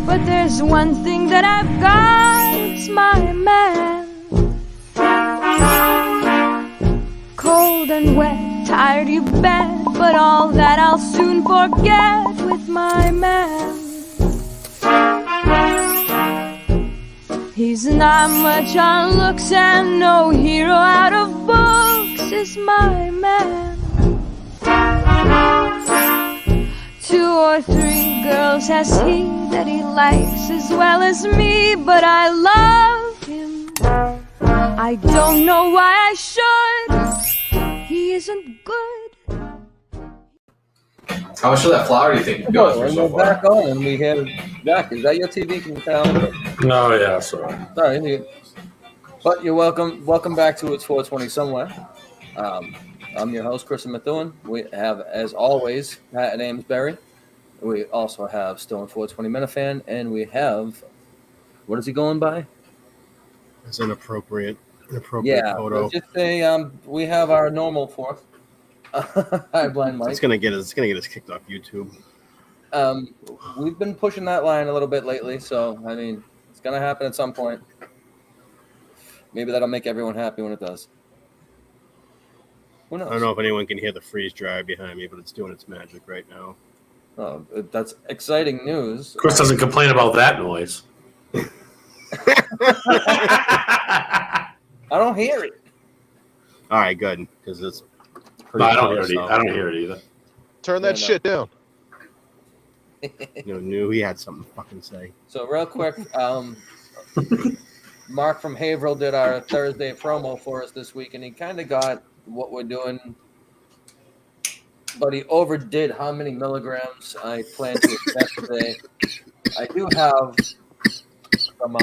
But there's one thing that I've got, it's my man. Cold and wet, tired you bet, but all that I'll soon forget with my man. He's not much on looks and no hero out of books is my man. 2 or 3 girls has he that he likes as well as me, but I love him. I don't know why I should. He isn't good. How much of that flour do you think you've gone through so far? Back on, and we have Jack. Is that your TV? Can you tell? No, yeah, sorry. Sorry, but you're welcome. Welcome back to It's 420 Somewhere. I'm your host, Chris Methuen. We have, as always, Pat and Amesbury. We also have Stone 420 Minifan, and we have, what is he going by? It's an appropriate photo. Let's just say we have our normal fourth. Hi, Blind Mike. It's gonna get us kicked off YouTube. We've been pushing that line a little bit lately, so I mean, it's gonna happen at some point. Maybe that'll make everyone happy when it does. Who knows? I don't know if anyone can hear the freeze dryer behind me, but it's doing its magic right now. Oh, that's exciting news. Chris doesn't complain about that noise. I don't hear it. All right, good, because it's. No, I don't hear it either. Turn that shit down. Knew he had something to fucking say. So real quick, Mark from Haverhill did our Thursday promo for us this week, and he kind of got what we're doing, but he overdid how many milligrams I plan to accept today. I do have some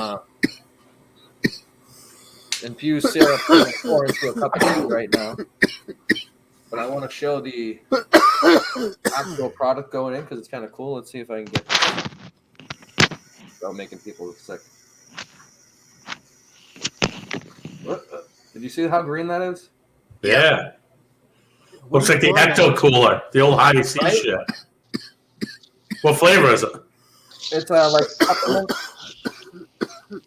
infused syrup to pour into a cup of tea right now, but I want to show the actual product going in because it's kind of cool. Let's see if I can get this without making people sick. Did you see how green that is? Yeah. Looks like the Ecto Cooler, the old high C shit. What flavor is it? It's like peppermint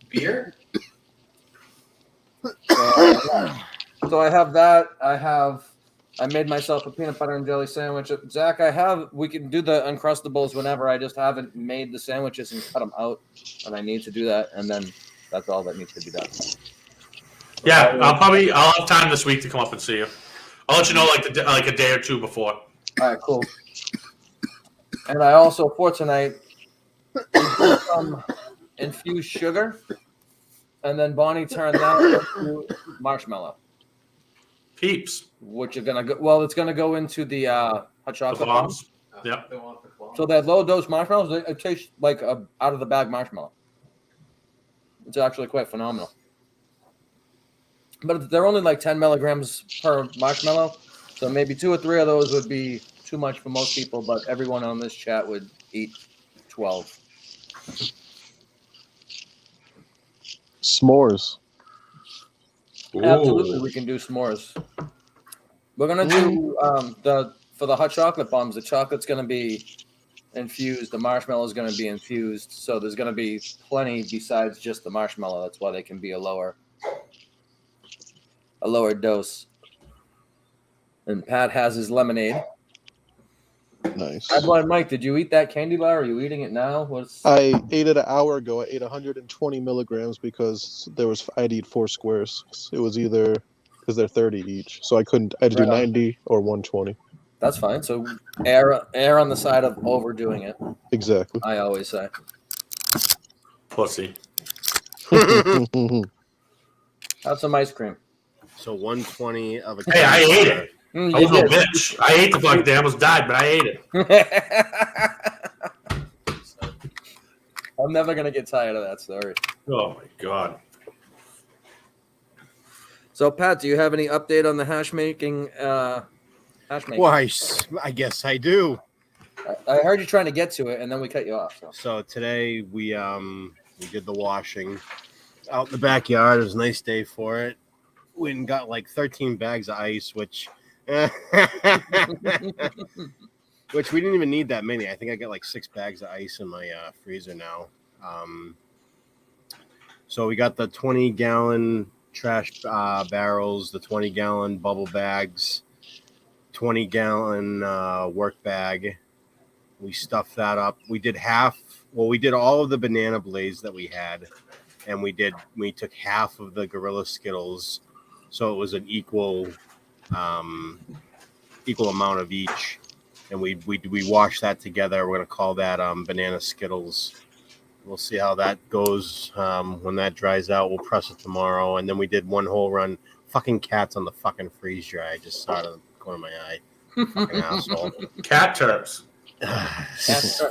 Beer? So I have that. I made myself a peanut butter and jelly sandwich. Zach, we can do the Uncrustables whenever. I just haven't made the sandwiches and cut them out, and I need to do that, and then that's all that needs to be done. Yeah, I'll have time this week to come up and see you. I'll let you know like a day or two before. All right, cool. And I also, for tonight, put some infused sugar, and then Bonnie turned that into marshmallow. Peeps. Which are gonna go. Well, it's gonna go into the hot chocolate bombs. Yeah. So that low dose marshmallows, it tastes like a out of the bag marshmallow. It's actually quite phenomenal. But they're only like 10 milligrams per marshmallow, so maybe 2 or 3 of those would be too much for most people. But everyone on this chat would eat 12. S'mores. Ooh. Absolutely, we can do s'mores. We're gonna do for the hot chocolate bombs. The chocolate's gonna be infused. The marshmallow is gonna be infused. So there's gonna be plenty besides just the marshmallow. That's why they can be a lower dose. And Pat has his lemonade. Nice. Mike, did you eat that candy bar? Are you eating it now? I ate it an hour ago. I ate 120 milligrams because I'd eat 4 squares. It was either because they're 30 each, so I had to do 90 or 120. That's fine. So err on the side of overdoing it. Exactly. I always say. Pussy. Have some ice cream. So 120 of a. Hey, I ate it. I was no bitch. I ate the fucking thing. I almost died, but I ate it. I'm never gonna get tired of that story. Oh my god. So Pat, do you have any update on the hash making? Why, I guess I do. I heard you trying to get to it, and then we cut you off. So today we did the washing out in the backyard. It was a nice day for it. We got like 13 bags of ice, which we didn't even need that many. I think I got like 6 bags of ice in my freezer now. So we got the 20-gallon trash barrels, the 20-gallon bubble bags, 20-gallon work bag. We stuffed that up. We did we did all of the banana blaze that we had, and we took half of the Gorilla Skittles, so it was an equal amount of each, and we washed that together. We're gonna call that banana Skittles. We'll see how that goes when that dries out. We'll press it tomorrow, and then we did one whole run. Fucking cats on the fucking freeze dry. I just saw it in the corner of my eye. Fucking asshole. Cat turps.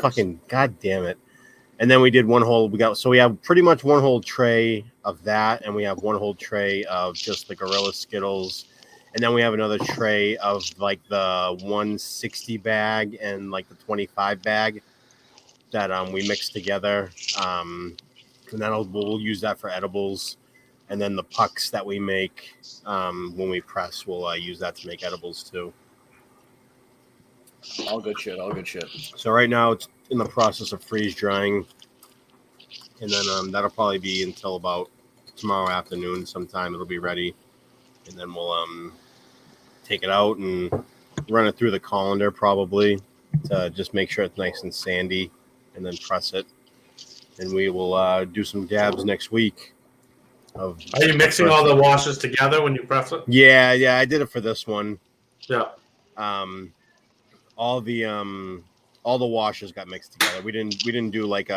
Fucking goddamn it. And then we did one whole. We have pretty much one whole tray of that, and we have one whole tray of just the Gorilla Skittles, and then we have another tray of like the 160 bag and like the 25 bag that we mix together, and then we'll use that for edibles, and then the pucks that we make when we press, we'll use that to make edibles too. All good shit. So right now it's in the process of freeze drying, and then that'll probably be until about tomorrow afternoon sometime. It'll be ready, and then we'll take it out and run it through the colander probably to just make sure it's nice and sandy, and then press it. And we will do some dabs next week. Are you mixing all the washes together when you press it? Yeah, I did it for this one. Yeah. All the washes got mixed together. We didn't do like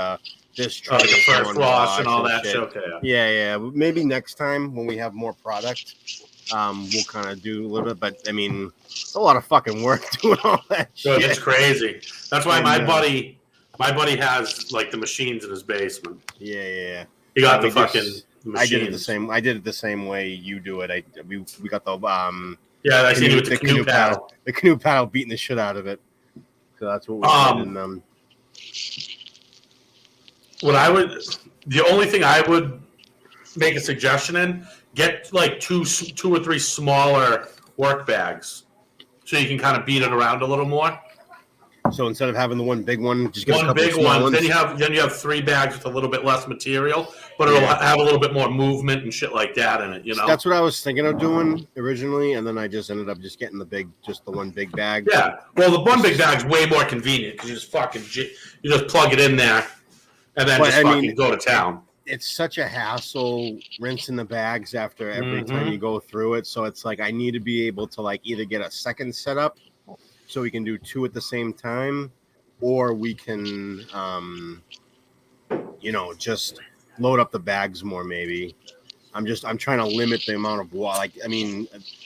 this tray like a first wash and all that shit. shit. Okay. Yeah. Maybe next time when we have more product, we'll kind of do a little bit. But I mean, it's a lot of fucking work doing all that shit. Dude, it's crazy. That's why my buddy has like the machines in his basement. Yeah. He got the fucking machines. I did it the same way you do it. We got the Yeah, I seen you with the canoe paddle. The canoe paddle beating the shit out of it. So that's what we did. And, the only thing I would make a suggestion in, get like two or three smaller work bags, so you can kind of beat it around a little more. So instead of having the one big one, just get one big one. Then you have 3 bags with a little bit less material, but it'll have a little bit more movement and shit like that in it. You know, that's what I was thinking of doing originally, and then I just ended up just getting the one big bag. Yeah, well, the one big bag's way more convenient because you just plug it in there, and then go to town. It's such a hassle rinsing the bags after every time you go through it. So it's like I need to be able to like either get a second setup so we can do 2 at the same time, or we can just load up the bags more. Maybe I'm trying to limit the amount of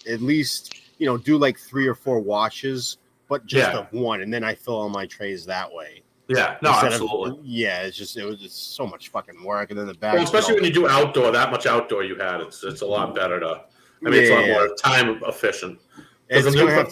at least do like 3 or 4 washes, but just of one, and then I fill all my trays that way. Yeah, no, absolutely. It was just so much fucking work, and then the bags. Well, especially when you do outdoor, that much outdoor you had, it's a lot better to. It's a lot more time efficient. It's gonna have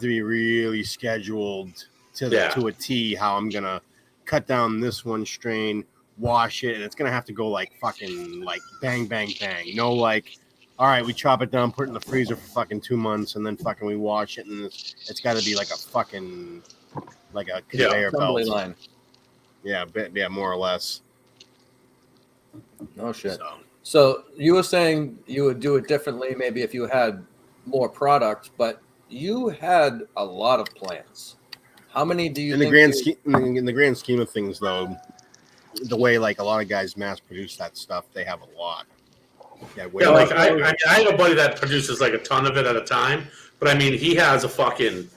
to be really scheduled to a T. How I'm gonna cut down this one strain, wash it, and it's gonna have to go like fucking like bang bang bang. No, like, all right, we chop it down, put it in the freezer for fucking 2 months, and then fucking we wash it, and it's got to be like a fucking. Like a conveyor belt line. Yeah, more or less. No shit. So you were saying you would do it differently, maybe if you had more product, but you had a lot of plants. How many do you in the grand scheme of things, though, the way like a lot of guys mass produce that stuff, they have a lot. I have a buddy that produces like a ton of it at a time, but I mean he has a fucking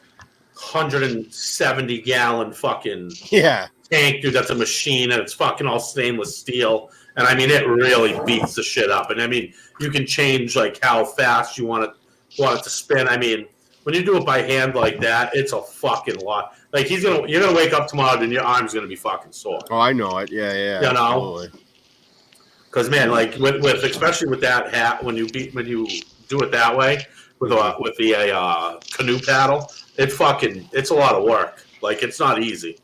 170-gallon fucking tank, dude. That's a machine, and it's fucking all stainless steel. And I mean, it really beats the shit up. And I mean, you can change like how fast you want it to spin. I mean, when you do it by hand like that, it's a fucking lot. Like you're gonna wake up tomorrow and your arm's gonna be fucking sore. Oh, I know it. Yeah. You know, because man, like with especially with that hat, when you do it that way with the canoe paddle. It's a lot of work. Like, it's not easy.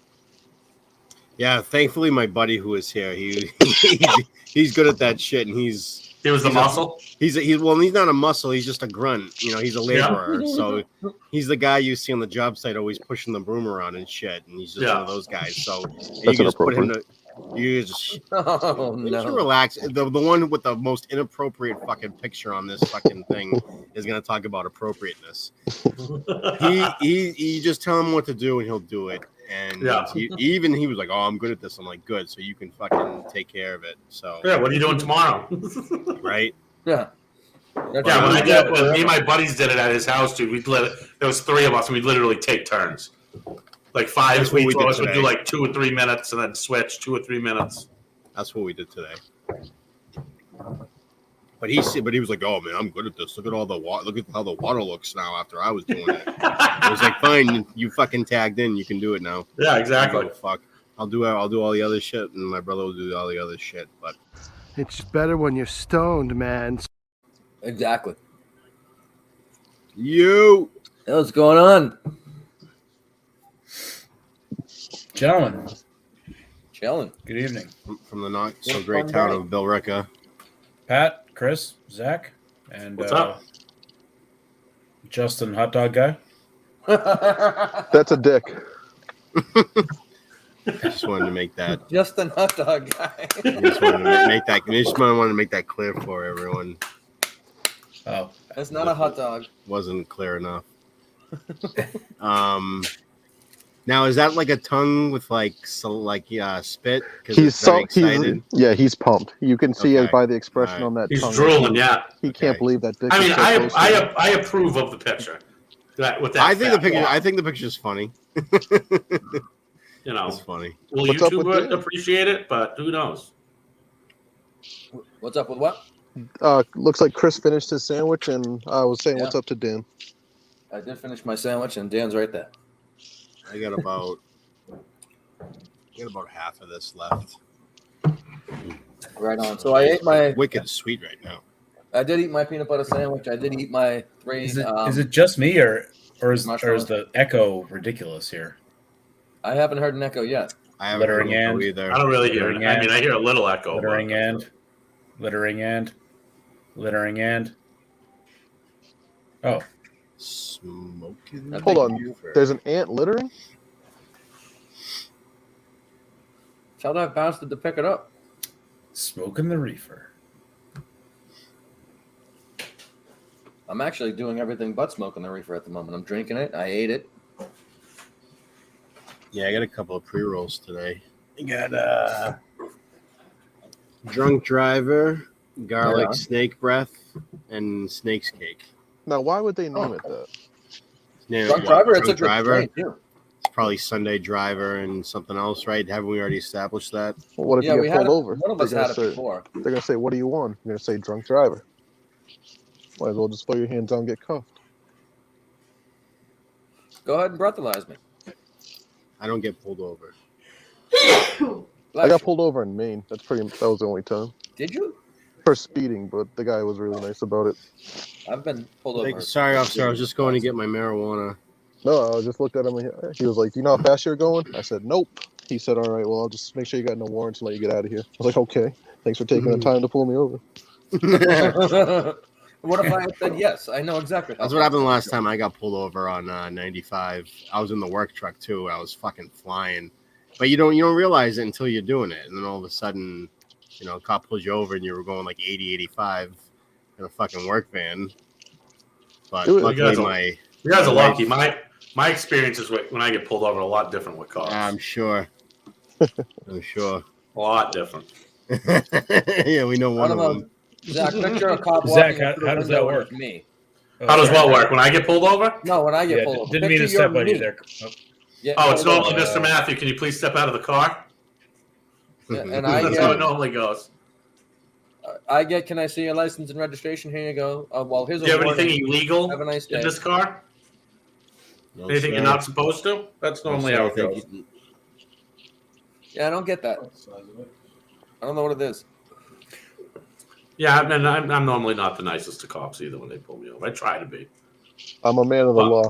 Yeah, thankfully my buddy who is here, he's good at that shit, and he was the muscle. He's not a muscle. He's just a grunt. He's a laborer. Yeah. So he's the guy you see on the job site always pushing the broom around and shit. And he's just one of those guys. So you just put him You just, Oh you should no! relax. The one with the most inappropriate fucking picture on this fucking thing is gonna talk about appropriateness. You just tell him what to do and he'll do it. And he was like, "Oh, I'm good at this." I'm like, "Good, so you can fucking take care of it." So Yeah, what are you doing tomorrow? right? Yeah. When me and my buddies did it at his house, dude, there was 3 of us, and we'd literally take turns. Like 5 That's what each we of us did would do today. like 2 or 3 minutes, and then switch 2 or 3 minutes. That's what we did today. But he was like, "Oh man, I'm good at this. Look at all the water. Look at how the water looks now after I was doing it." I was like, "Fine, you fucking tagged in. You can do it now." Yeah, exactly. Fuck. I'll do all the other shit, and my brother will do all the other shit. But it's better when you're stoned, man. Exactly. You. What's going on? Gentlemen, Chilling. good evening. From the not so great town of Billerica. Pat, Chris, Zach, and What's up? Justin, hot dog guy. That's a dick. Just wanted to make that. Justin hot dog guy. Just wanted to make that. Just wanted to make that clear for everyone. Oh, It's not a hot dog. Wasn't clear enough. Now is that like a tongue with spit? He's pumped. You can see it by the expression on that He's tongue. drooling, yeah. He can't believe that dick. I mean, is so close to him. I approve of the picture. I think the picture's funny. You know, It's funny. Will What's up with YouTube Dan? appreciate it? But who knows? What's up with what? Looks like Chris finished his sandwich, and I was saying, "What's up to Dan?" I did finish my sandwich, and Dan's right there. I got about half of this left. Right on. So I ate my. Wicked sweet right now. I did eat my peanut butter sandwich. I did eat my 3. is it just me or is the echo ridiculous here? I haven't heard an echo yet. I haven't heard Littering an echo and- either. I don't really hear it. Littering I mean, I hear a little echo. Littering but- and. Oh, Smoking. Hold on. There's an ant littering. Tell that bastard to pick it up. smoking the reefer. I'm actually doing everything but smoking the reefer at the moment. I'm drinking it. I ate it. Yeah, I got a couple of pre-rolls today. I got Drunk Driver, Garlic Snake Breath, and Snake's Cake. Now, why would they name it that? Drunk Driver, it's a good drink, too. It's probably Sunday Driver and something else, right? Haven't we already established that? Well, what if you get pulled over? One of us had it before. They're going to say, "What do you want?" You're going to say, "Drunk driver." Might as well just put your hands down and get cuffed. Go ahead and breathalyze me. I don't get pulled over. I got pulled over in Maine. That was the only time. Did you? For speeding, but the guy was really nice about it. I've been pulled over. Sorry, officer. I was just going to get my marijuana. No, I just looked at him. And he was like, "Do you know how fast you're going?" I said, "Nope." He said, "All right, well, I'll just make sure you got no warrants and let you get out of here." I was like, "Okay, thanks for taking the time to pull me over." What if I had said yes? I know exactly. That's what happened last time I got pulled over on 95. I was in the work truck too. I was fucking flying, but you don't realize it until you're doing it, and then all of a sudden, a cop pulls you over and you were going like 80, 85 in a fucking work van. But luckily, you guys are lucky. My experience is when I get pulled over a lot different with cops. I'm sure. I'm sure. A lot different. Yeah, we know one of them. Zach, picture a cop Zach, walking how does that work? Me. How does what work? When I get pulled over? No, when I get pulled over. Didn't mean to step on you there. Yeah, it's normally Mr. Matthew. Can you please step out of the car? Yeah, and That's how it normally goes. I get. Can I see your license and registration? Here you go. Well, here's. Do you have anything illegal Have a nice day. in this car? No, Anything sir. you're not supposed to? That's normally how it goes. Yeah, I don't get that. I don't know what it is. Yeah, and I'm normally not the nicest to cops either when they pull me over. I try to be. I'm a man of the law.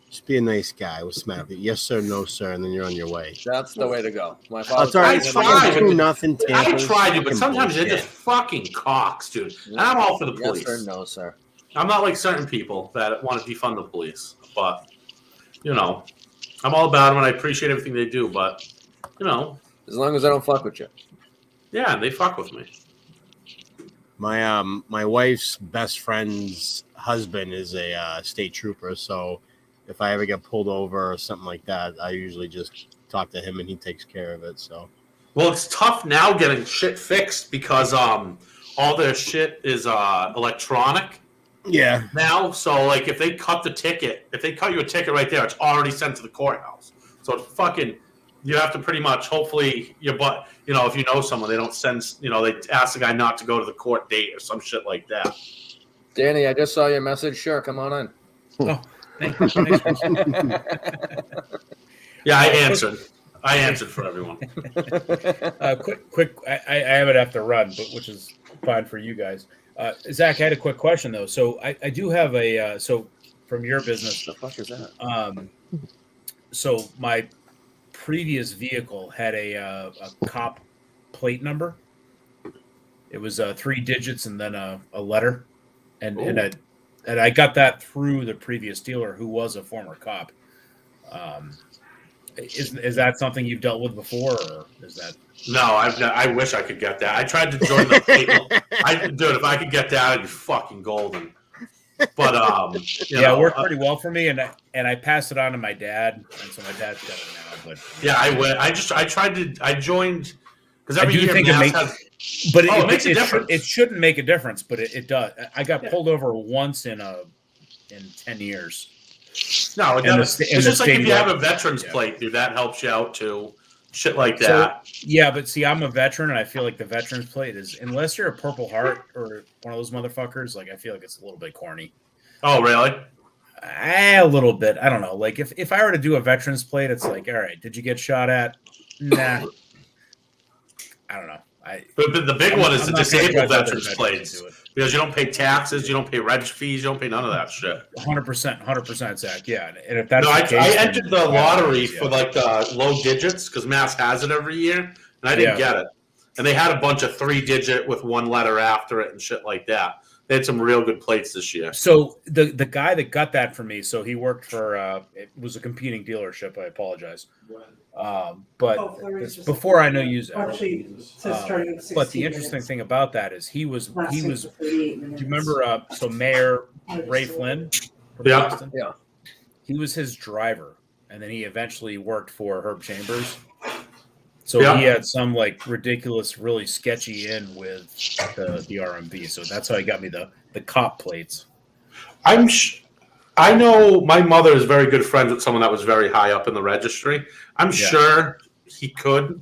Just be a nice guy. What's the matter? Yes, sir, no, sir, and then you're on your way. That's the way to go. My That's all right. I try to. Nothing. I try to, but sometimes they're just fucking cocks, dude. And I'm all for the police. Yes sir, no sir. I'm not like certain people that want to defund the police, but I'm all about them and I appreciate everything they do. But As long as I don't fuck with you. Yeah, they fuck with me. My wife's best friend's husband is a state trooper, so if I ever get pulled over or something like that, I usually just talk to him and he takes care of it. So, well, it's tough now getting shit fixed because all their shit is electronic. Yeah. Now, so like if they cut you a ticket right there, it's already sent to the courthouse. So it's fucking. You have to pretty much, hopefully, if you know someone, they don't send, they ask the guy not to go to the court date or some shit like that. Danny, I just saw your message. Sure, come on in. Oh, thanks. Yeah, I answered for everyone. Quick. I would have to run, but which is fine for you guys. Zach, I had a quick question though. So I do have a from your business. The fuck is that? So my previous vehicle had a cop plate number. It was 3 digits and then a letter, and I got that through the previous dealer who was a former cop. Is that something you've dealt with before, or is that? No, I wish I could get that. I tried to join the dude, if I could get that, I'd be fucking golden. But it worked pretty well for me, and I passed it on to my dad, and so my dad's got it now. But yeah, I joined because every year Mass has. But it makes a difference. It shouldn't make a difference, but it does. I got pulled over once in 10 years. No, it's just like if you have a veteran's plate, dude, that helps you out too. Shit like that. So, yeah, but see, I'm a veteran, and I feel like the veteran's plate is, unless you're a Purple Heart or one of those motherfuckers, like I feel like it's a little bit corny. Oh, really? A little bit. I don't know. Like if I were to do a veteran's plate, it's like, all right, did you get shot at? Nah. I don't know. But the big one is the disabled veterans plates because you don't pay taxes, you don't pay reg fees, you don't pay none of that shit. 100%, Zach. Yeah, and if that's I entered the lottery yeah. for like the low digits because Mass has it every year, and I didn't get it. And they had a bunch of 3-digit with one letter after it and shit like that. They had some real good plates this year. So the guy that got that for me, so he worked for it was a competing dealership. I apologize. But before I know you, but the interesting thing about that is he was. Do you remember? So Mayor Ray Flynn from Boston? Yeah. He was his driver, and then he eventually worked for Herb Chambers. So he had some like ridiculous, really sketchy in with the RMV. So that's how he got me the cop plates. I know my mother is very good friends with someone that was very high up in the registry. I'm sure he could.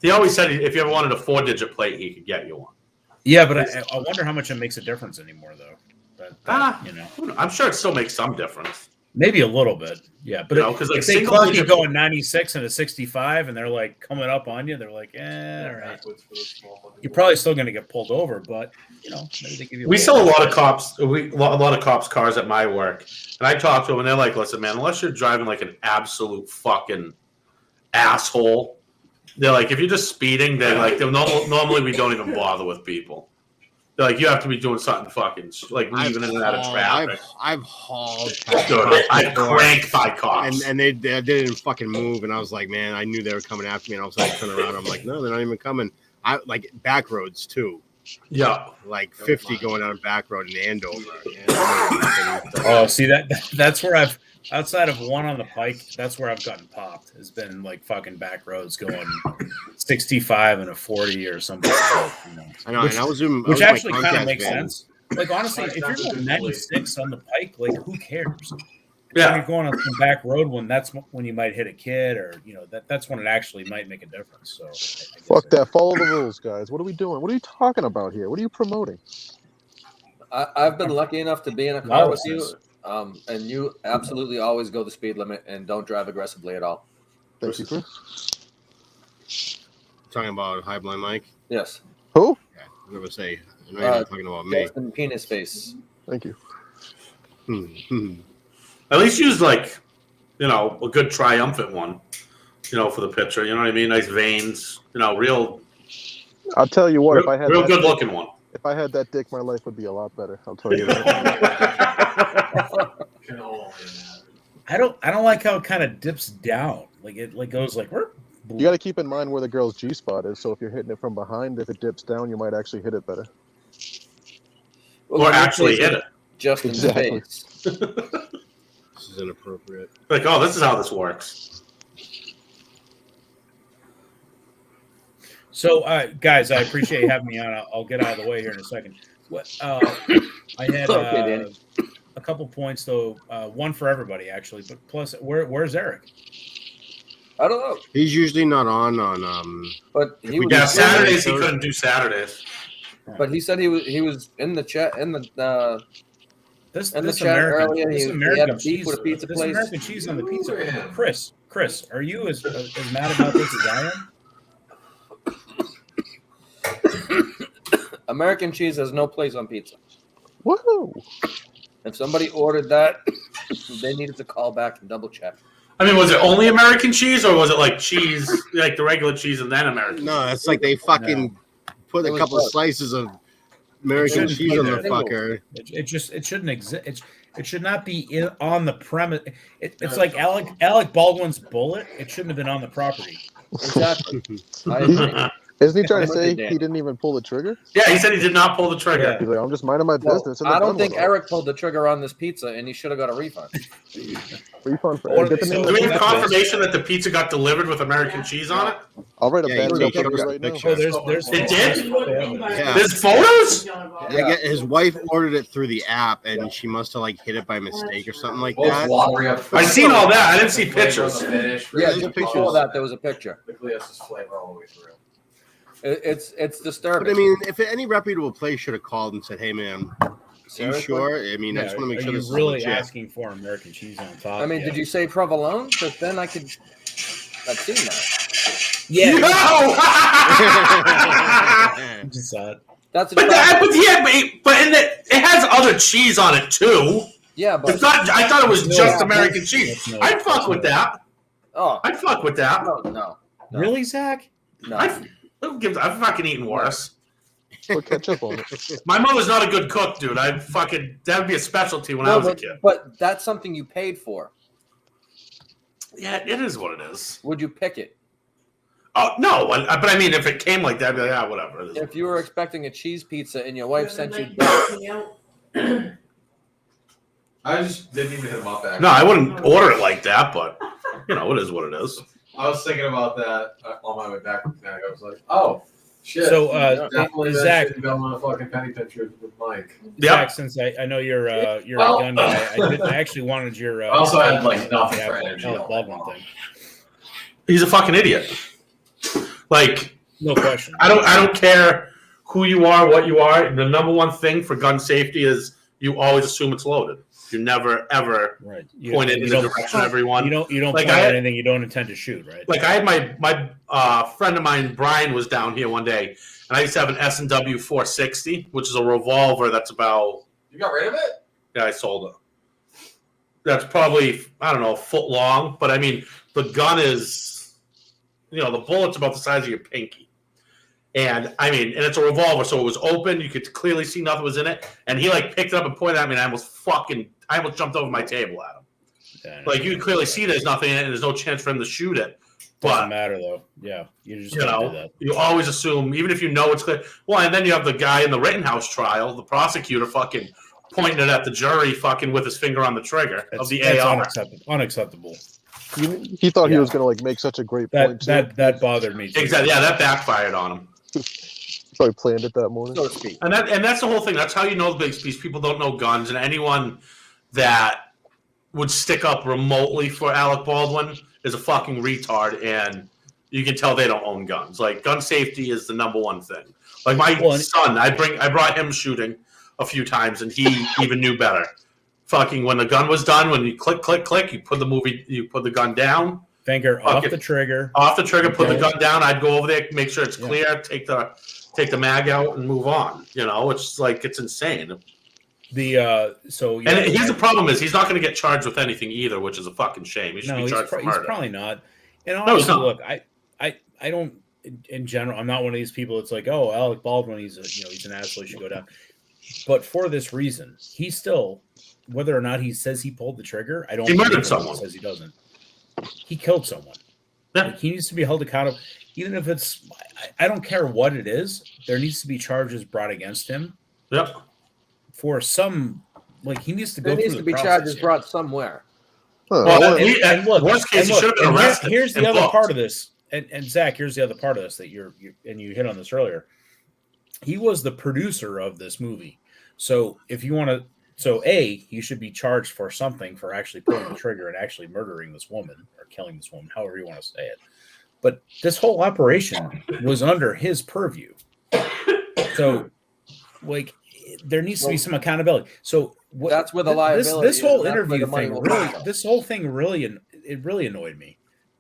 He always said if you ever wanted a 4-digit plate, he could get you one. Yeah, but I wonder how much it makes a difference anymore, though. I'm sure it still makes some difference. Maybe a little bit, yeah. But because if they clock you going 96 and a 65, and they're like coming up on you, they're like, all right. You're probably still going to get pulled over, but maybe they give you. We sell a lot of cops. A lot of cops' cars at my work, and I talk to them, and they're like, "Listen, man, unless you're driving like an absolute fucking asshole, they're like, if you're just speeding, they're like, normally we don't even bother with people." They're like, you have to be doing something fucking like leaving in and out of traffic. I've hauled. I cranked by cops, and they didn't fucking move, and I was like, man, I knew they were coming after me, and I was like, turn around, I'm like, no, they're not even coming. I like back roads too. Yeah, like 50 going on a back road in Andover. Oh, see that's where I've. Outside of one on the Pike, that's where I've gotten popped. Has been like fucking back roads going 65 and a 40 or something. I know, which actually kind of makes sense. Like honestly, if you're going 96 on the Pike, like who cares? Yeah, when you're going on some back road that's when you might hit a kid, or that's when it actually might make a difference. So fuck that. Follow the rules, guys. What are we doing? What are you talking about here? What are you promoting? I've been lucky enough to be in a car with you. And you absolutely always go the speed limit and don't drive aggressively at all. Thank you, Chris. Talking about High Blind Mike? Yes. Who? Yeah, I'm going to say, I know you're not talking about me. Penis face. Thank you. At least use like, a good triumphant one, for the picture. You know what I mean? Nice veins, real. I'll tell you what, if I had real good looking one. If I had that dick, my life would be a lot better. I'll tell you that. I don't like how it kind of dips down. Like it goes like You got to keep in mind where the girl's G spot is. So if you're hitting it from behind, if it dips down, you might actually hit it better. Well, Or actually hit it. Just in space. This is inappropriate. Like, oh, this is how this works. So, guys, I appreciate you having me on. I'll get out of the way here in a second. I had a couple points, though. One for everybody, actually. But plus, where's Eric? I don't know. He's usually not on. But Saturdays he couldn't do Saturdays. But he said he was in the chat This chat American, earlier. this He American had a beef cheese, with a pizza this place. American cheese on the pizza. Chris, are you as mad about this as I am? American cheese has no place on pizza. Woohoo! If somebody ordered that, they needed to call back and double check. I mean, was it only American cheese, or was it like cheese, like the regular cheese and then American? No, it's like they fucking put a couple of slices of American cheese on the fucker. It shouldn't exist. It should not be on the premise. It's like Alec Baldwin's bullet. It shouldn't have been on the property. Exactly. Isn't he trying to say he didn't even pull the trigger? Yeah, he said he did not pull the trigger. Yeah. He's like, I'm just minding my business. And I don't think Eric pulled the trigger on this pizza, and he should have got a refund. Refund for Eric. Do we have confirmation that the pizza got delivered with American cheese on it? I'll write a bad joke right now. Oh, there's it did? Yeah. There's photos? Yeah, his wife ordered it through the app, and she must have hit it by mistake or something like that. I seen all that. I didn't see pictures. Yeah, just before that, there was a picture. The Glios's flavor all the way through. It's disturbing. But I mean, if any reputable place should have called and said, "Hey, man, Seriously? you sure?" I mean, I just want to make sure this is really legit. asking for American cheese on top. I mean, did you say provolone? Because then I've seen that. Yeah. No! Just saw it. That's but it has other cheese on it too. Yeah, but it's not. I thought it was just American cheese. I'd fuck with that. Oh, I'd fuck with that. No. Really, Zach? No. I've fucking eaten worse. Put ketchup on it. My mother's not a good cook, dude. That would be a specialty when I was a kid. But that's something you paid for. Yeah, it is what it is. Would you pick it? Oh no, but I mean, if it came like that, I'd be like, yeah, whatever. If you were expecting a cheese pizza and your wife sent you, I just didn't even hit him up. No, I wouldn't order it like that, but it is what it is. I was thinking about that on my way back from Connecticut. I was like, oh shit. So, definitely Zach, that go on a fucking penny pincher with Mike. Zach, since I know you're a gun guy, I actually wanted your. I also had nothing for energy. Alec Baldwin thing. He's a fucking idiot. Like, no question. I don't care who you are, what you are. The number one thing for gun safety is you always assume it's loaded. You never ever point it in the direction of everyone. You don't like point at anything you don't intend to shoot, right? Like I had my friend of mine, Brian, was down here one day, and I used to have an S&W 460, which is a revolver that's about. You got rid of it? Yeah, I sold it. That's probably a foot long, but I mean the gun is, the bullet's about the size of your pinky. And I mean, and it's a revolver, so it was open. You could clearly see nothing was in it. And he picked it up and pointed at me, and I almost jumped over my table at him. Yeah, you can clearly see there's nothing in it, and there's no chance for him to shoot it. Doesn't matter though. Yeah, you just don't do that. You always assume, even if you know it's clear. Well, and then you have the guy in the Rittenhouse trial, the prosecutor fucking pointing it at the jury, fucking with his finger on the trigger of the AR. Unacceptable. He thought he was going to make such a great point. That bothered me too. Exactly. Yeah, that backfired on him. Probably planned it that morning. So to speak. And that's the whole thing. That's how you know these people don't know guns. And anyone that would stick up remotely for Alec Baldwin is a fucking retard. And you can tell they don't own guns. Gun safety is the number one thing. My son, I brought him shooting a few times, and he even knew better. Fucking when the gun was done, when you click, you put the gun down. Finger off the trigger. Off the trigger, put the gun down. I'd go over there, make sure it's clear, take the mag out, and move on. It's it's insane. And here's the problem: is he's not going to get charged with anything either, which is a fucking shame. He should be charged for murder. He's probably not. And honestly, look, I don't. In general, I'm not one of these people that's like, oh, Alec Baldwin, he's an asshole, he should go down. But for this reason, he still, whether or not he says he pulled the trigger, I don't. He murdered someone. Says he doesn't. He killed someone. Yeah. Like, he needs to be held accountable, even if it's. I don't care what it is. There needs to be charges brought against him. Yep. For some, like, he needs to go There through needs the to be process charges here. brought somewhere. Well, And look, worst case, he should have been and arrested. Here's the and other booked. part of this, and Zach, here's the other part of this that you hit on this earlier. He was the producer of this movie, so if you want to, he should be charged for something for actually pulling the trigger and actually murdering this woman or killing this woman, however you want to say it. But this whole operation was under his purview, so like there needs to be some accountability. So that's where the liability. This whole is. interview thing this whole thing really annoyed me.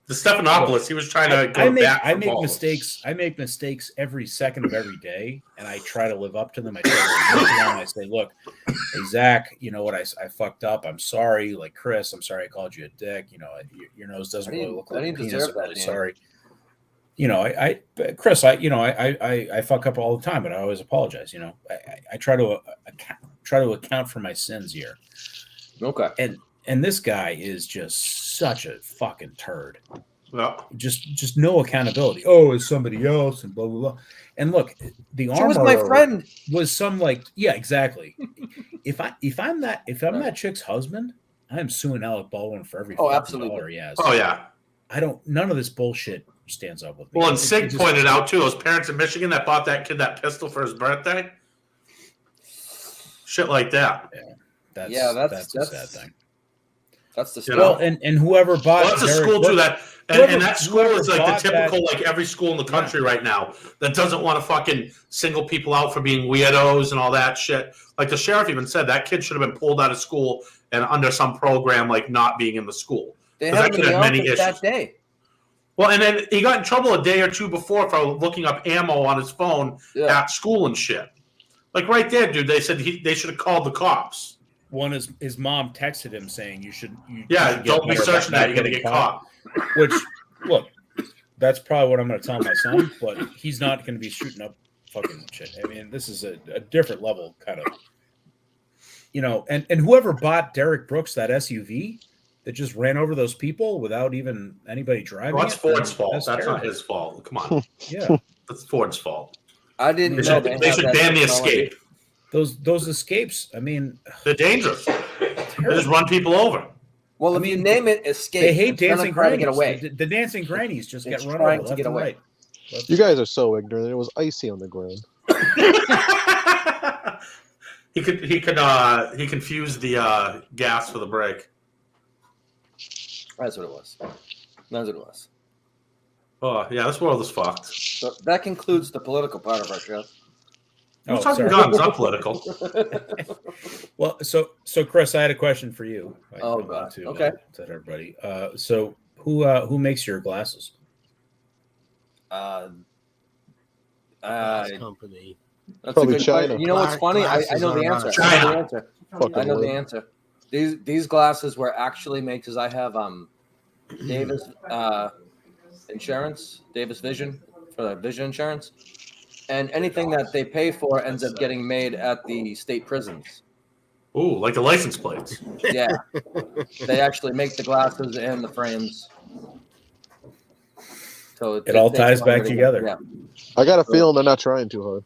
The Stephanopoulos, he was trying to go back. I make mistakes. I make mistakes every second of every day, and I try to live up to them. I try to admit to them. I say, "Look, hey Zach, you know what? I fucked up. I'm sorry. Like Chris, I'm sorry I called you a dick. You know, your nose doesn't really look like a penis. I'm really sorry. You know, Chris, I fuck up all the time, but I always apologize. You know, I try to account for my sins here. Okay. And this guy is just such a fucking turd. Well, just no accountability. Oh, it's somebody else and blah blah blah. And look, the armor was my friend. Was some exactly. if I'm that chick's husband, I'm suing Alec Baldwin for every $dollar he has. Oh yeah. None of this bullshit stands up with me. Well, and Sig pointed out too, those parents in Michigan that bought that kid that pistol for his birthday. Shit like that. Yeah, that's a sad thing. That's the school. Well, and whoever bought that's a school too that and that school is like the typical like every school in the country right now that doesn't want to fucking single people out for being weirdos and all that shit. Like the sheriff even said that kid should have been pulled out of school and under some program like not being in the school. They had many issues that day. Well, and then he got in trouble a day or two before for looking up ammo on his phone at school and shit. Like right there, dude. They said they should have called the cops. One is his mom texted him saying you should don't be searching that, you're gonna get caught. Which look, that's probably what I'm gonna tell my son, but he's not gonna be shooting up fucking shit. I mean, this is a different level kind of and whoever bought Derek Brooks that SUV that just ran over those people without even anybody driving. Well, that's Ford's fault. That's not his fault. Come on. Yeah. That's Ford's fault. I didn't know they should ban the escape. Those escapes, I mean, they're dangerous. They just run people over. Well, if you name it escape, they hate dancing grannies. To get away. The dancing grannies just get run over to get away. Right. You guys are so ignorant. It was icy on the ground. he confused the gas for the brake. That's what it was. Oh yeah, this world is fucked. So that concludes the political part of our show. We're talking guns, not political. Well, so Chris, I had a question for you. God. To everybody. So who makes your glasses? Company. That's probably a good China. question. You know what's funny? I know the answer. China. I know the answer. These glasses were actually made because I have Davis insurance, Davis Vision for the vision insurance. And anything that they pay for ends up getting made at the state prisons. Ooh, like the license plates. Yeah. They actually make the glasses and the frames. So it all ties back together. Yeah. I got a feeling they're not trying too hard.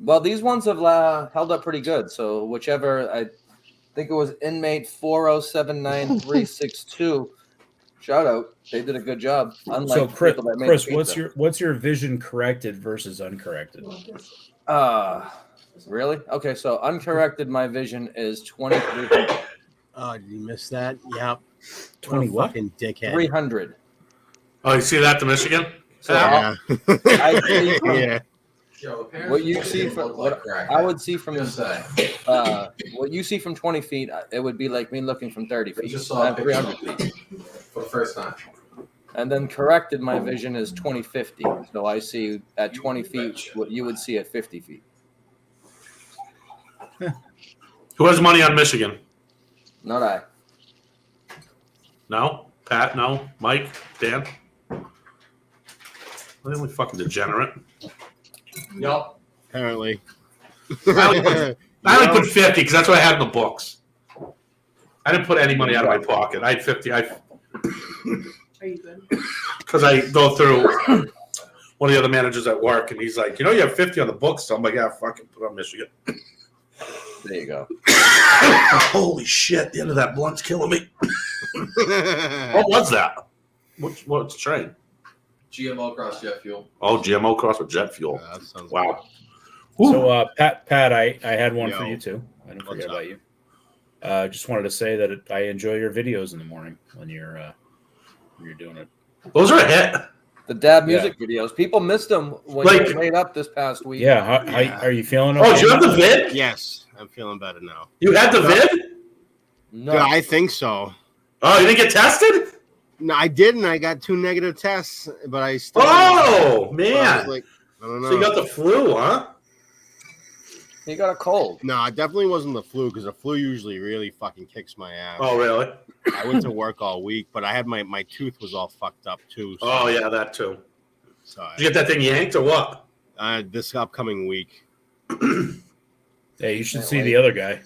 Well, these ones have held up pretty good. So whichever, I think it was inmate 4079362. Shout out. They did a good job. Unlike so Chris, what's your vision corrected versus uncorrected? Really? Okay, so uncorrected, my vision is 2300. Oh, did you miss that? Yep. 20 what? Fucking dickhead. 300. Oh, you see that to Michigan? So yeah. Yeah. What you see from what I would see from what you see from 20 feet, it would be like me looking from 30 feet. Just I have 300 feet. For the first time. And then corrected, my vision is 2050. So I see at 20 feet what you would see at 50 feet. Who has money on Michigan? Not I. No? Pat? No? Mike? Dan? The only fucking degenerate. Yep. Apparently. I only put 50 because that's what I had in the books. I didn't put any money out of my pocket. I had 50. Are you good? Because I go through one of the other managers at work, and he's like, you have 50 on the books. So I'm like, yeah, fucking put on Michigan. There you go. Holy shit! The end of that blunt's killing me. What was that? What's the train? GMO cross jet fuel. Oh, GMO cross with jet fuel. Wow. So, Pat, I had one Yo. for you too. I didn't forget What's about you. Just wanted to say that I enjoy your videos in the morning when you're doing it. Those are a hit. The dad music videos. People missed them when you made up this past week. Yeah. How are you feeling? Oh, did you have the vid? Yes, I'm feeling better now. You had the vid? No. Yeah, I think so. Oh, you didn't get tested? No, I didn't. I got 2 negative tests, but I still. Oh, man. I was like, I don't know. So you got the flu, huh? He got a cold. No, it definitely wasn't the flu because the flu usually really fucking kicks my ass. Oh, really? I went to work all week, but I had my tooth was all fucked up too. So, Oh, yeah, that too. So Did you get that thing yanked or what? This upcoming week. Hey, you should see the other guy.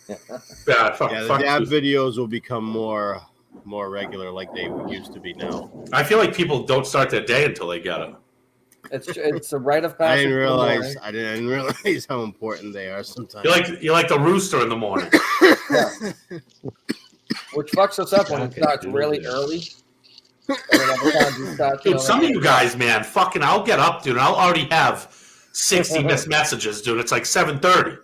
Yeah, fuck the dad tooth. videos will become more regular like they used to be now. I feel like people don't start their day until they get it. It's a rite of I passage. didn't realize how important they are sometimes. You're like the rooster in the morning. Yeah. Which fucks us up when it starts really early. Dude, some of you guys, man, fucking, I'll get up, dude, and I'll already have 60 missed messages, dude. It's like 7:30.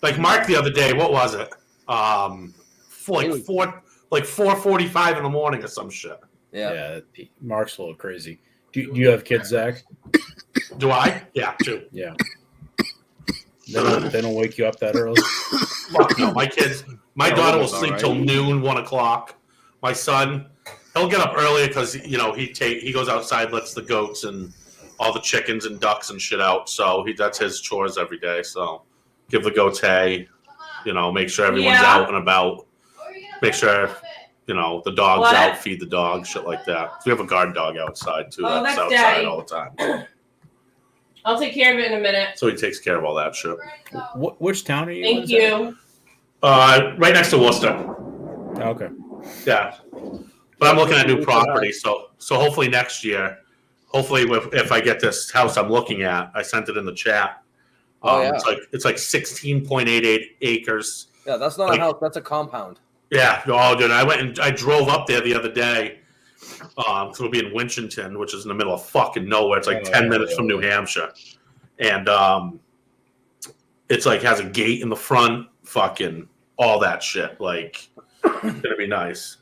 Like Mark the other day, what was it? Like 4:45 in the morning or some shit. Yeah. Mark's a little crazy. Do you have kids, Zach? Do I? Yeah, too. Yeah. They don't wake you up that early? Fuck no. My kids, my daughter will that's all sleep right. till noon, 1 o'clock. My son, he'll get up earlier because he goes outside, lets the goats and all the chickens and ducks and shit out. So that's his chores every day. So give the goats hay, make sure everyone's out and about. Make sure the dog's out, feed the dog, shit like that. We have a guard dog outside too. Oh, that's that's outside Daddy. all the time. I'll take care of it in a minute. So he takes care of all that shit. Which town are you Thank in? you. Right next to Worcester. Okay. Yeah. But I'm looking at new property, so hopefully next year, if I get this house I'm looking at, I sent it in the chat. It's like 16.88 acres. Yeah, that's not a house. That's a compound. Yeah. Oh, dude, I drove up there the other day. So it'll be in Winchendon, which is in the middle of fucking nowhere. It's like 10 minutes from New Hampshire, and it's like has a gate in the front, fucking all that shit. Like, it's gonna be nice.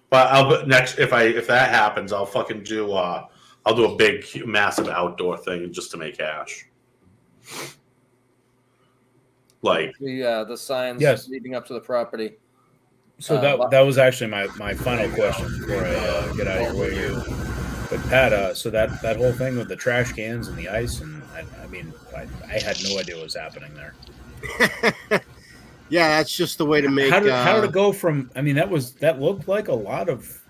But if that happens, I'll fucking do I'll do a big, massive outdoor thing just to make cash. Like the signs leading up to the property. So that was actually my final question before I get out of your way here. But Pat, so that whole thing with the trash cans and the ice, and I had no idea what was happening there. Yeah, that's just the way to make. How did it go from? That looked like a lot of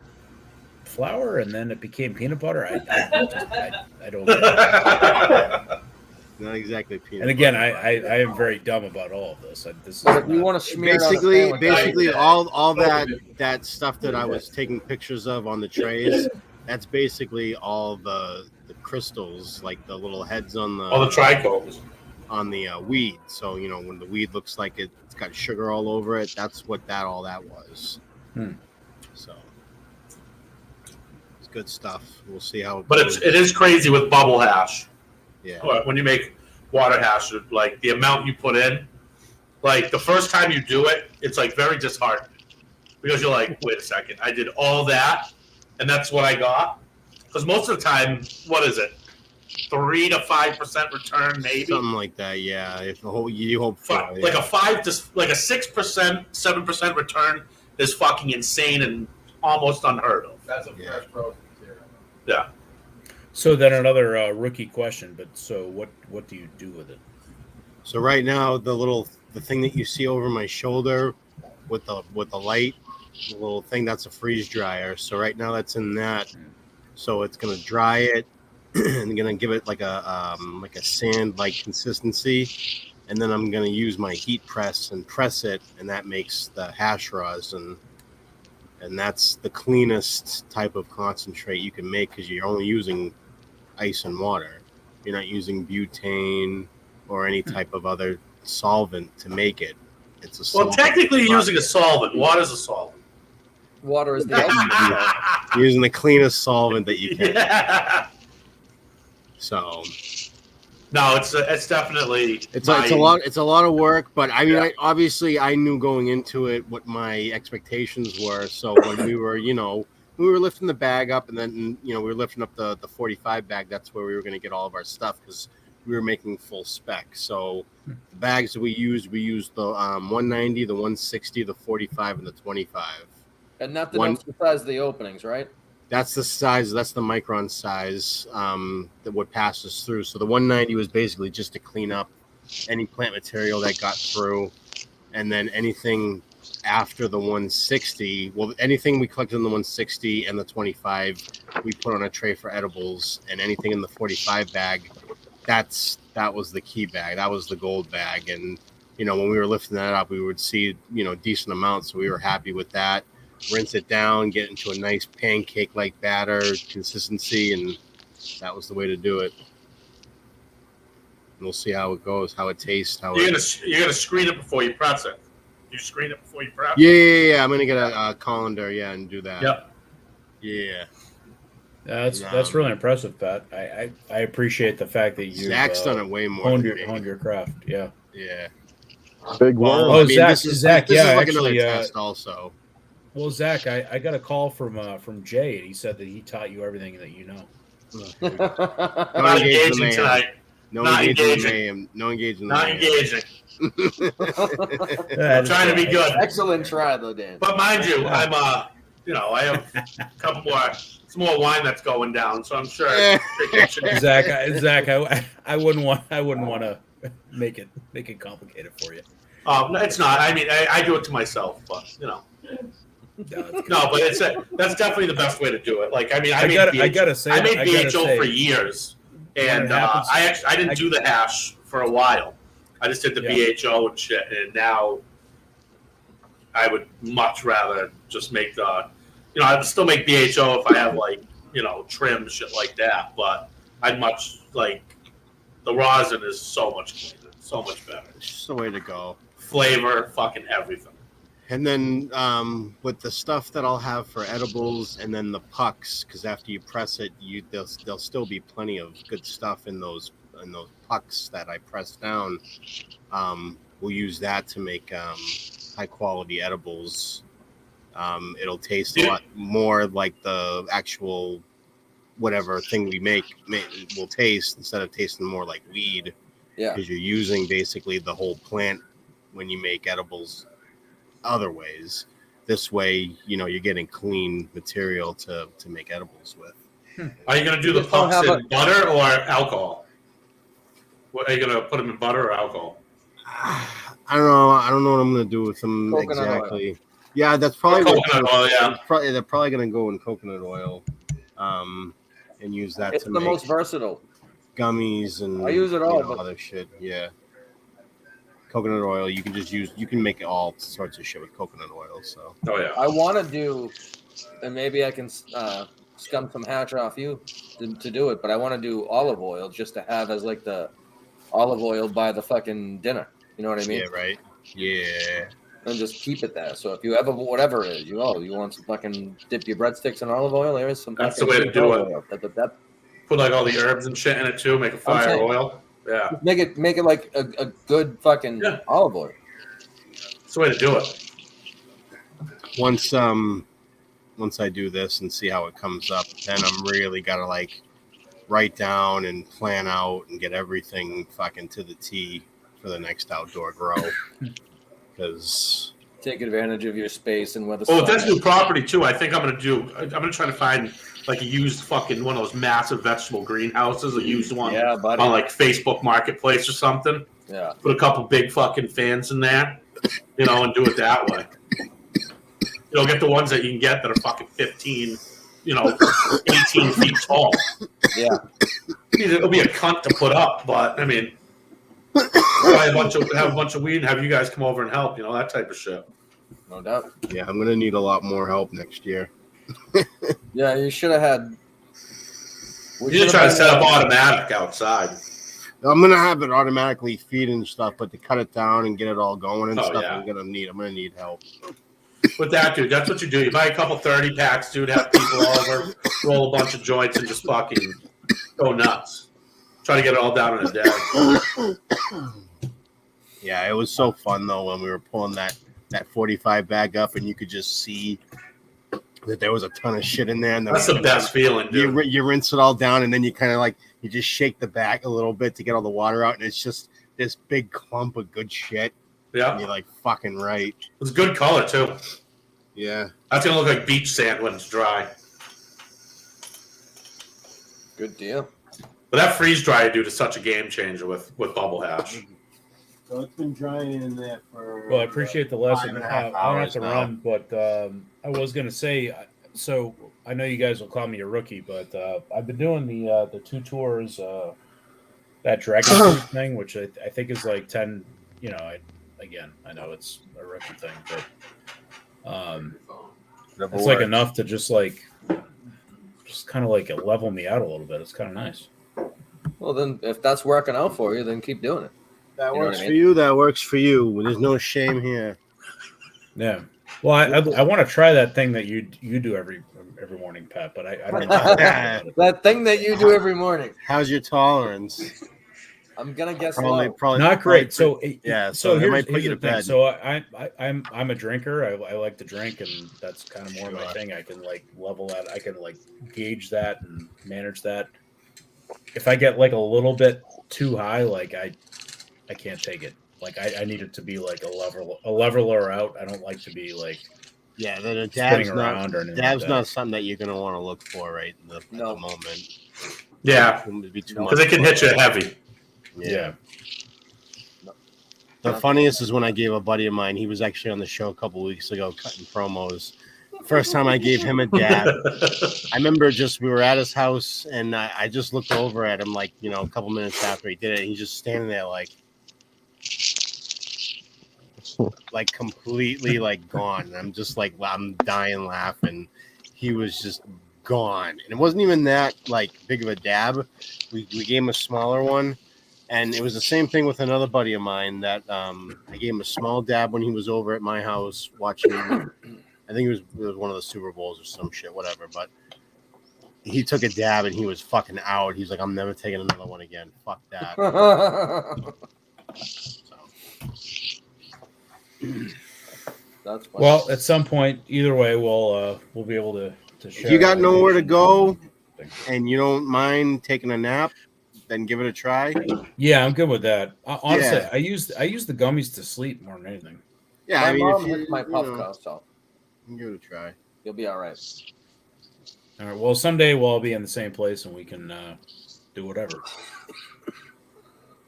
flour, and then it became peanut butter. I don't know. Not exactly peanut. And again, I am very dumb about all of this. You want to smear basically all that stuff that I was taking pictures of on the trays. That's basically all the crystals, like the little heads on the trichomes on the weed. So when the weed looks like it's got sugar all over it, that's what all that was. So it's good stuff. We'll see how. But it is crazy with bubble hash. Yeah. When you make water hash, like the amount you put in, like the first time you do it, it's like very disheartening because you're like, wait a second, I did all that, and that's what I got. Because most of the time, what is it? 3 to 5% return, maybe something like that. Yeah, if you hope for, like a 6%, 7% return is fucking insane and almost unheard of. That's a fresh frozen material. Yeah. So then another rookie question, but so what do you do with it? So right now, the thing that you see over my shoulder with the light, the little thing, that's a freeze dryer. So right now that's in that. So it's gonna dry it and gonna give it like a sand like consistency, and then I'm going to use my heat press and press it, and that makes the hash rosin. And that's the cleanest type of concentrate you can make because you're only using ice and water. You're not using butane or any type of other solvent to make it. It's a well, technically you're using a solvent. Water's a solvent. Water is the ultimate. You're using the cleanest solvent that you can. Yeah. So no, it's definitely it's a lot of work, but I mean, I knew going into it what my expectations were. So when we were lifting the bag up, and then we were lifting up the 45 bag. That's where we were going to get all of our stuff because we were making full spec. So the bags that we used the 190, the 160, the 45, and the 25. And not the size of the openings, right? That's the size. That's the micron size that would pass us through. So the 190 was basically just to clean up any plant material that got through, and then anything after the 160. Well, anything we collected in the 160 and the 25, we put on a tray for edibles, and anything in the 45 bag, that was the key bag. That was the gold bag, and when we were lifting that up, we would see decent amounts. So we were happy with that. Rinse it down, get into a nice pancake-like batter consistency, and that was the way to do it. And we'll see how it goes, how it tastes. You're gonna screen it before you press it. You screen it before you press it. Yeah. I'm gonna get a colander, and do that. Yep. Yeah. That's really impressive, Pat. I appreciate the fact that you Zach's done it way more. honed your craft. Yeah. Yeah. Big worm. Oh, I mean, Zach. This is yeah, like actually, another test also. Well, Zach, I got a call from Jay, and he said that he taught you everything that you know. Not engaging tonight. Not engaging. No engaging. Not engaging. I'm trying to be good. Excellent try, though, Dan. But mind you, I'm I have a couple more. Some more wine that's going down, so I'm sure. Zach, I wouldn't want to make it complicated for you. No, it's not. I mean, I do it to myself, but No, but that's definitely the best way to do it. Like, I mean, I made BHO for years, and I didn't do the hash for a while. I just did the BHO and shit, and now I would much rather just make I'd still make BHO if I have trim shit like that, but I'd much the rosin is so much cleaner, so much better. It's just the way to go. Flavor, fucking everything. And then with the stuff that I'll have for edibles, and then the pucks, because after you press it, there'll still be plenty of good stuff in those pucks that I press down. We'll use that to make high quality edibles. It'll taste a lot more like the actual whatever thing we make will taste, instead of tasting more like weed. Yeah, because you're using basically the whole plant when you make edibles. Other ways, this way, you're getting clean material to make edibles with. Are you going to do the pucks in butter or alcohol? What, are you going to put them in butter or alcohol? I don't know. I don't know what I'm going to do with them exactly. Oil. Yeah, that's probably coconut oil. Yeah, they're probably going to go in coconut oil, and use that. It's to the make most versatile. Gummies and I use it all, other shit. Yeah. Coconut oil, you can make all sorts of shit with coconut oil. So I want to do, and maybe I can scum some hash off you to do it, but I want to do olive oil just to have as the olive oil by the fucking dinner. You know what I mean? Yeah, right. Yeah. And just keep it there. So if you ever, whatever it is, you want some fucking dip your breadsticks in olive oil, there is some. That's the way to do it. Oil. Put all the herbs and shit in it too. Make a fire oil. Yeah. Make it like a good fucking olive oil. That's the way to do it. Once I do this and see how it comes up, then I'm really gotta write down and plan out and get everything fucking to the T for the next outdoor grow. Because take advantage of your space and weather. Oh, that's new property too. I think I'm gonna try to find a used fucking one of those massive vegetable greenhouses, a used one on Facebook Marketplace or something. Yeah. Put a couple big fucking fans in there, and do it that way. Get the ones that you can get that are fucking 15, 18 feet tall. Yeah. It'll be a cunt to put up, but I mean, Buy have a bunch of weed and have you guys come over and help, that type of shit. No doubt. Yeah, I'm gonna need a lot more help next year. Yeah, you should have had. You should try to set up automatic outside. I'm gonna have it automatically feed and stuff, but to cut it down and get it all going and stuff, yeah. I'm gonna need help. With that, dude, that's what you do. You buy a couple 30 packs, dude, have people over, roll a bunch of joints, and just fucking go nuts. Try to get it all down in a day. Yeah, it was so fun though when we were pulling that 45 bag up, and you could just see that there was a ton of shit in there. And that's the best feeling, dude. You rinse it all down, and then you kind of like you just shake the bag a little bit to get all the water out, and it's just this big clump of good shit. Yeah, and you're like fucking right. It's good color too. Yeah, that's gonna look like beach sand when it's dry. Good deal. But that freeze dryer, dude, is such a game changer with bubble hash. So it's been drying in there for. Well, I appreciate the lesson. I don't have to now. run, but I was going to say, so I know you guys will call me a rookie, but I've been doing the 2 tours, that Dragon Fruit thing, which I think is like 10. I know it's a rookie thing, but it's like enough to just kind of like level me out a little bit. It's kind of nice. Well, then, if that's working out for you, then keep doing it. That works for you. That works for you. There's no shame here. Yeah. Well, I want to try that thing that you do every morning, Pat. But I don't know. That thing that you do every morning. How's your tolerance? I'm gonna guess probably not great. So here's might put you to bed. So I'm a drinker. I like to drink, and that's kind of more my thing. I can level that. I can gauge that and manage that. If I get a little bit too high, I can't take it. I need it to be a leveler out. I don't like to be yeah. The dab's around or anything. Dab's not something that you're gonna want to look for at the moment. Yeah, because it can hit you heavy. Yeah. The funniest is when I gave a buddy of mine. He was actually on the show a couple weeks ago cutting promos. First time I gave him a dab, I remember we were at his house, and I just looked over at him a couple minutes after he did it. And he's just standing there completely gone. And I'm just I'm dying laughing. He was just gone, and it wasn't even that big of a dab. We gave him a smaller one, and it was the same thing with another buddy of mine that I gave him a small dab when he was over at my house watching. I think it was one of the Super Bowls or some shit, whatever. But he took a dab and he was fucking out. He's like, I'm never taking another one again. Fuck that. That's funny. Well, at some point, either way, we'll be able to share. If you got nowhere to go and you don't mind taking a nap, then give it a try. Yeah, I'm good with that. Honestly, I use the gummies to sleep more than anything. Yeah, my mom hits my puff cuff, so give it a try. You'll be all right. All right. Well, someday we'll all be in the same place and we can do whatever.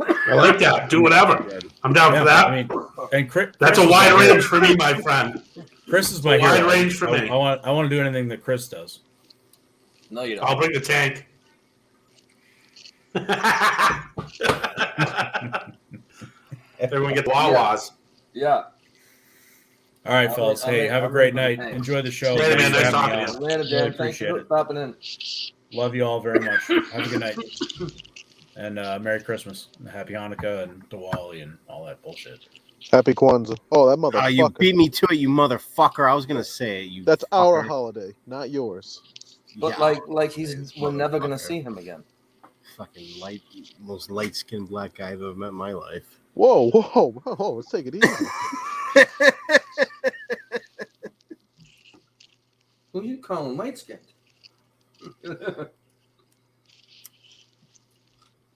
I like that. Do whatever. I'm down for that. I mean, and Chris, that's a wide range for me, my friend. Chris is my wide hero. range for me. I want to do anything that Chris does. No, you don't. I'll bring the tank. Everyone get the Wawas. Yeah. All right, fellas. Hey, have a great night. Enjoy the show. Later, man. Nice talking to you. Later, Dad. Thanks for stopping in. Love you all very much. Have a good night. And Merry Christmas. And Happy Hanukkah and Diwali and all that bullshit. Happy Kwanzaa. Oh, that motherfucker. You beat me to it, you motherfucker. I was going to say it, you That's fucker. our holiday, not yours. But we're never going to see him again. Fucking most light-skinned black guy I've ever met in my life. Whoa, let's take it easy. Who you calling light-skinned?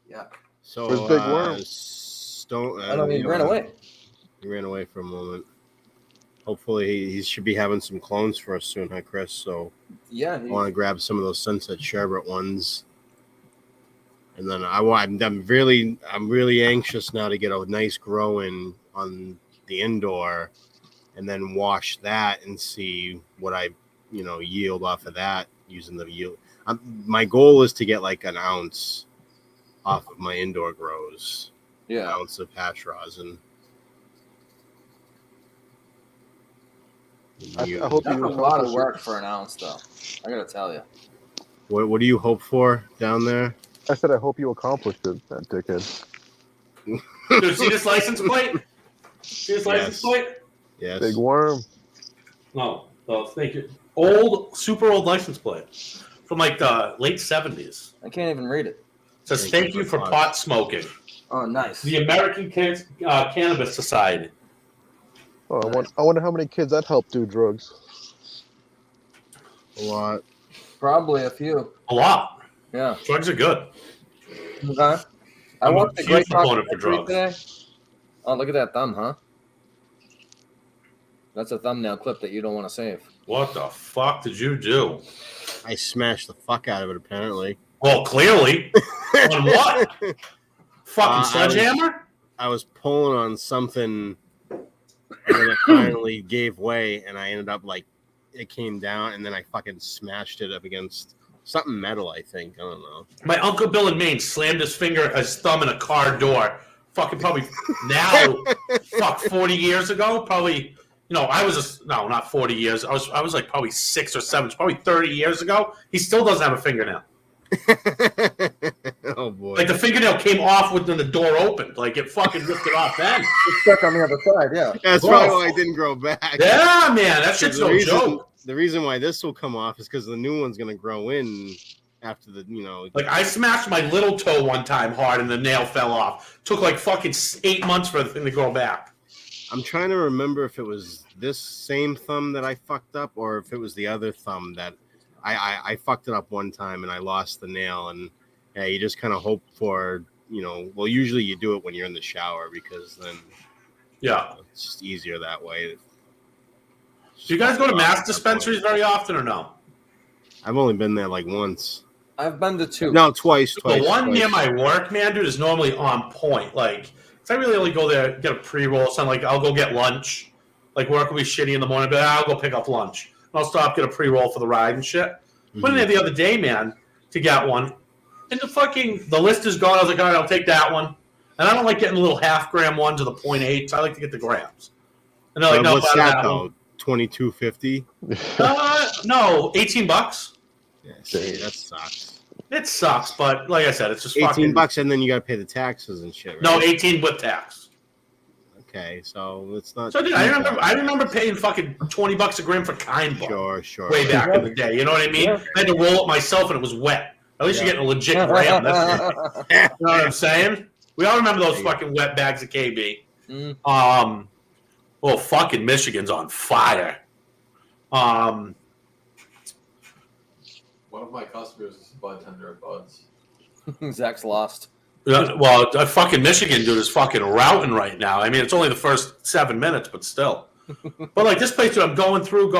Yeah. So, Where's Big Worm? He ran away. He ran away for a moment. Hopefully, he should be having some clones for us soon, huh, Chris? So, yeah, I want to grab some of those Sunset Sherbet ones. And then I'm really anxious now to get a nice grow in on the indoor, and then wash that and see what I yield off of that using the yield. My goal is to get an ounce off of my indoor grows. ounce of hash rosin. I hope That's you a lot of accomplish work it. for an ounce, though. I gotta tell you. What do you hope for down there? I said I hope you accomplished it, that dickhead. Dude, see this license plate? See this license plate? Yes. Big worm. No, thank you. Old, super old license plate from like the late 70s. I can't even read it. It says, thank you for pot smoking. Oh, nice. The American Cannabis Society. Oh, I wonder how many kids that helped do drugs. A lot. Probably a few. A lot. Yeah. Drugs are good. Okay. I I'm watched a a great huge proponent for documentary drugs. today. Oh, look at that thumb, huh? That's a thumbnail clip that you don't want to save. What the fuck did you do? I smashed the fuck out of it, apparently. Well, clearly. On what? Fucking sledgehammer? I was pulling on something, and then it finally gave way, and I ended up it came down, and then I fucking smashed it up against something metal, I think. I don't know. My Uncle Bill in Maine slammed his thumb in a car door. Fucking probably now, 40 years ago, probably. I was not 40 years. I was like probably 6 or 7, probably 30 years ago. He still doesn't have a fingernail. Oh boy! Like the fingernail came off when the door opened. Like it fucking ripped it off then. It's stuck on the other side. Yeah. That's probably why it didn't grow back. Yeah, man, that shit's no joke. The reason why this will come off is because the new one's gonna grow in after the. Like I smashed my little toe one time hard and the nail fell off. Took like fucking 8 months for the thing to grow back. I'm trying to remember if it was this same thumb that I fucked up or if it was the other thumb that I fucked it up one time and I lost the nail. And yeah, you just kind of hope for, well, usually you do it when you're in the shower because then it's just easier that way. Do you guys go to mass dispensaries very often or no? I've only been there like once. I've been to 2. No, twice. The one near my work, man, dude, is normally on point. Like, I really only go there, get a pre-roll. So like, I'll go get lunch. Like, work will be shitty in the morning, but I'll go pick up lunch. I'll stop, get a pre-roll for the ride and shit. Went in there the other day, man, to get one. And the list is gone. I was like, all right, I'll take that one. And I don't like getting the little half-gram ones or the 0.8. I like to get the grams. And they're like, no, what's that though? $22.50? No, $18. Yeah, see, that sucks. It sucks, but like I said, it's just $18, and then you got to pay the taxes and shit. Right? No, 18 with tax. Okay, so it's not. So I remember paying fucking $20 a gram for Kind Bar. Sure. Way back in the day, you know what I mean? Yeah. I had to roll it myself, and it was wet. At least you're getting a legit gram. You know what I'm saying? We all remember those fucking wet bags of KB. Well, fucking Michigan's on fire. One of my customers is Bud Tender at Bud's. Zach's lost. Well, fucking Michigan, dude, is fucking routing right now. I mean, it's only the first 7 minutes, but still. But like this place, dude, I'm going through.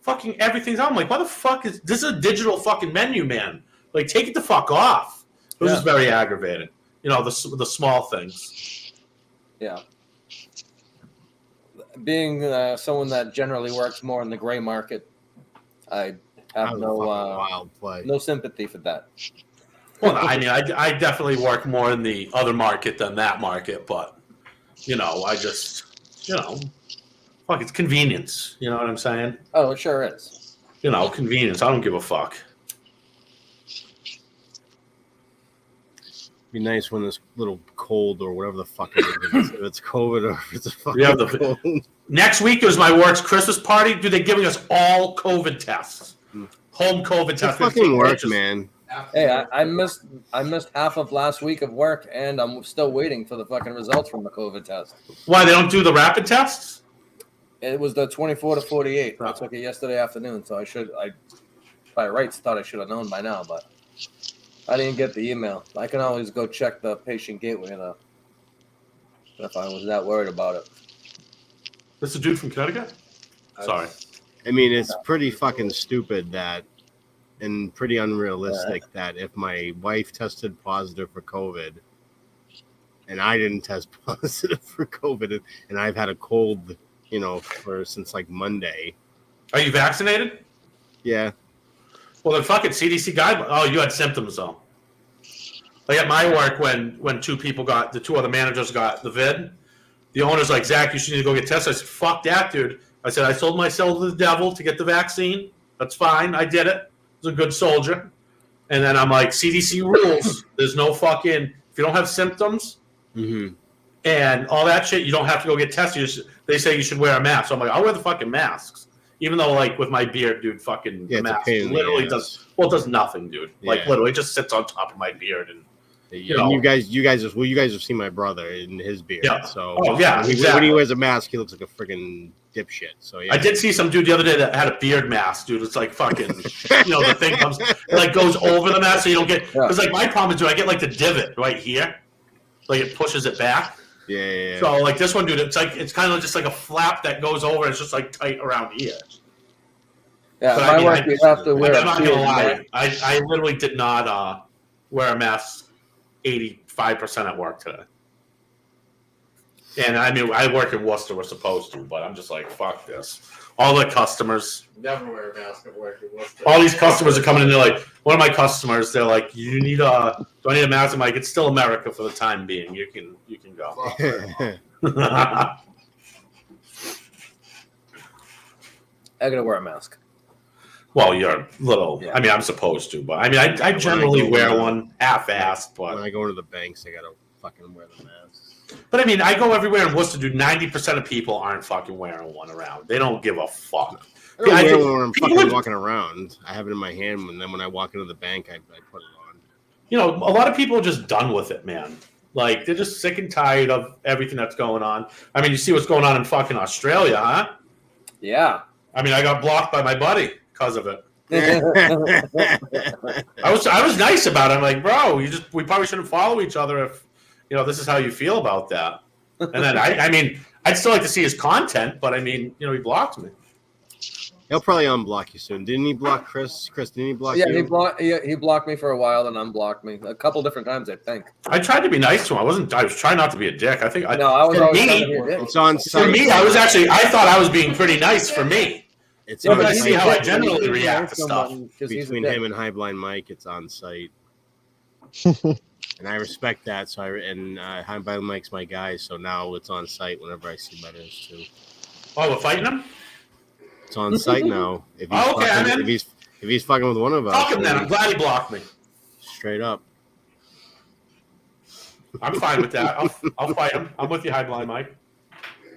Fucking everything's on. I'm like, why the fuck is this? Is a digital fucking menu, man? Like, take it the fuck off. It was just very aggravating. The small things. Yeah. Being someone that generally works more in the gray market, I have no sympathy for that. Well, I mean, I definitely work more in the other market than that market, but I just, fuck, it's convenience. You know what I'm saying? Oh, it sure is. Convenience. I don't give a fuck. Be nice when this little cold or whatever the fuck it is, if it's COVID or if it's a fucking cold. Next week is my work's Christmas party. Dude, they're giving us all COVID tests. Home COVID tests. It fucking works, man. Hey, I missed half of last week of work, and I'm still waiting for the fucking results from the COVID test. Why, they don't do the rapid tests? It was the 24 to 48. I took it yesterday afternoon, so I by rights thought I should have known by now, but I didn't get the email. I can always go check the patient gateway though, if I was that worried about it. This is a dude from Connecticut? Sorry. I mean, it's pretty fucking stupid that, and pretty unrealistic that if my wife tested positive for COVID and I didn't test positive for COVID and I've had a cold, since like Monday. Are you vaccinated? Yeah. Well, the fucking CDC guidelines. Oh, you had symptoms though. Like at my work, when two other managers got the vid, the owner's like, Zach, you should need to go get tested. I said, fuck that, dude. I said, I sold my soul to the devil to get the vaccine. That's fine. I did it. I was a good soldier. And then I'm like, CDC rules. There's no fucking, if you don't have symptoms and all that shit, you don't have to go get tested. They say you should wear a mask. So I'm like, I'll wear the fucking masks. Even though, like, with my beard, dude, fucking the mask literally does nothing, dude. Like, literally, it just sits on top of my beard. And you guys have seen my brother in his beard. Yeah. So exactly. When he wears a mask, he looks like a freaking dipshit. So yeah. I did see some dude the other day that had a beard mask, dude. It's like fucking, the thing comes, it like goes over the mask so you don't get. Because like my problem is, dude, I get like the divot right here, like it pushes it back. Yeah. So like this one, dude, it's kind of just like a flap that goes over. It's just like tight around here. Yeah, but my work, you have to wear. I'm not gonna lie. I literally did not wear a mask 85% at work today. And I mean, I work in Worcester. We're supposed to, but I'm just like, fuck this. All the customers. Never wear a mask at work in Worcester. All these customers are coming in. They're like, one of my customers. They're like, you need do I need a mask? I'm like, it's still America for the time being. You can go. I gotta wear a mask. Well, you're little. Yeah. I mean, I'm supposed to, but I mean, I generally wear one half-assed. But when I go into the banks, I gotta fucking wear the mask. But I mean, I go everywhere in Worcester, dude. 90% of people aren't fucking wearing one around. They don't give a fuck. I don't wear one when I'm fucking walking around. I have it in my hand, and then when I walk into the bank, I put it on. A lot of people are just done with it, man. Like, they're just sick and tired of everything that's going on. I mean, you see what's going on in fucking Australia, huh? Yeah. I mean, I got blocked by my buddy because of it. I was nice about it. I'm like, bro, we probably shouldn't follow each other if this is how you feel about that. And then I mean, I'd still like to see his content, but I mean, he blocked me. He'll probably unblock you soon. Didn't he block Chris? Chris, didn't he block you? He blocked me for a while, then unblocked me a couple different times, I think. I tried to be nice to him. I was trying not to be a dick. I think I was for always me, it's on site. For me, I thought I was being pretty nice for me. It's but I see how I generally react to stuff. Between him and High Blind Mike, it's on site. And I respect that. So High Blind Mike's my guy, so now it's on site whenever I see letters too. Oh, we're fighting him? It's on site now. If he's fucking with one of us. Fuck him then. I'm glad he blocked me. Straight up. I'm fine with that. I'll fight him. I'm with you, High Blind Mike.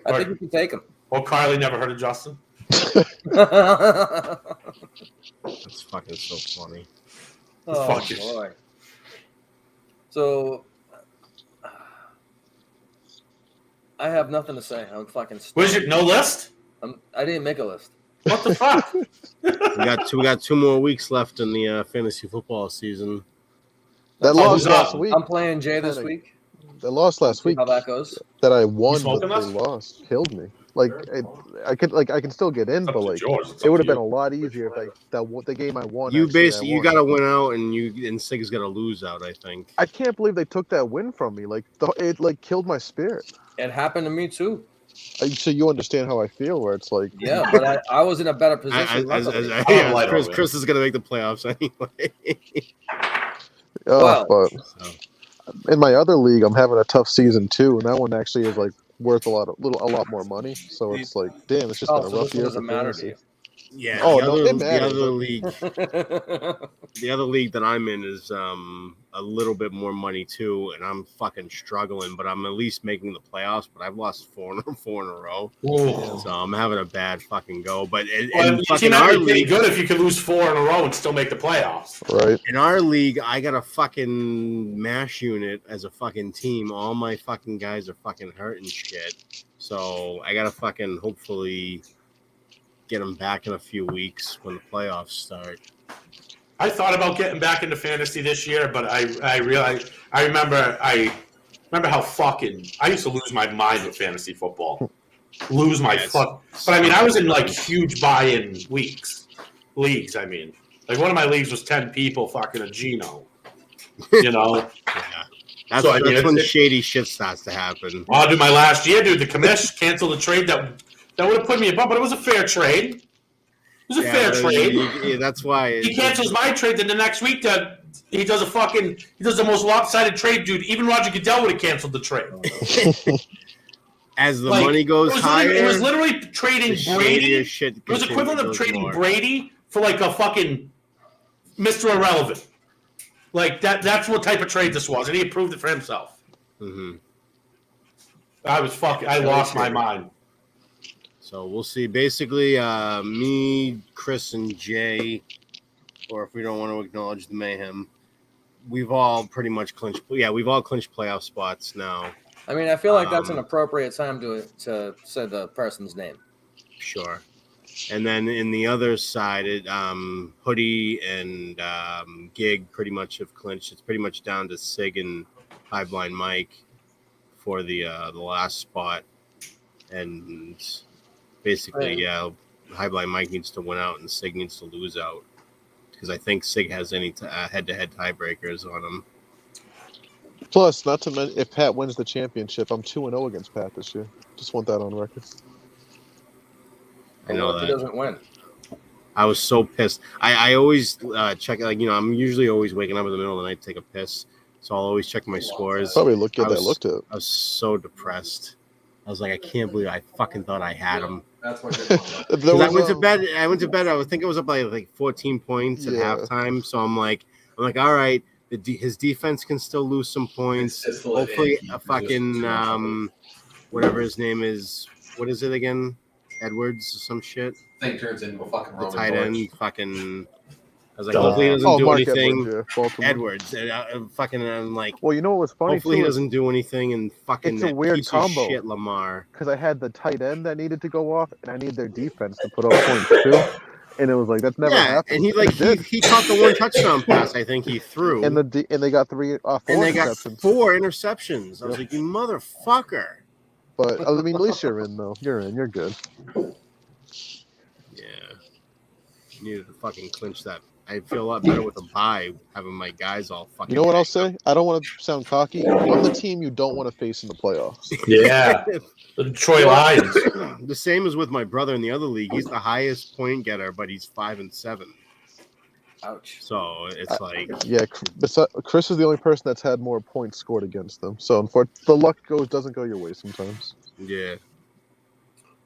I think you can take him. Well, Carly never heard of Justin. That's fucking so funny. Oh, boy. So, I have nothing to say. I'm fucking stupid. Where's your no list? I didn't make a list. What the fuck? we got 2 more weeks left in the fantasy football season. That lost last week. I'm playing Jay this week. That lost last week. How that goes? That I won, but they lost. Killed me. Like I can still get in, but like it would have been a lot easier if the game I won. You got to win out, and Sig's got to lose out. I think. I can't believe they took that win from me. Like it killed my spirit. It happened to me too. So you understand how I feel, where it's like, yeah, but I was in a better position. Chris is gonna make the playoffs anyway. But in my other league, I'm having a tough season too, and that one actually is like worth a lot more money. So it's like, damn, it's just been a rough year for fantasy. Yeah. The other league that I'm in is a little bit more money too, and I'm fucking struggling, but I'm at least making the playoffs. But I've lost four in a row, so I'm having a bad fucking go. But in our league, good if you could lose 4 in a row and still make the playoffs. Right. In our league, I got a fucking mash unit as a fucking team. All my fucking guys are fucking hurt and shit. So I gotta fucking hopefully get them back in a few weeks when the playoffs start. I thought about getting back into fantasy this year, but I realized I remember how fucking I used to lose my mind with fantasy football. But I mean, I was in like huge buy-in leagues. I mean, like one of my leagues was 10 people fucking a Geno. Yeah. That's when shady shit starts to happen. I'll do my last year, dude. The commish canceled a trade that would have put me above, but it was a fair trade. It It was a fair trade. Yeah, that's why he cancels my trade. Then the next week, he does the most lopsided trade, dude. Even Roger Goodell would have canceled the trade. As the money goes higher, it was literally trading Brady. It was equivalent of trading Brady for like a fucking Mr. Irrelevant. Like that's what type of trade this was, and he approved it for himself. Mm-hmm. I lost my mind. So we'll see. Basically, me, Chris, and Jay, or if we don't want to acknowledge the mayhem, we've all pretty much clinched. Yeah, we've all clinched playoff spots now. I mean, I feel like that's an appropriate time to say the person's name. Sure. And then in the other side, Hoodie and Gig pretty much have clinched. It's pretty much down to Sig and High Blind Mike for the last spot. And basically, High Blind Mike needs to win out and Sig needs to lose out. Because I think Sig has any head-to-head tiebreakers on him. Plus, not to mention, if Pat wins the championship, I'm 2-0 against Pat this year. Just want that on record. I know that. He doesn't win. I was so pissed. I always check, I'm usually always waking up in the middle of the night to take a piss. So I'll always check my scores. Probably looked at that. Looked at. I was so depressed. I was like, I can't believe I fucking thought I had him. That's what I went to bed. I think it was up by like 14 points at halftime. So I'm like, all right. His defense can still lose some points. Hopefully, a fucking whatever his name is. What is it again? Edwards or some shit. Thing turns into a fucking Roman tight torch. end. Fucking. I was like, hopefully he doesn't do Mark anything. Edwards, I'm like, well, you know what was funny? Hopefully he doesn't do anything and fucking it's a weird piece combo. Of shit Lamar. Because I had the tight end that needed to go off, and I need their defense to put up points too. And it was like that's never happened. And he caught the one touchdown pass. I think he threw. And they got four interceptions. 4 interceptions. I was like, you motherfucker. But I mean, at least you're in though. You're in. You're good. Yeah. Needed to fucking clinch that. I feel a lot better with a bye, having my guys all fucking. You know what I'll say? I don't want to sound cocky. I'm the team you don't want to face in the playoffs. Yeah. The Detroit Lions. The same as with my brother in the other league. He's the highest point getter, but he's 5-7. Ouch. So it's Chris is the only person that's had more points scored against them. So the luck doesn't go your way sometimes. Yeah.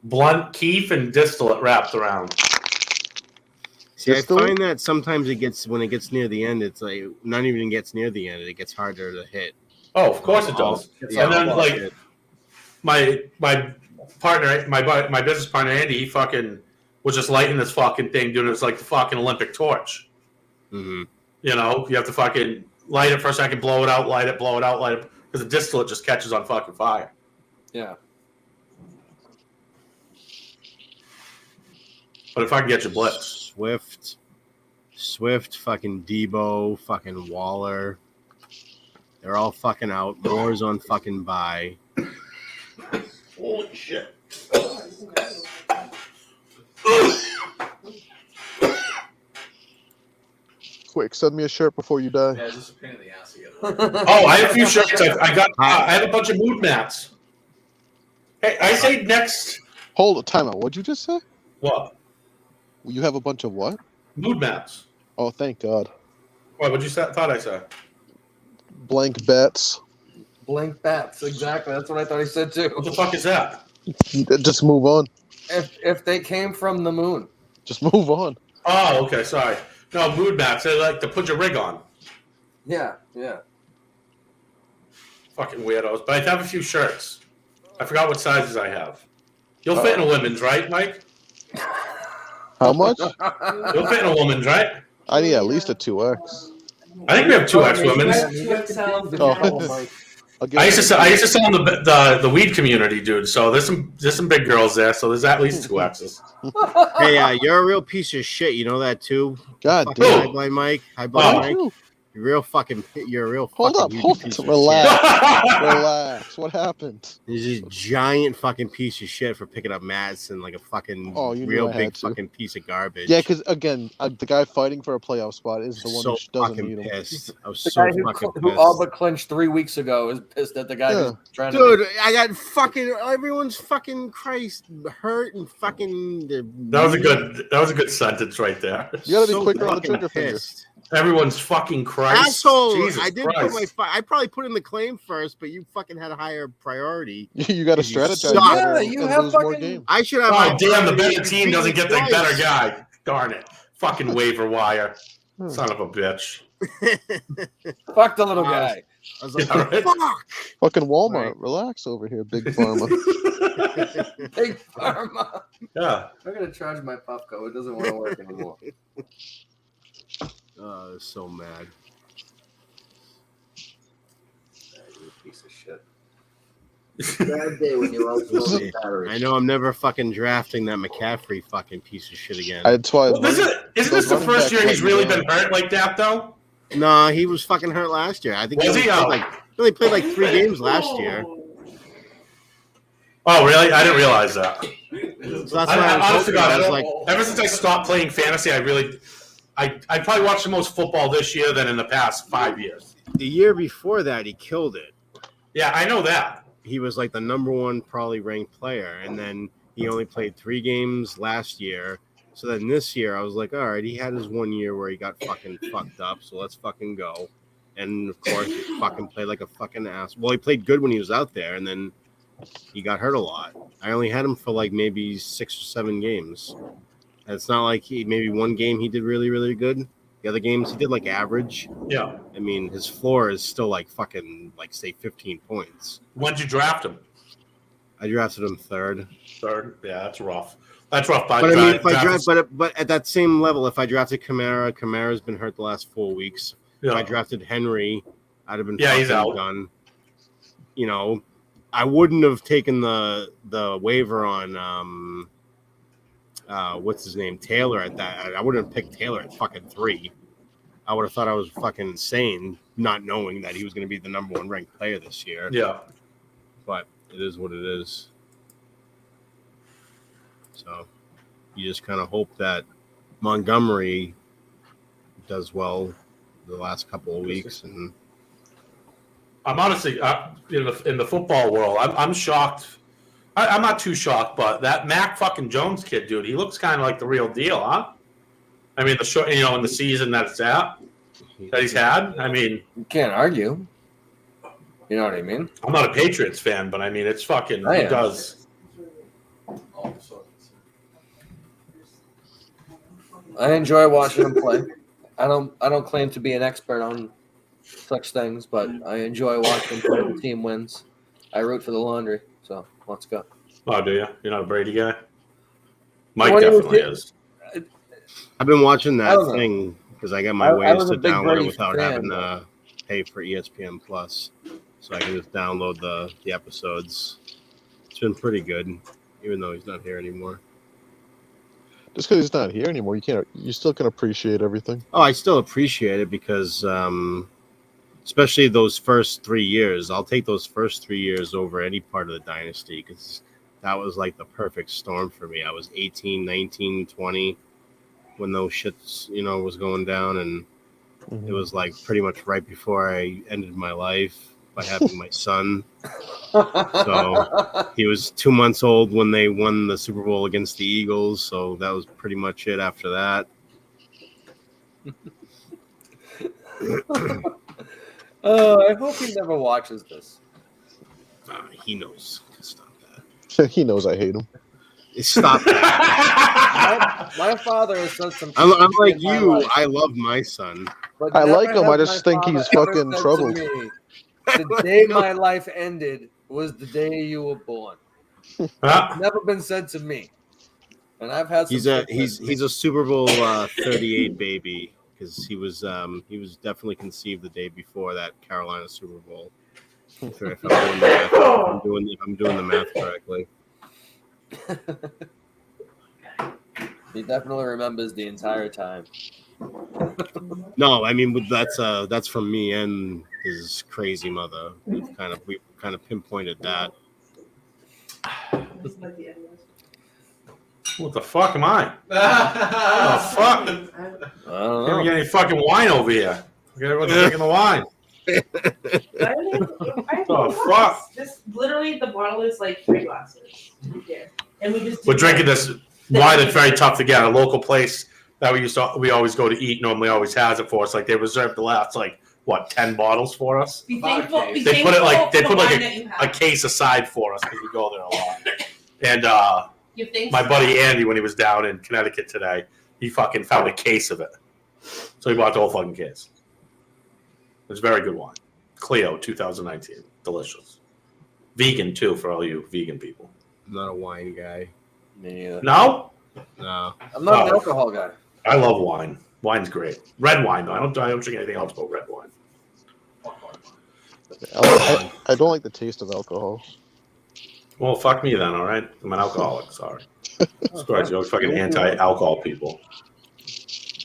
Blunt, Keefe, and Distillate wrapped around. See, I find that sometimes when it gets near the end, it's like not even gets near the end, it gets harder to hit. Oh, of course it does. And then like my partner, my business partner Andy, he fucking was just lighting this fucking thing, doing it's like the fucking Olympic torch. Mm-hmm. You know, you have to fucking light it for a second, blow it out, light it, blow it out, light it, because the distillate just catches on fucking fire. Yeah. But if I can get you blitz. Swift, fucking Debo, fucking Waller. They're all fucking out. Moore's on fucking bye. Holy shit. Quick, send me a shirt before you die. Yeah, it's just a pain in the ass to get Oh, I have a few shirts. I have a bunch of mood mats. Hey, I say next. Hold a timeout. What'd you just say? What? You have a bunch of what? Mood maps. Oh, thank God. What? What'd you thought I said? Blank bats. Blank bats. Exactly. That's what I thought he said too. What the fuck is that? Just move on. If they came from the moon. Just move on. Oh, okay. Sorry. No, mood maps. They like to put your rig on. Yeah. Fucking weirdos. But I have a few shirts. I forgot what sizes I have. You'll fit in a women's, right, Mike? How much? You'll fit in a woman's, right? I need at least a 2X. I think we have 2X women's. I used to sell in the weed community, dude. So there's some big girls there. So there's at least 2X's. Hey, you're a real piece of shit. You know that too. God damn. High Blind Mike. You're You're a real Hold up, fucking hold piece up, of relax, relax. What happened? He's a giant fucking piece of shit for picking up Madison like a fucking You real knew I had big to. fucking piece of garbage. Yeah, because again, the guy fighting for a playoff spot is the one so who doesn't fucking need him. pissed. I was The so guy fucking who pissed. all but clinched 3 weeks ago is pissed at the guy who's trying to. Dude, I got fucking everyone's fucking Christ hurt and fucking. That was a good sentence right there. You gotta be quicker on the trigger finger. Everyone's fucking Christ. Asshole! Jesus I did Christ. I probably put in the claim first, but you fucking had a higher priority. You got to strategize suck. better you and have lose more fucking- games. I should have. Oh my damn! The priority. better team You doesn't beat get me the better twice. guy. Darn it! Fucking waiver wire. Son of a bitch. Fuck the little guy. I was like, Yeah, right? fuck. Fucking Walmart, Right. relax over here, Big Pharma. Big Pharma. Yeah. I'm gonna charge my Puffco. It doesn't want to work anymore. I was so mad. You piece of shit. Bad day when you're also battery. I know I'm never fucking drafting that McCaffrey fucking piece of shit again. That's why. Well, isn't this the first year he's really been hurt like that though? No, he was fucking hurt last year. I think Was he? Oh. he only played like 3 games last year. Oh really? I didn't realize that. So that's why I was Honest to hoping. God, I was like, ever since I stopped playing fantasy, I probably watched the most football this year than in the past 5 years. the year before that, he killed it. Yeah, I know that. He was like the number 1 probably ranked player, and then he only played 3 games last year. So then this year, I was like, all right, he had his 1 year where he got fucking fucked up, so let's fucking go. And of course, he fucking played like a fucking ass. Well, he played good when he was out there, and then he got hurt a lot. I only had him for like maybe 6 or 7 games. And it's not like maybe 1 game he did really, really good. The other games he did like average. Yeah. I mean, his floor is still like fucking like say 15 points. When'd you draft him? I drafted him 3rd. 3rd? Yeah, that's rough. That's rough. But I mean, if I draft, but at that same level, if I drafted Kamara's been hurt the last 4 weeks. Yeah. If I drafted Henry, I'd have been he's fucking out. done. You know, I wouldn't have taken the waiver on what's his name, Taylor at that. I wouldn't have picked Taylor at fucking 3. I would have thought I was fucking insane, not knowing that he was going to be the number 1 ranked player this year. Yeah. But it is what it is. So you just kind of hope that Montgomery does well the last couple of weeks. And I'm honestly in the football world, I'm shocked. I'm not too shocked, but that Mac fucking Jones kid, dude, he looks kind of like the real deal, huh? I mean, the short, in the season that he's had. I mean, You can't argue. You know what I mean? I'm not a Patriots fan, but I mean, it's fucking. I He am. does. I enjoy watching him play. I don't claim to be an expert on such things, but I enjoy watching him play. The team wins. I root for the Laundry, so let's go. Oh, do you? You're not a Brady guy? Mike What do you definitely think? is. I've been watching I that don't know. thing because I got my I ways was a to big download Brady it without fan, having though. to pay for ESPN Plus, so I can just download the episodes. It's been pretty good, even though he's not here anymore. Just because he's not here anymore, you still can appreciate everything. Oh, I still appreciate it because, especially those first 3 years, I'll take those first 3 years over any part of the dynasty because that was like the perfect storm for me. I was 18, 19, 20 when those shits, was going down, and it was like pretty much right before I ended my life by having my son. So he was 2 months old when they won the Super Bowl against the Eagles. So that was pretty much it after that. I hope he never watches this. He knows. Stop He knows I hate him. that. Stop that. My father has said some. I'm shit like in my you. life, I love my son. but I never like him, has I just my think he's father fucking ever said to troubled. me, the day my life ended was the day you were born. Huh? Never been said to me, and I've had. Some He's a Super Bowl 38 baby because he was definitely conceived the day before that Carolina Super Bowl. If I'm doing the math correctly. He definitely remembers the entire time. No, I mean that's from me and his crazy mother. We've kind of pinpointed that. What the fuck am I? What the fuck? I don't Can't know. get any fucking wine over here. Everyone's drinking the wine. Oh fuck! This literally the bottle is like 3 glasses. Yeah, and We're drinking this wine that's very tough to get. A local place that we always go to eat normally always has it for us. Like they reserved the last 10 bottles for us. Be thankful. They put a case aside for us because we go there a lot. And my buddy Andy, when he was down in Connecticut today, he fucking found a case of it. So he bought the whole fucking case. It's very good wine. Clio 2019. Delicious. Vegan too for all you vegan people. I'm not a wine guy. Me either. No? No. I'm not an alcohol guy. I love wine. Wine's great. Red wine though. I don't drink anything else but red wine. I don't like the taste of alcohol. Well, fuck me then, all right? I'm an alcoholic, sorry. Screw you fucking anti-alcohol people.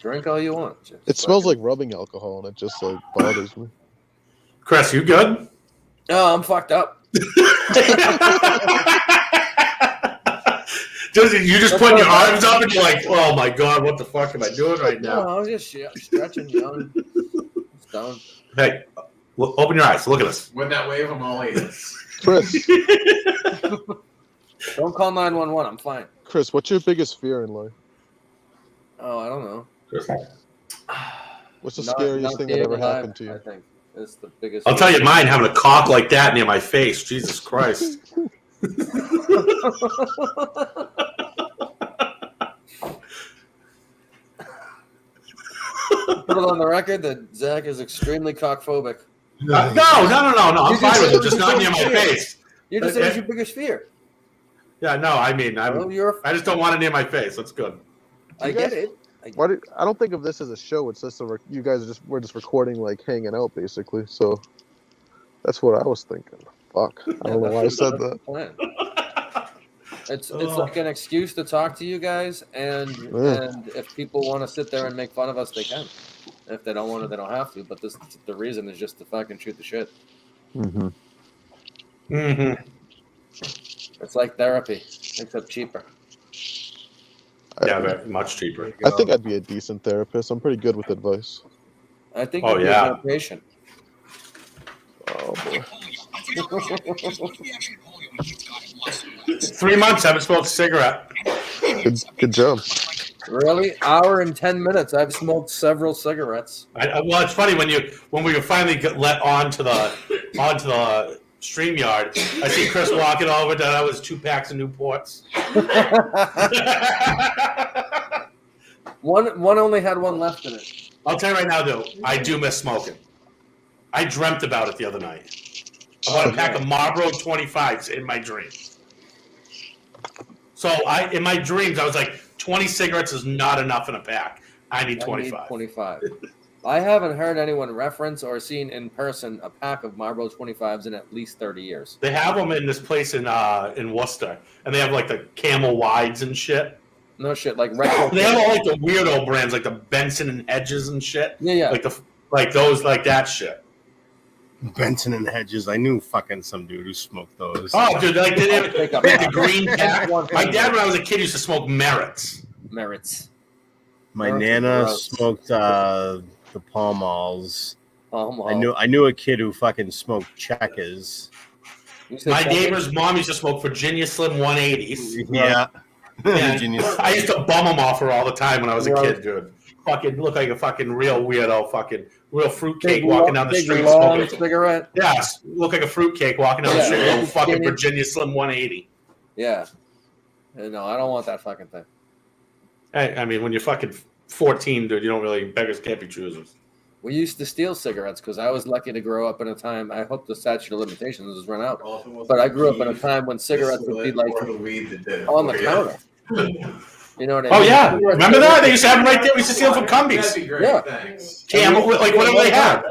Drink all you want. Just It smells like rubbing alcohol, and it just bothers me. Chris, you good? No, I'm fucked up. You just putting your arms up and you're like, oh my god, what the fuck am I doing right now? No, I was just stretching, young. It's done. Hey, open your eyes. Look at us. When that wave, I'm all ears. Chris, Don't call 911. I'm fine. Chris, what's your biggest fear in life? Oh, I don't know. What's the scariest thing that ever happened to you? I think it's the biggest. I'll tell you mine, having a cock like that near my face. Jesus Christ. Put it on the record that Zach is extremely cockphobic. No. I'm fine with it. Just not near my face. You just said it's your biggest fear. Yeah, no, I mean, I just don't want it near my face. That's good. I get it. I don't think of this as a show. It's just you guys we're just recording, hanging out, basically. So that's what I was thinking. Fuck, I don't know why I said that. It's like an excuse to talk to you guys, and if people want to sit there and make fun of us, they can. If they don't want to, they don't have to. But the reason is just to fucking shoot the shit. Mm-hmm. Mm-hmm. It's like therapy, except cheaper. Yeah, very much cheaper. I think I'd be a decent therapist. I'm pretty good with advice. I think you'd be a good patient. Oh boy. 3 months, haven't smoked a cigarette. Good job. Really? Hour and 10 minutes. I've smoked several cigarettes. Well, it's funny when we were finally let onto the StreamYard. I see Chris walking over. That was 2 packs of Newports. One only had one left in it. I'll tell you right now, though, I do miss smoking. I dreamt about it the other night. I bought a pack of Marlboro 25s in my dreams. So in my dreams, I was like, 20 cigarettes is not enough in a pack. I need 25. 25. I haven't heard anyone reference or seen in person a pack of Marlboro 25s in at least 30 years. They have them in this place in Worcester, and they have like the Camel Wides and shit. No shit, like retro. They have all like the weirdo brands, like the Benson and Hedges and shit. Yeah. Like those, like that shit. Benson and Hedges. I knew fucking some dude who smoked those. Oh, dude, like they had the green pack. My dad, when I was a kid, used to smoke Merritts. My Nana smoked the Pall Malls. I knew a kid who fucking smoked Checkers. My neighbor's mom used to smoke Virginia Slim 180s. Yeah. I used to bum them off her all the time when I was a kid, dude. Fucking look like a fucking real weirdo, fucking real fruitcake walking down the street smoking cigarette. Yeah, look like a fruitcake walking down the street with a fucking Virginia Slim 180. Yeah. No, I don't want that fucking thing. I mean, when you're fucking 14, dude, you don't really, beggars can't be choosers. We used to steal cigarettes because I was lucky to grow up in a time. I hope the statute of limitations has run out. But I grew up in a time when cigarettes would be like on the counter. You know what I mean? Oh, yeah. Remember that? They used to have them right there. We used to steal from Cumbies. That'd be great. Yeah. Thanks. Camel, like whatever they had.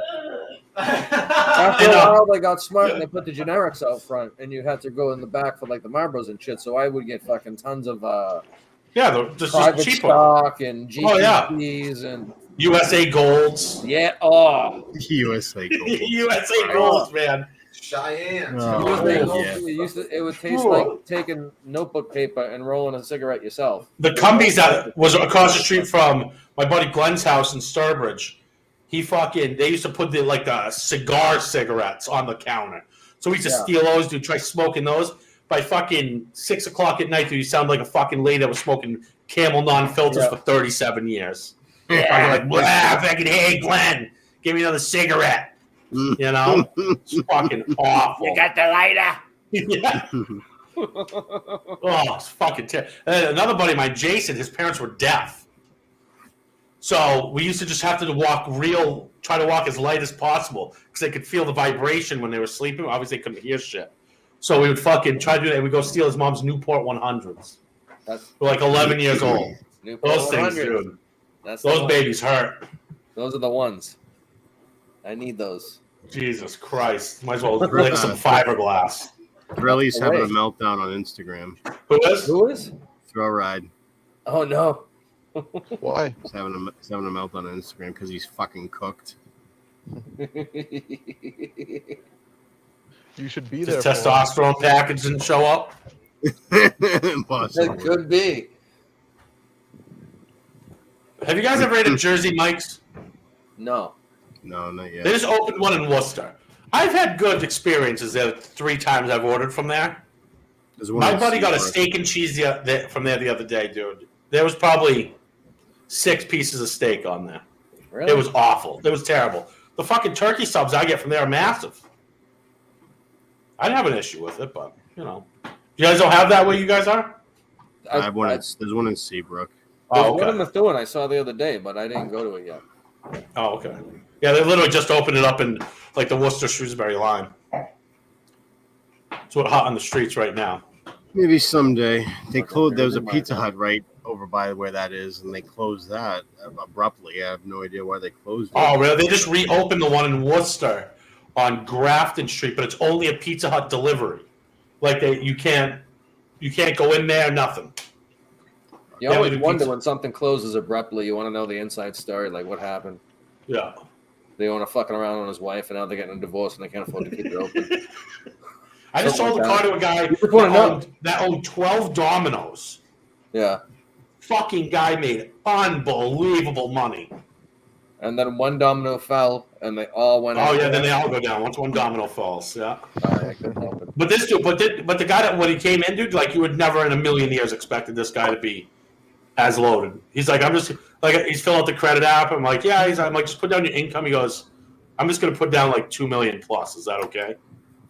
After a while, they got smart and they put the generics out front, and you had to go in the back for like the Marlboros and shit. So I would get fucking tons of just private cheaper stock and GPPs and USA Golds. Yeah. Oh. USA Gold. USA Golds, man. Cheyenne. USA Oh, Gold, yeah. it would taste like taking notebook paper and rolling a cigarette yourself. The Cumbies that was across the street from my buddy Glenn's house in Sturbridge. They used to put the cigar cigarettes on the counter. So we used to steal those, dude, try smoking those. By fucking 6 o'clock at night, dude, you sound like a fucking lady that was smoking Camel non-filters for 37 years. Yeah. Like, fucking, hey, Glenn, give me another cigarette. You know? It's fucking awful. You got the lighter? Yeah. Oh, it's fucking terrible. Another buddy of mine, Jason, his parents were deaf. So we used to just have to try to walk as light as possible because they could feel the vibration when they were sleeping. Obviously, they couldn't hear shit. So we would fucking try to do that. And we'd go steal his mom's Newport 100s. We're like 11 years old. Those things, dude. Those babies hurt. Those are the ones. I need those. Jesus Christ. Might as well lick some fiberglass. Thrillie's having a meltdown on Instagram. Who is? Throw Ride. Oh, no. Why? He's having a meltdown on Instagram because he's fucking cooked. You should be Just there. Testosterone package didn't show up. It could be. Have you guys ever ate at Jersey Mike's? No. No, not yet. They just opened one in Worcester. I've had good experiences there 3 times I've ordered from there. My buddy got a steak and cheese from there the other day, dude. There was probably 6 pieces of steak on there. Really? It was awful. It was terrible. The fucking turkey subs I get from there are massive. I didn't have an issue with it, but, you know. You guys don't have that where you guys are? There's one in Seabrook. There's one in Methuen I saw the other day, but I didn't go to it yet. Oh, okay. Yeah, they literally just opened it up in, like, the Worcester-Shrewsbury line. It's hot on the streets right now. Maybe someday. They closed. There was a Pizza Hut right over by where that is, and they closed that abruptly. I have no idea why they closed it. Oh, really? They just reopened the one in Worcester on Grafton Street, but it's only a Pizza Hut delivery. Like you can't go in there, nothing. You always wonder when something closes abruptly. You want to know the inside story, like what happened. Yeah. They want to fucking around on his wife, and now they're getting a divorce, and they can't afford to keep it open. I just sold a car to a guy that owned 12 Dominoes. Yeah. Fucking guy made unbelievable money. And then one domino fell, and they all went out. Oh, yeah, then they all go down once one domino falls. Yeah. I couldn't help it. But this dude, but the guy that when he came in, dude, like you would never in a million years expected this guy to be as loaded. He's like, he's filling out the credit app. I'm like, yeah. I'm like, just put down your income. He goes, I'm just gonna put down like $2 million plus. Is that okay?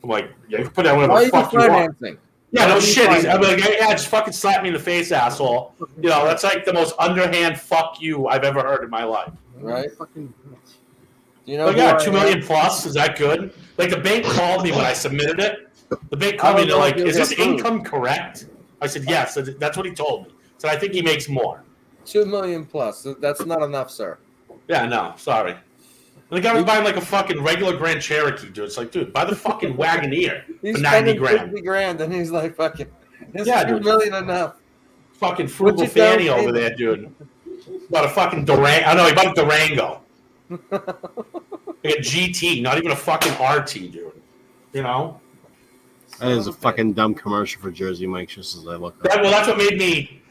I'm like, yeah, you can put down whatever the fuck you want. Yeah, no shit. I'm like, yeah, just fucking slap me in the face, asshole. You know, that's like the most underhand fuck you I've ever heard in my life. Right? You know, yeah, $2 million plus. Is that good? Like the bank called me when I submitted it. The bank called me. They're like, "Is this income correct?" I said, "Yes." That's what he told me. So I think he makes more. $2 million plus. That's not enough, sir. Yeah, no, sorry. And the guy was buying like a fucking regular Grand Cherokee, dude. It's like, dude, buy the fucking Wagoneer for 90 grand. 50 grand, and he's like, fucking, is yeah, $2 million enough? Fucking frugal fanny over there, dude. Bought a fucking Durango. I know, he bought a Durango. Like a GT, not even a fucking RT, dude. You know? That is a fucking dumb commercial for Jersey Mike's, just as I look up. Well, that's what made me.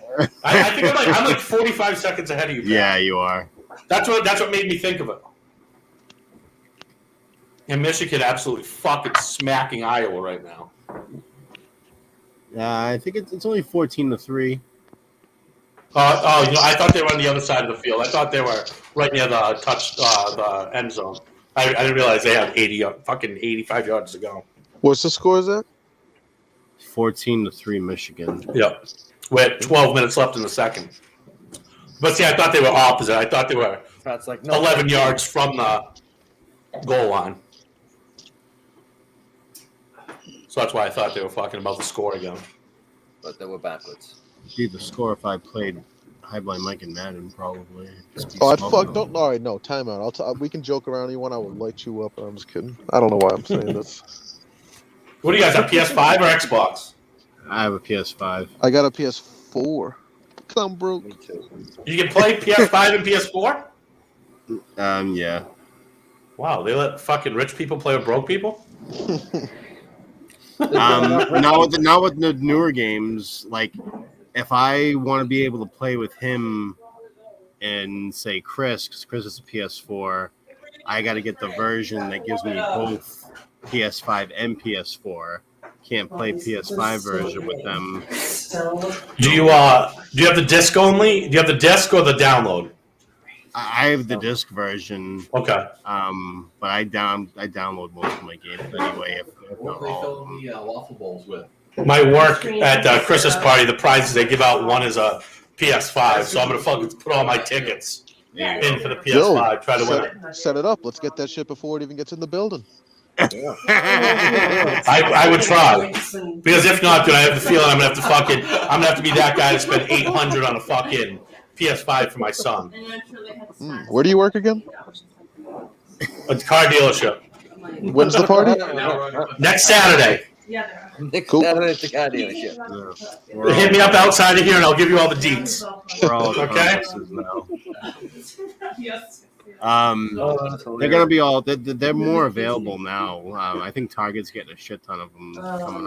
I think I'm like 45 seconds ahead of you. Yeah, you are. That's what made me think of it. And Michigan absolutely fucking smacking Iowa right now. I think it's only 14-3. I thought they were on the other side of the field. I thought they were right near the end zone. I didn't realize they had 85 yards to go. What's the score? Is that 14-3 Michigan? Yep. With 12 minutes left in the second. But see, I thought they were opposite. I thought they were 11 yards from the goal line. So that's why I thought they were fucking about to score again. But they were backwards. Be the score if I played High Blind Mike and Madden, probably. All right, no, time out. We can joke around. You want? I will light you up. I'm just kidding. I don't know why I'm saying this. What do you guys have? PS5 or Xbox? I have a PS5. I got a PS4. Come broke. Me too. You can play PS5 and PS4? Yeah. Wow, they let fucking rich people play with broke people? Now with the newer games, like if I want to be able to play with him and say Chris, because Chris is a PS4, I got to get the version that gives me both PS5 and PS4. Can't play PS5 version with them. Do you have the disc only? Do you have the disc or the download? I have the disc version. Okay. But I download most of my games anyway. What were they filling the waffle bowls with? My work at Chris's party, the prizes they give out, one is a PS5, so I'm gonna fucking put all my tickets in for the PS5. Try to win it. Set it up. Let's get that shit before it even gets in the building. I would try, because if not, dude, I have the feeling I'm gonna have to be that guy to spend $800 on a fucking PS5 for my son. Where do you work again? A car dealership. When's the party? Next Saturday. Cool. Saturday at the car dealership. Hit me up outside of here, and I'll give you all the deets. We're all okay. They're gonna be all. They're more available now. I think Target's getting a shit ton of them.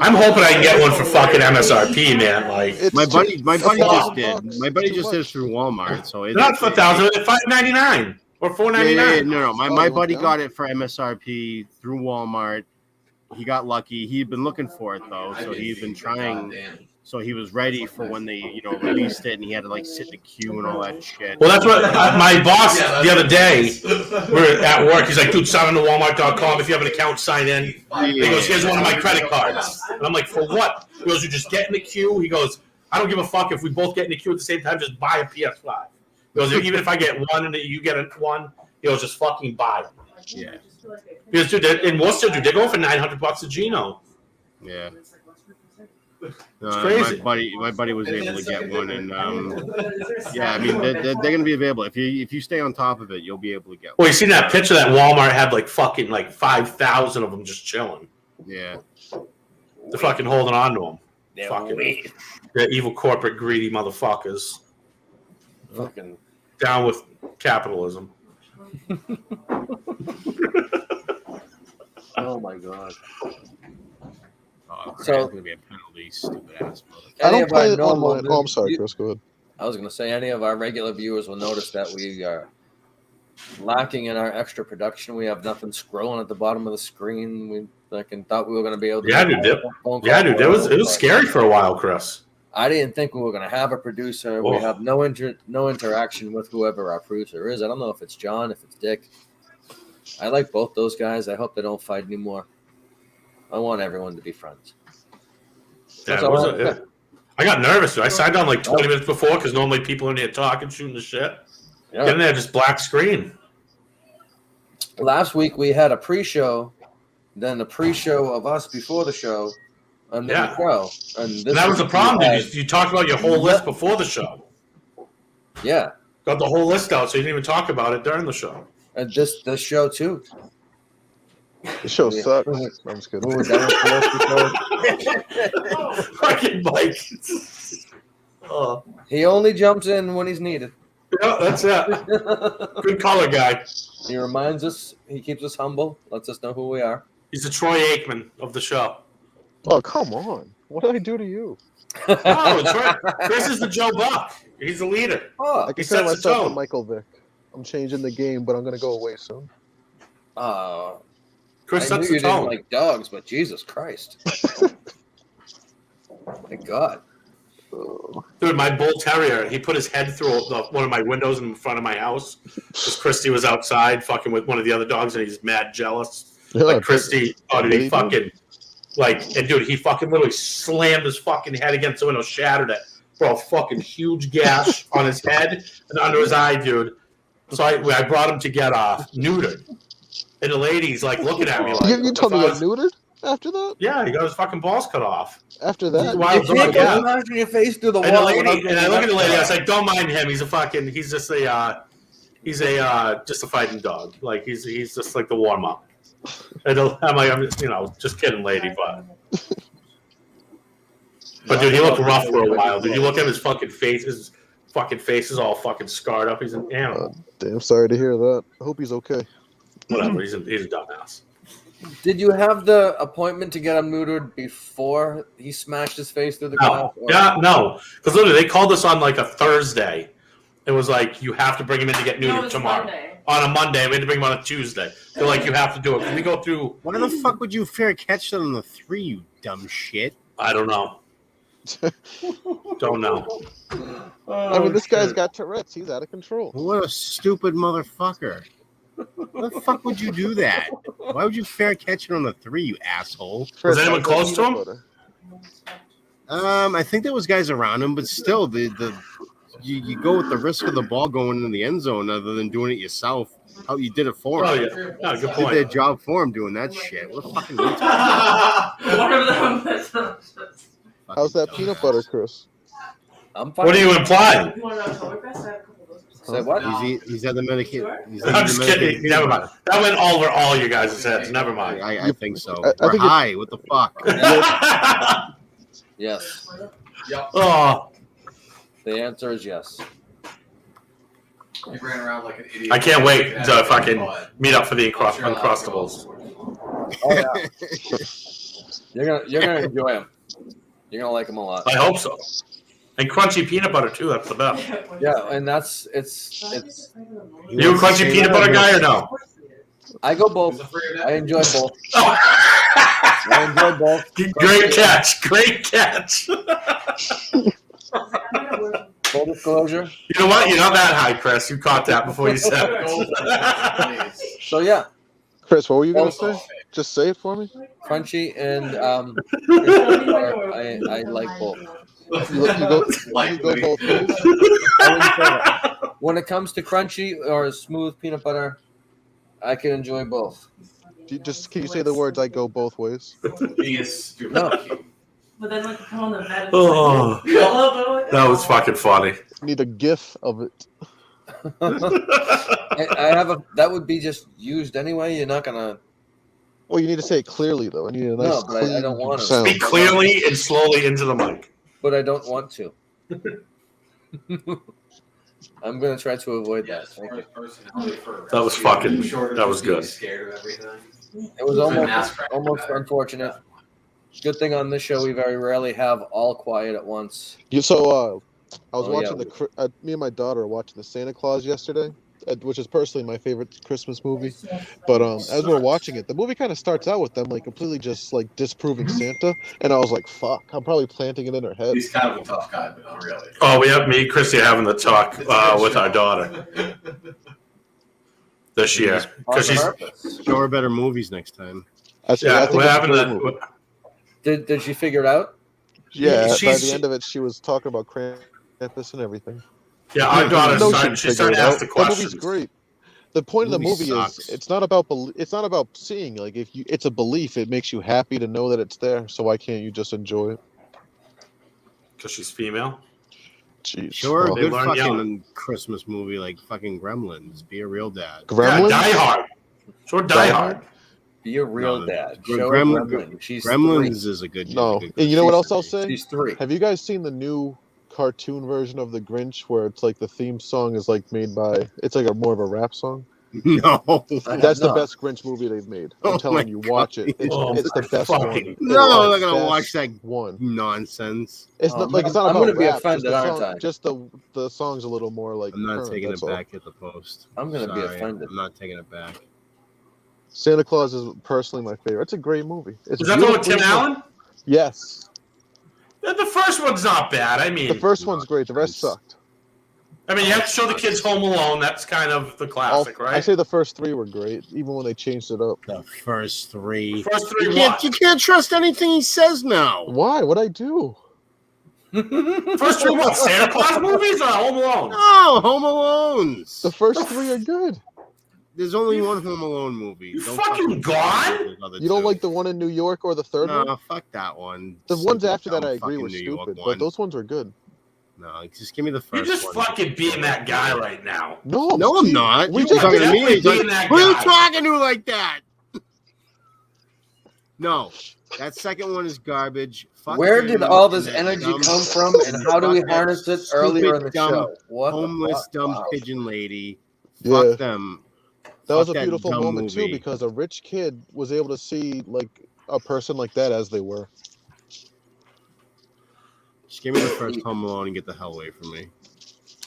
I'm hoping I can get one for fucking MSRP, man. Like my buddy just did. My buddy just did it through Walmart, so it's not for $1,000. It's $599 or $499. Yeah, no. My buddy got it for MSRP through Walmart. He got lucky. He'd been looking for it though, so he'd been trying. So he was ready for when they, released it, and he had to like sit in the queue and all that shit. Well, that's what my boss the other day. We're at work. He's like, "Dude, sign on to Walmart.com. If you have an account, sign in." He goes, "Here's one of my credit cards," and I'm like, "For what?" He goes, "You just get in the queue." He goes, "I don't give a fuck if we both get in the queue at the same time. Just buy a PS5." He goes, "Even if I get one and you get one, he goes, just fucking buy it." Yeah. Because dude, in Worcester, dude, they're going for $900 a Gino. Yeah. It's crazy. My buddy was able to get one, and yeah, I mean they're going to be available if you stay on top of it. You'll be able to get one. Well, you seen that picture that Walmart had like fucking like 5,000 of them just chilling. Yeah, they're fucking holding on to them. They're evil corporate greedy motherfuckers. Fucking down with capitalism. Oh my god. So it's gonna be a penalty, stupid ass. I don't play it online. Oh, I'm sorry, Chris. Go ahead. I was gonna say any of our regular viewers will notice that we are lacking in our extra production. We have nothing scrolling at the bottom of the screen. We thought we were gonna be able to. Dude. It was scary for a while, Chris. I didn't think we were gonna have a producer. We have no interaction with whoever our producer is. I don't know if it's John, if it's Dick. I like both those guys. I hope they don't fight anymore. I want everyone to be friends. Yeah, I got nervous. I signed on like 20 minutes before because normally people in there talking, shooting the shit. Yeah. Get in there, just black screen. Last week we had a pre-show, then the pre-show of us before the show, and then the show. And that was the problem. You talked about your whole list before the show. Yeah. Got the whole list out, so you didn't even talk about it during the show. And this show too. The show sucks. I'm just kidding. Fucking Mike. He only jumps in when he's needed. Yeah, that's it. Good color guy. He reminds us. He keeps us humble. Lets us know who we are. He's the Troy Aikman of the show. Oh, come on. What did I do to you? Oh, that's right. Chris is the Joe Buck. He's the leader. Oh, I consider myself the Michael Vick. I'm changing the game, but I'm going to go away soon. Chris I sets knew the you tone. didn't like dogs, but Jesus Christ. My God. Dude, my bull terrier, he put his head through one of my windows in front of my house because Christy was outside fucking with one of the other dogs, and he's mad jealous. Yeah, like Christy, dude, he fucking, he fucking literally slammed his fucking head against the window, shattered it, bro, fucking huge gash on his head and under his eye, dude. So I brought him to get neutered. And the lady's like looking at me like, you told me you got neutered after that? Yeah, he got his fucking balls cut off. After that? You can't go smashing your face through the wall. And I look at the lady, I was like, don't mind him. He's just a fighting dog. Like he's just like the warm up. And I'm like, I'm just kidding, lady, but dude, he looked rough for a while. Did you look at his fucking face? His fucking face is all fucking scarred up. He's an animal. Damn, sorry to hear that. I hope he's okay. Whatever. He's a dumbass. Did you have the appointment to get him neutered before he smashed his face through the glass? No. Yeah, no. Because literally, they called us on like a Thursday. It was like, you have to bring him in to get neutered tomorrow. Monday. On a Monday. We had to bring him on a Tuesday. They're like, you have to do it. Can we go through? Why the fuck would you fair catch that on the 3, you dumb shit? I don't know. Don't know. I mean, this guy's got Tourette's. He's out of control. What a stupid motherfucker. Why the fuck would you do that? Why would you fair catch it on the 3, you asshole? Was anyone close to him? I think there was guys around him, but still, you go with the risk of the ball going in the end zone other than doing it yourself. How you did it for him? Oh yeah, no, good Did point. their job for him doing that shit. What a fucking retard. How's that peanut butter, Chris? I'm fine. What are you implying? Say what? He's had the medication. I'm just kidding. Never mind. That went over all you guys' heads. Never mind. I think so. I Or think high. What the fuck? Yes. Oh, The answer is yes. You ran around like an idiot. I can't wait to fucking meet up for the Uncrustables. Oh yeah. You're gonna enjoy them. You're gonna like them a lot. I hope so. And crunchy peanut butter too. That's the best. Yeah, and it's. You a crunchy peanut butter guy or no? I go both. I enjoy both. I enjoy both. Great catch. Great catch. Full disclosure. You know what? You're not that high, Chris. You caught that before you said it. So yeah, Chris, what were you gonna say? Just say it for me. crunchy and I like both. You go both ways. I wouldn't say that. When it comes to crunchy or smooth peanut butter, I can enjoy both. Can you say the words? I go both ways. No. But then like come on the bed. Oh, that was fucking funny. Need a gif of it. I have a. That would be just used anyway. You're not gonna. Well, you need to say it clearly though. I need a nice No, but I clean don't want to. sound. Speak clearly and slowly into the mic. But I don't want to. I'm gonna try to avoid that. Thank you. That was fucking. That was good. Scared of everything. It was almost unfortunate. Good thing on this show we very rarely have all quiet at once. I was watching me and my daughter were watching the Santa Claus yesterday, which is personally my favorite Christmas movie. But as we're watching it, the movie kind of starts out with them like completely just like disproving Santa, and I was like, "Fuck!" I'm probably planting it in her head. He's kind of a tough guy, but not really. Oh, we have me and Chrissy having the talk with our daughter this year because she's. Show her better movies next time. I think We're it's a having great that. movie. Did she figure it out? Yeah, by She's- the end of it, she was talking about Krampus and everything. Yeah, our daughter No, started. She started to ask the That questions. movie's great. The point of the movie sucks. is it's not about seeing. Like it's a belief. It makes you happy to know that it's there. So why can't you just enjoy it? Because she's female. Jeez. Show her a Well, good learn fucking young. Christmas movie like fucking Gremlins. Be a real dad. Gremlins? Yeah, Die Hard. Show her Die Hard. Be a real No, dad. Gre- Show Gremlin- her Gremlin. She's Gremlins is a good. No. good And you know what else I'll say? She's 3. Have you guys seen the new cartoon version of The Grinch where it's like the theme song is like made by it's like more of a rap song? No. That's the not. best Grinch movie they've made. Oh I'm telling my you, watch it. Oh It's the my best fucking- one. No, I'm not It's gonna the watch that best one. nonsense. It's Oh, not like it's not I'm about gonna be rap, offended, just the aren't song, I? just the song's a little more like I'm not current, taking it that's all. back at the post. I'm gonna be Sorry, offended. I'm not taking it back. Santa Claus is personally my favorite. It's a great movie. It's Is that the one with Tim beautifully done. Allen? Yes. The first one's not bad. I mean, The first one's great. The rest sucked. you have to show the kids Home Alone. That's kind of the classic, I right? say the first 3 were great, even when they changed it up. The first 3. First 3 You what? can't trust anything he says now. Why? What'd I do? First 3 what? Santa Claus movies or Home Alone? No, Home Alones. The first 3 are good. There's only one Home Alone movie. You Don't fucking gone? those other You don't two. like the one in New York or the third one? No, fuck that one. The ones Stupid after that, dumb I agree, fucking were New York stupid, one. but those ones are good. No, just give me the You're first just one. fucking being that guy right now. No, No, I'm not. We You're just talking to me. definitely You're being that Who are you guy. talking to like that? No. That second one is garbage. Fuck Where him did all and this that energy dumb- come from, and how do we fuck that harness it stupid, earlier in the dumb, show? What homeless, the fuck? dumb pigeon lady. Yeah. Fuck them. That was Fuck a beautiful dumb moment movie. too, because a rich kid was able to see like a person like that as they were. Just give me the first Home Alone and get the hell away from me.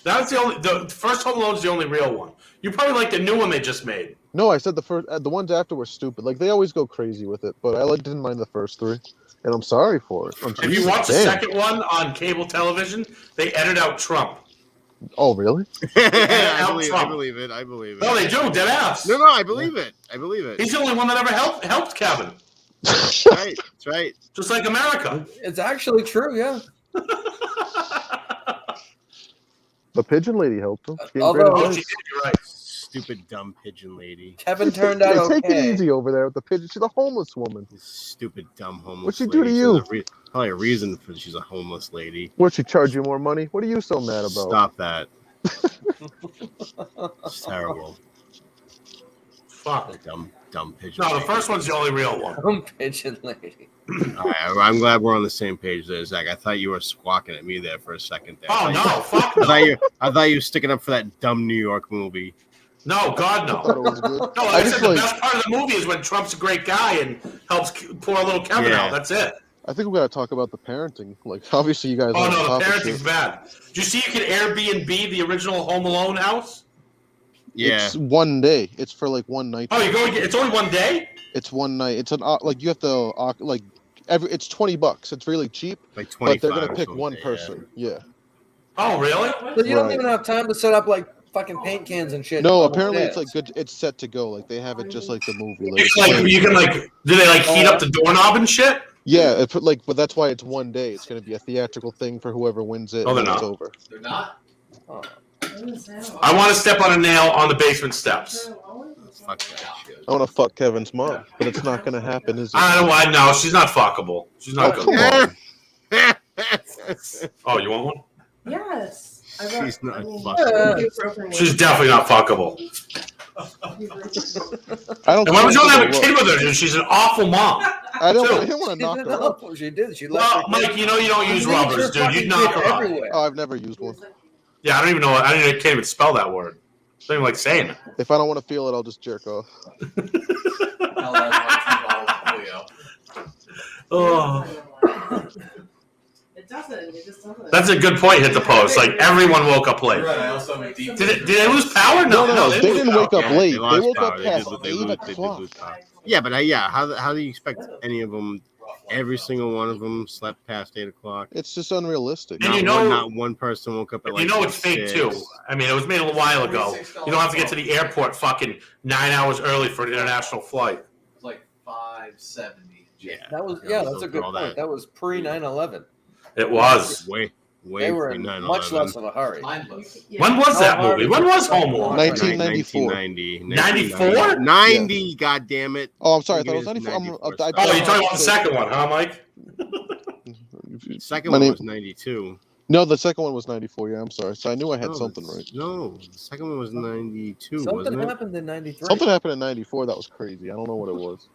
That's the first Home Alone's the only real one. You probably like the new one they just made. No, I said the ones after were stupid. Like they always go crazy with it, but I didn't mind the first three, and I'm sorry for it. If you watch the second one on cable television, they edit out Trump. Oh, really? I believe it. No, they do. Dead ass. No, I believe it. He's the only one that ever helped Kevin. That's right. That's right. Just like America. It's actually true, yeah. The pigeon lady helped him. Although- She did, you're right. Stupid dumb pigeon lady. Kevin turned out okay. Take it easy over there with the pigeon. She's a homeless woman. This stupid dumb homeless. What'd she lady. do to you? There's probably a reason for she's a homeless lady. What, she charge you more money? What are you so mad about? Stop that. It's terrible. Fuck. Dumb pigeon. No, the lady. first one's the only real one. Dumb pigeon lady. All right, I'm glad we're on the same page there, Zach. I thought you were squawking at me there for a second. There. Oh no, fuck I no. thought you were sticking up for that dumb New York movie. No, God no. I thought it was good. No, like I said, the best part of the movie is when Trump's a great guy and helps poor little Kevin out. That's it. I think we got to talk about the parenting. Like, obviously, you guys. Oh are on no, top the of parenting's shit. bad. Did you see you can Airbnb the original Home Alone house? Yeah. It's one day. It's for like one night. Oh, it's only one day? It's one night. It's an like you have to like it's $20. It's really cheap. Like but they're 25 gonna or pick something, one yeah. person. Yeah. Oh really? But you don't Right. even have time to set up like fucking paint cans and shit. No, Oh, apparently shit. it's like good. It's set to go. Like they have it just like the movie. Like, It's like you can do they like heat up the doorknob and shit? Yeah, but that's why it's one day. It's gonna be a theatrical thing for whoever wins it. Oh, they're and it's not. over. They're not. Oh. I want to step on a nail on the basement steps. Fuck that shit. I want to fuck Kevin's mom, but it's not gonna happen, is it? I don't know why. No, she's not fuckable. She's not Oh, good. come on. Oh, you want one? Yes. She's not fuckable. She's definitely not fuckable. I don't. And why would you want to have a care. kid with her? Dude? She's an awful mom. I Too. didn't want to She knock did her up. help. She did. She left Well, her Mike, you know you don't use rubbers, dude. You'd knock her up. everywhere. Oh, I've never used one. Yeah, I don't even know. I can't even spell that word. I don't even like saying it. If I don't want to feel it, I'll just jerk off. Hell, that's like 2 bottles of Julio. Oh, It doesn't. It just doesn't. that's a good point. Hit the post. Like everyone woke up late. You're right. I also have a deep. Did they lose power? No, they they lose didn't power. wake up late. They They lost woke power. up past They 8 did o'clock. lose power. Yeah, but how do you expect any of them? Every single one of them slept past 8 o'clock. It's just unrealistic. And you know- not one person woke up at like. You know it's fake 6. too. I mean, it was made a little while ago. You don't have to get to the airport fucking 9 hours early for an international flight. It's like 570. Yeah, That was Yeah, that's a good all point. that. That was pre 9/11. It was. way They were in 9/11. much less of a hurry. Mindless. When was that movie? When was Home Alone? 1994. 94? 90, God damn it. Oh, I'm sorry. I thought it was It is 94. 94. Oh, you're talking about the second one, huh, Mike? Second My one name- was 92. No, the second one was 94. Yeah, I'm sorry. So I knew I had No, something right. No, the second one was 92, Something wasn't it? happened in '93. Something happened in 94 that was crazy. I don't know what it was.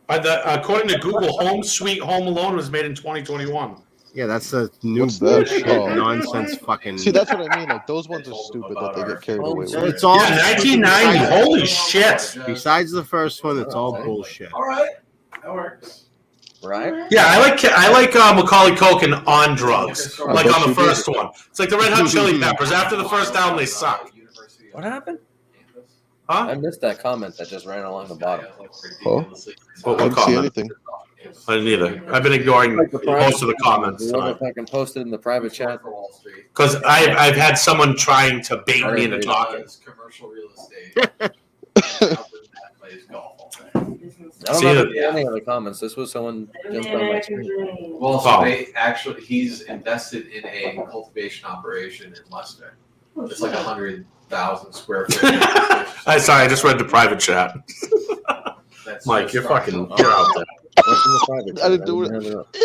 According to Google, Home Sweet Home Alone was made in 2021. Yeah, that's the new What's that? bullshit Oh. nonsense fucking. See, that's what I mean. Like, those ones are stupid that they get carried away with. It's all Yeah, 1990. Holy shit. Besides the first one, it's all bullshit. All right. That works. Right? Yeah, I like Macaulay Culkin on drugs, like on the first one. It's like the Red Hot Chili Peppers. After the first album, they suck. What happened? Huh? I missed that comment that just ran along the bottom. Oh? What I didn't see comment? anything. I didn't either. I've been ignoring most of the comments The one that fucking posted in the private chat. because I've had someone trying to bait me into talking. Commercial real estate. Plays golf all day. I don't See know the- if there are any other comments. This was someone jumped on my screen. Well, so Oh. he's invested in a cultivation operation in Leicester. It's like 100,000 square feet. I just read the private chat. That's Mike, just you're starting. fucking you're out there. What's in the private chat? I didn't do it. have up.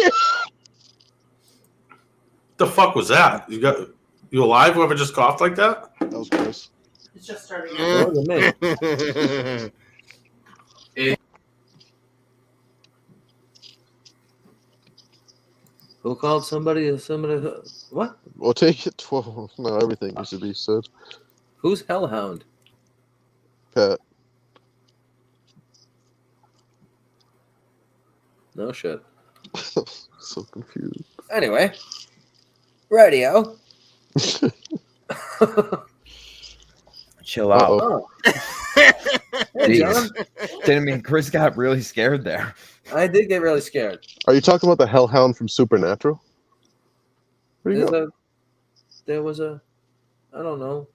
The fuck was that? You alive? Whoever just coughed like that? That was gross. It's just starting. It wasn't me. Who called somebody? What? Well, take it. Well, no, everything needs to be said. Who's Hellhound? Pat. No shit. So confused. Anyway, radio. Chill out. Oh. Hey, John. Didn't mean Chris got really scared there. I did get really scared. Are you talking about the Hellhound from Supernatural? Where do you go? There was a, I don't know.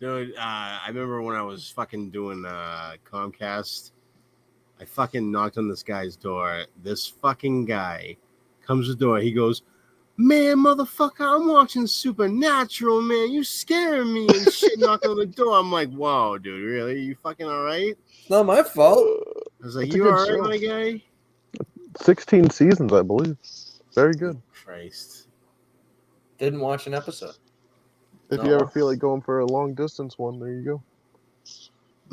Dude, I remember when I was fucking doing Comcast, I fucking knocked on this guy's door. This fucking guy comes to the door. He goes, "Man, motherfucker, I'm watching Supernatural, man. You scaring me and shit." Knocking on the door. I'm like, "Whoa, dude, really? You fucking all right?" It's not my fault. I was like, "You all right, my guy?" 16 seasons, I believe. Very good. Christ. Didn't watch an episode. If you ever feel like going for a long distance one, there you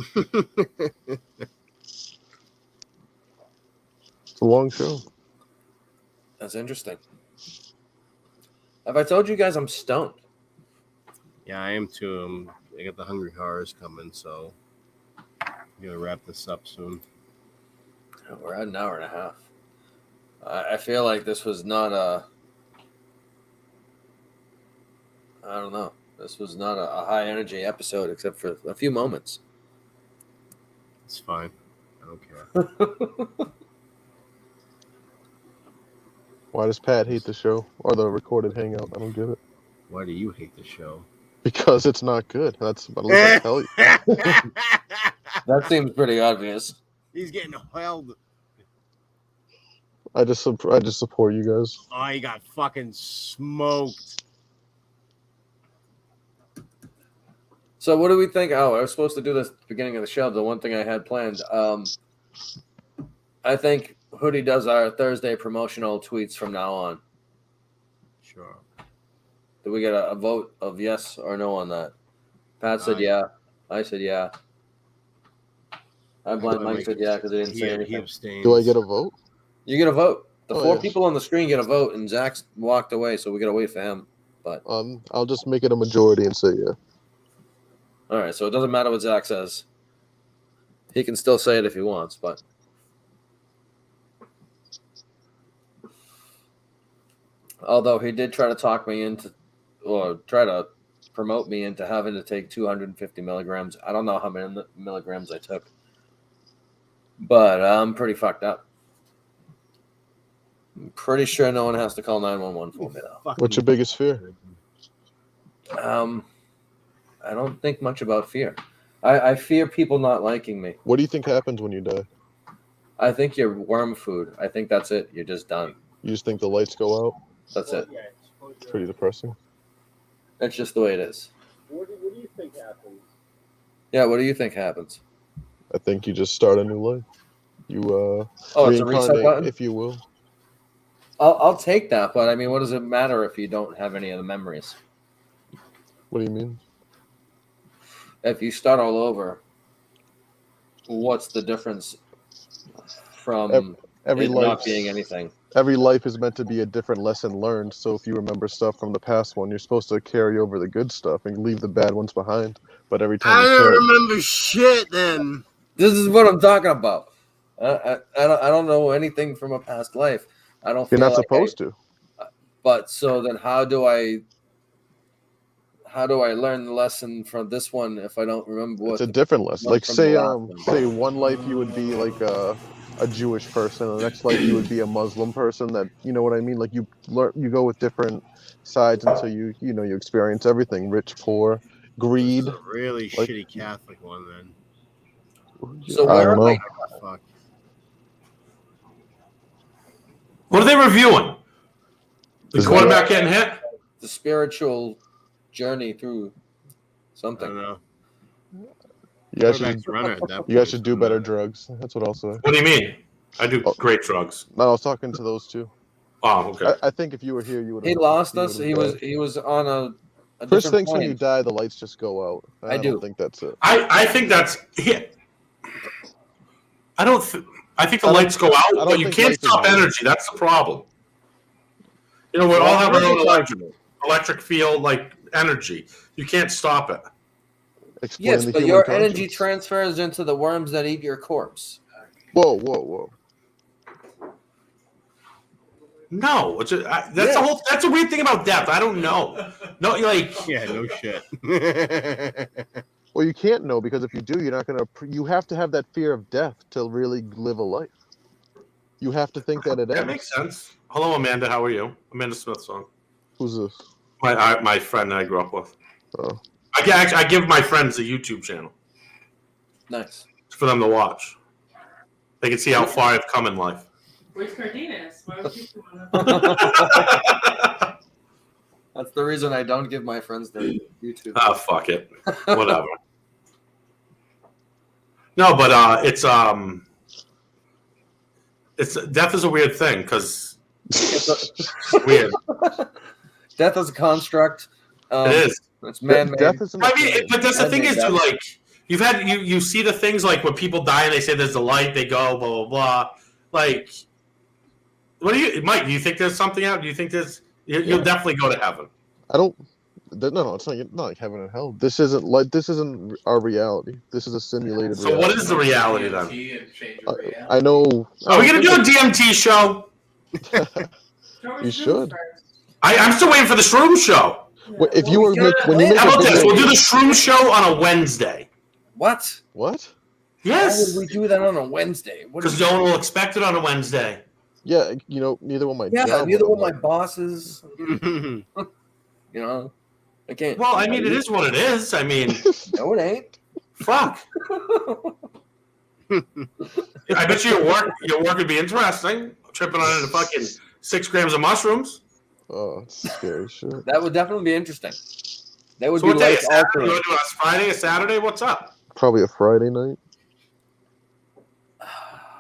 go. It's a long show. That's interesting. Have I told you guys I'm stoned? Yeah, I am too. I got the Hungry Horrors coming, so I'm gonna wrap this up soon. We're at an hour and a half. I feel like this was not a. I don't know. This was not a high energy episode, except for a few moments. It's fine. I don't care. Why does Pat hate the show or the recorded hangout? I don't get it. Why do you hate the show? Because it's not good. That's at least I tell you. That seems pretty obvious. He's getting held. I just support you guys. Oh, he got fucking smoked. So what do we think? Oh, I was supposed to do this at the beginning of the show. The one thing I had planned. I think Hoodie does our Thursday promotional tweets from now on. Sure. Do we get a vote of yes or no on that? Pat said yeah. I said yeah. Mike said yeah because he didn't say anything. Do I get a vote? You get a vote. The four people on the screen get a vote, and Zach's walked away, so we got to wait for him. But I'll just make it a majority and say yeah. All right, so it doesn't matter what Zach says. He can still say it if he wants, but although he did try to talk me into, or try to promote me into having to take 250 milligrams. I don't know how many milligrams I took, but I'm pretty fucked up. I'm pretty sure no one has to call 911 for me, though. What's your biggest fear? I don't think much about fear. I fear people not liking me. What do you think happens when you die? I think you're worm food. I think that's it. You're just done. You just think the lights go out? That's it. It's pretty depressing. That's just the way it is. What do you think happens? Yeah, what do you think happens? I think you just start a new life. You it's a reset button? if you will. I'll take that, but I mean, what does it matter if you don't have any of the memories? What do you mean? If you start all over, what's the difference from every it life not being anything? Every life is meant to be a different lesson learned. So if you remember stuff from the past one, you're supposed to carry over the good stuff and leave the bad ones behind. But every time I don't remember shit then. This is what I'm talking about. I don't know anything from a past life. I don't. You're not supposed to. But so then, how do I learn the lesson from this one if I don't remember what? It's a different lesson. Like say one life you would be like a Jewish person, and the next life you would be a Muslim person. That you know what I mean? Like you go with different sides until you experience everything: rich, poor, greed. It's a really shitty Catholic one then. So where am I? Fuck. What are they reviewing? The quarterback getting hit? The spiritual journey through something. I don't know. You guys should do better drugs. That's what I'll say. What do you mean? I do great drugs. No, I was talking to those two. Oh, okay. I think if you were here, you would. He lost us. He was on a Chris thinks when you die, the lights just go out. I do. don't think that's it. I think that's it. I think the lights go out, but you can't stop energy. That's the problem. You know, we all have our own electric field, like energy. You can't stop it. Yes, but your energy transfers into the worms that eat your corpse. Whoa. No, that's a weird thing about death. I don't know. No, like no shit. Well, you can't know because if you do, you're not gonna. You have to have that fear of death to really live a life. You have to think that it ends. That makes sense. Hello, Amanda. How are you? Amanda Smith song. Who's this? My friend that I grew up with. Oh. I give my friends a YouTube channel. Nice. For them to watch. They can see how far I've come in life. Where's Cardenas? Why would you come on? That's the reason I don't give my friends their YouTube. Fuck it. Whatever. No, but it's death is a weird thing because it's weird. Death is a construct. It is. It's man-made. Death is but that's the thing is, like you see the things like when people die and they say there's a light, they go blah blah blah. Like, what do you, Mike? Do you think there's something out? Do you think you'll definitely go to heaven? I don't. No, it's not like heaven and hell. This isn't our reality. This is a simulated. So what is the reality then? I know. Are we gonna do a DMT show? You should. I'm still waiting for the Shroom show. If you were when you make how about this? We'll do the Shroom show on a Wednesday. What? Yes. Why would we do that on a Wednesday? Because no one will expect it on a Wednesday. Yeah, neither one neither one my bosses. I can't. Well, I mean, it is what it is. I mean, no, it ain't. Fuck. I bet you your work would be interesting. Tripping on into fucking 6 grams of mushrooms. Oh, it's scary shit. That would definitely be interesting. That would so be what day? like You want to do a Friday, a Saturday? What's up? Probably a Friday night.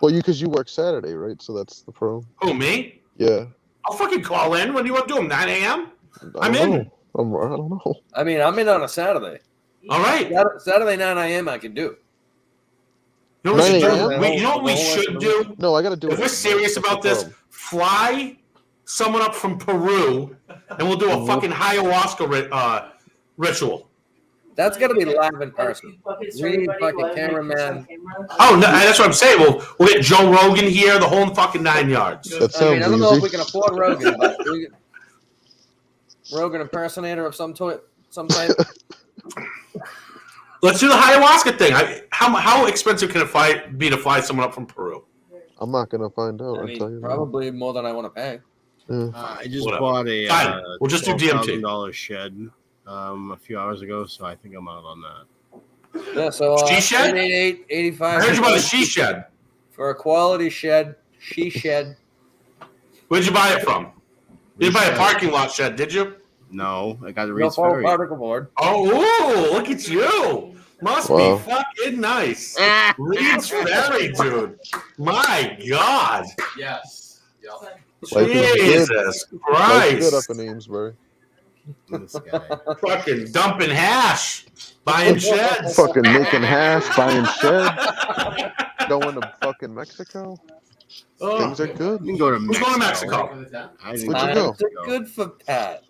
Well, because you work Saturday, right? So that's the problem. Who, me? Yeah. I'll fucking call in. When do you want to do them? 9 a.m.? I'm in. I don't know. I mean, I'm in on a Saturday. All right. Saturday 9 a.m. I can do. You know what we should do? No, I got to do it. If we're serious about this, fly someone up from Peru, and we'll do a fucking ayahuasca ritual. That's got to be live in person. We fucking cameraman. Oh, no, that's what I'm saying. We'll get Joe Rogan here, the whole fucking 9 yards. That sounds I don't know if we can afford Rogan, but Rogan impersonator of some type. Let's do the ayahuasca thing. How expensive can it be to fly someone up from Peru? I'm not gonna find out. I mean, probably more than I want to pay. I just bought a we'll just do DMT. $12,000 shed a few hours ago, so I think I'm out on that. Yeah, so she shed? 85. I heard you bought a she shed. For a quality shed, she shed. Where'd you buy it from? You didn't buy a parking lot shed, did you? No, I got a Reed's Ferry. Particle board. Oh, look at you. Must be fucking nice. Reed's Ferry, dude. My God. Yes. Yep. Jesus Christ. Life's good up in Amesbury. This guy. Fucking dumping hash. Buying sheds. Fucking making hash, buying sheds. Going to fucking Mexico. Things are good. You can go to Who's going to Mexico? Where'd you go? Good for Pat.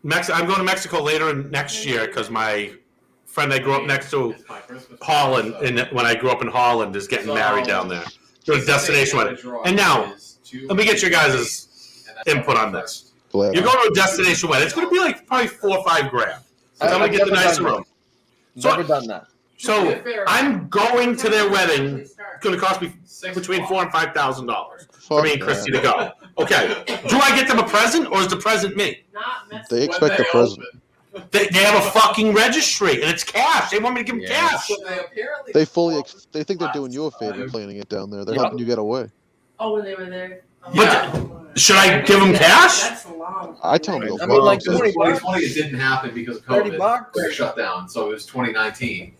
I'm going to Mexico later next year because my friend I grew up next to, Holland, and when I grew up in Holland, is getting married down there. Doing a destination wedding. And now, let me get your guys' input on this. You're going to a destination wedding. It's going to be like probably $4 or $5 grand. So I'm going to get the nicer room. Never done that. So I'm going to their wedding. It's going to cost me between $4,000 and $5,000 for me and Christy to go. Okay. Do I get them a present or is the present me? They expect a present. They have a fucking registry and it's cash. They want me to give them cash. They they think they're doing you a favor planning it down there. They're helping you get away. Oh, when they were there. But should I give them cash? That's long. I tell them I mean, like 2020, it didn't happen because of COVID. $30. They shut down, so it was 2019.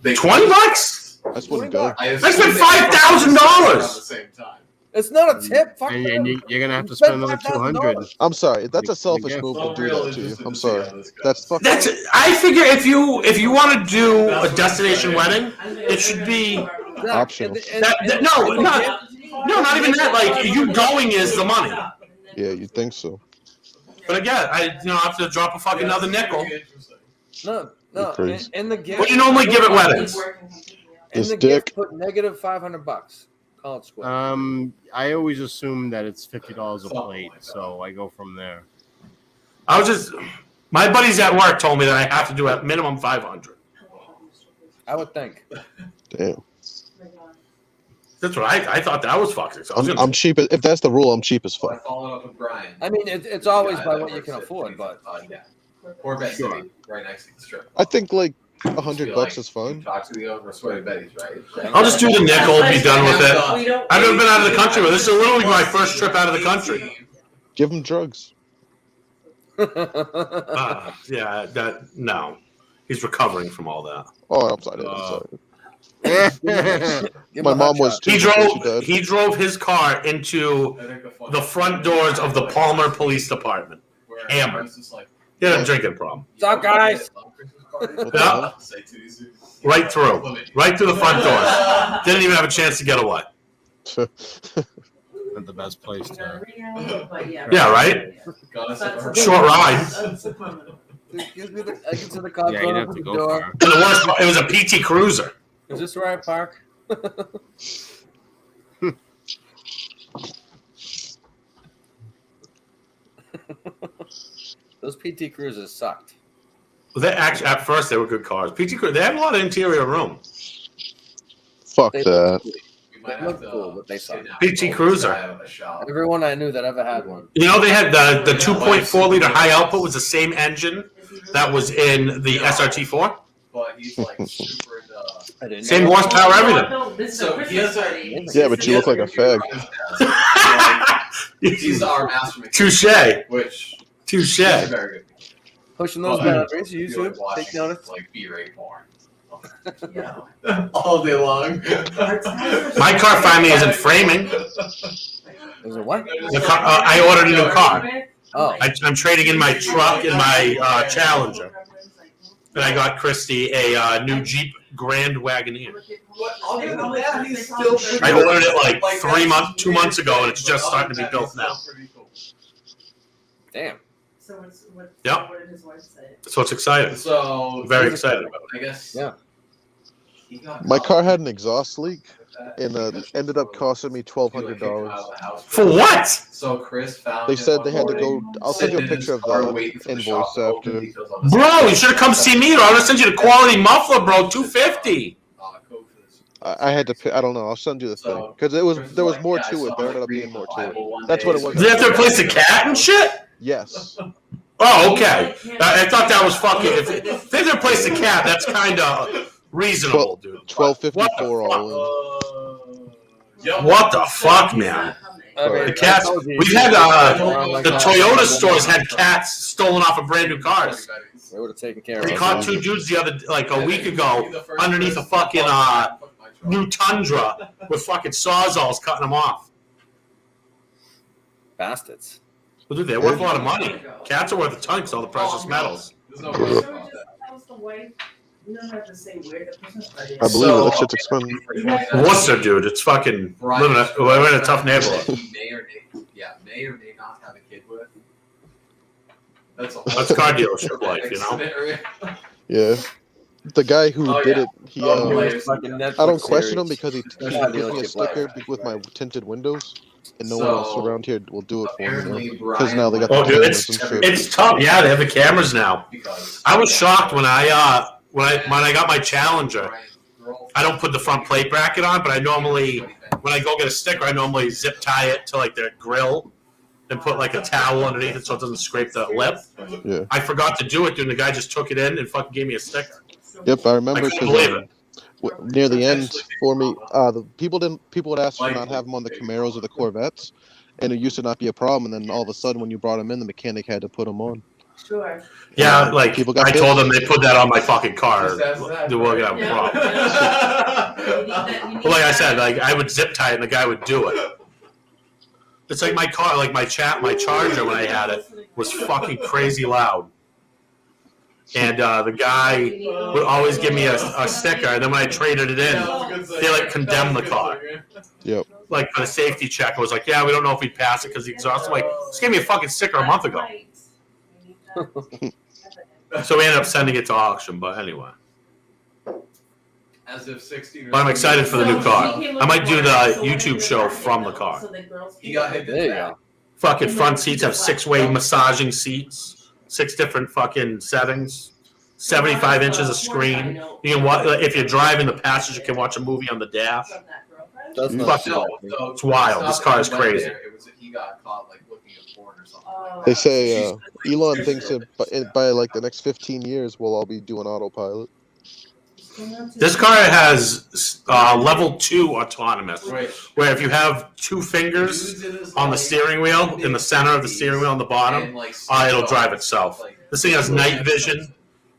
$20? I just wouldn't go. I spent $5,000 at the same time. It's not a tip. Fuck And them. you're gonna have to spend another $200. I'm sorry. That's a selfish move to do that to you. I'm sorry. That's fucking. I figure if you want to do a destination wedding, it should be optional. no, not even that. Like you going is the money. Yeah, you'd think so. But again, I have to drop a fucking another nickel. No. In the gift. What do you normally give at weddings? In This the dick. gift, put negative $500. Call it square. I always assume that it's $50 a plate, so I go from there. My buddies at work told me that I have to do at minimum 500. I would think. Damn. That's what I thought. That was fucking. So I'm cheap. If that's the rule, I'm cheap as I fuck. followed up with Brian. I mean, it's always by what you can afford, but yeah. Corvette City, right next to the strip. I think like $100 is fine. Talk to the owner of Sweaty Betty's, right? I'll just do the nickel, be done with it. I've never been out of the country, but this is literally my first trip out of the country. Give him drugs. No. He's recovering from all that. Oh, I'm sorry. My mom was too. He drove his car into the front doors of the Palmer Police Department. Hammered. He had a drinking problem. What's up, guys? Yeah. Right through the front doors. Didn't even have a chance to get away. Not the best place to. Yeah, right. Short ride. I get to the cops. Yeah, you'd have to go door. far. And the worst part, it was a PT Cruiser. Is this where I park? Those PT Cruisers sucked. They actually, at first, they were good cars. PT Cruiser, they had a lot of interior room. Fuck They that. They look cool, but they suck. PT Cruiser. Everyone I knew that ever had one. You know, they had the 2.4 liter high output was the same engine that was in the SRT4. But he's like super into. Same horsepower, everything. So he has Yeah, but you look like a fag. He's our master mechanic. Touche. Very good. Pushing those boundaries, YouTube. Take notice. Like B-rate porn. All day long. My car finally isn't framing. Is it what? I ordered a new car. Oh. I'm trading in my truck and my Challenger. And I got Christy a new Jeep Grand Wagoneer. I ordered it like 2 months ago, and it's just starting to be built now. Damn. Yep. So it's exciting. So Very excited about it. I guess. Yeah. My car had an exhaust leak, and ended up costing me $1,200. For what? So Chris found. They said they had to go. I'll send you a picture of the invoice after. Bro, you should have come see me. I would have sent you the quality muffler, bro. $250. I had to pay. I don't know. I'll send you the thing because there was more to it. There ended up being more to it. That's what it was. Did they have to replace the cat and shit? Yes. Oh, okay. I thought that was fucking. If they had to replace the cat, that's kind of reasonable, dude. $1,254 all in. What the fuck, man? The cats. We've had the Toyota stores had cats stolen off of brand new cars. They would have taken care of it. We caught two dudes a week ago underneath a fucking new Tundra with fucking sawzalls cutting them off. Bastards. Well, dude, they're worth a lot of money. Cats are worth a ton because all the precious metals. I believe it. That shit's expensive. Worcester, dude, it's fucking we're in a tough neighborhood. May or may not have a kid with. That's car dealership life, you know. Yeah. The guy who did it, he. I don't question him because he gives me a sticker with my tinted windows, and no one else around here will do it for me because now they got the cameras and shit. It's tough. Yeah, they have the cameras now. I was shocked when I got my Challenger. I don't put the front plate bracket on, but I normally, when I go get a sticker, I normally zip tie it to like their grill and put like a towel underneath it so it doesn't scrape the lip. Yeah. I forgot to do it, dude. And the guy just took it in and fucking gave me a sticker. Yep, I remember. I couldn't believe it. Near the end, for me, the people would ask to not have them on the Camaros or the Corvettes, and it used to not be a problem. And then all of a sudden, when you brought them in, the mechanic had to put them on. Sure. Yeah, like I told them they put that on my fucking car. They were gonna have a problem. But like I said, like I would zip tie it and the guy would do it. It's like my car, like my Charger when I had it was fucking crazy loud. And the guy would always give me a sticker, and then when I traded it in, they like condemned the car. Yep. Like for the safety check, I was like, yeah, we don't know if we'd pass it because the exhaust. I'm like, just give me a fucking sticker a month ago. So we ended up sending it to auction, but anyway. As if 16. But I'm excited for the new car. I might do the YouTube show from the car. He got hit. There you go. Fucking front seats have 6-way massaging seats, 6 different fucking settings, 75 inches of screen. You can watch if you're driving. The passenger can watch a movie on the dash. That's Fuck no, it's wild. This car is crazy. It was he got caught like looking at porn or something. They say Elon thinks that by like the next 15 years we'll all be doing autopilot. This car has level 2 autonomous, where if you have 2 fingers on the steering wheel, in the center of the steering wheel on the bottom, it'll drive itself. This thing has night vision,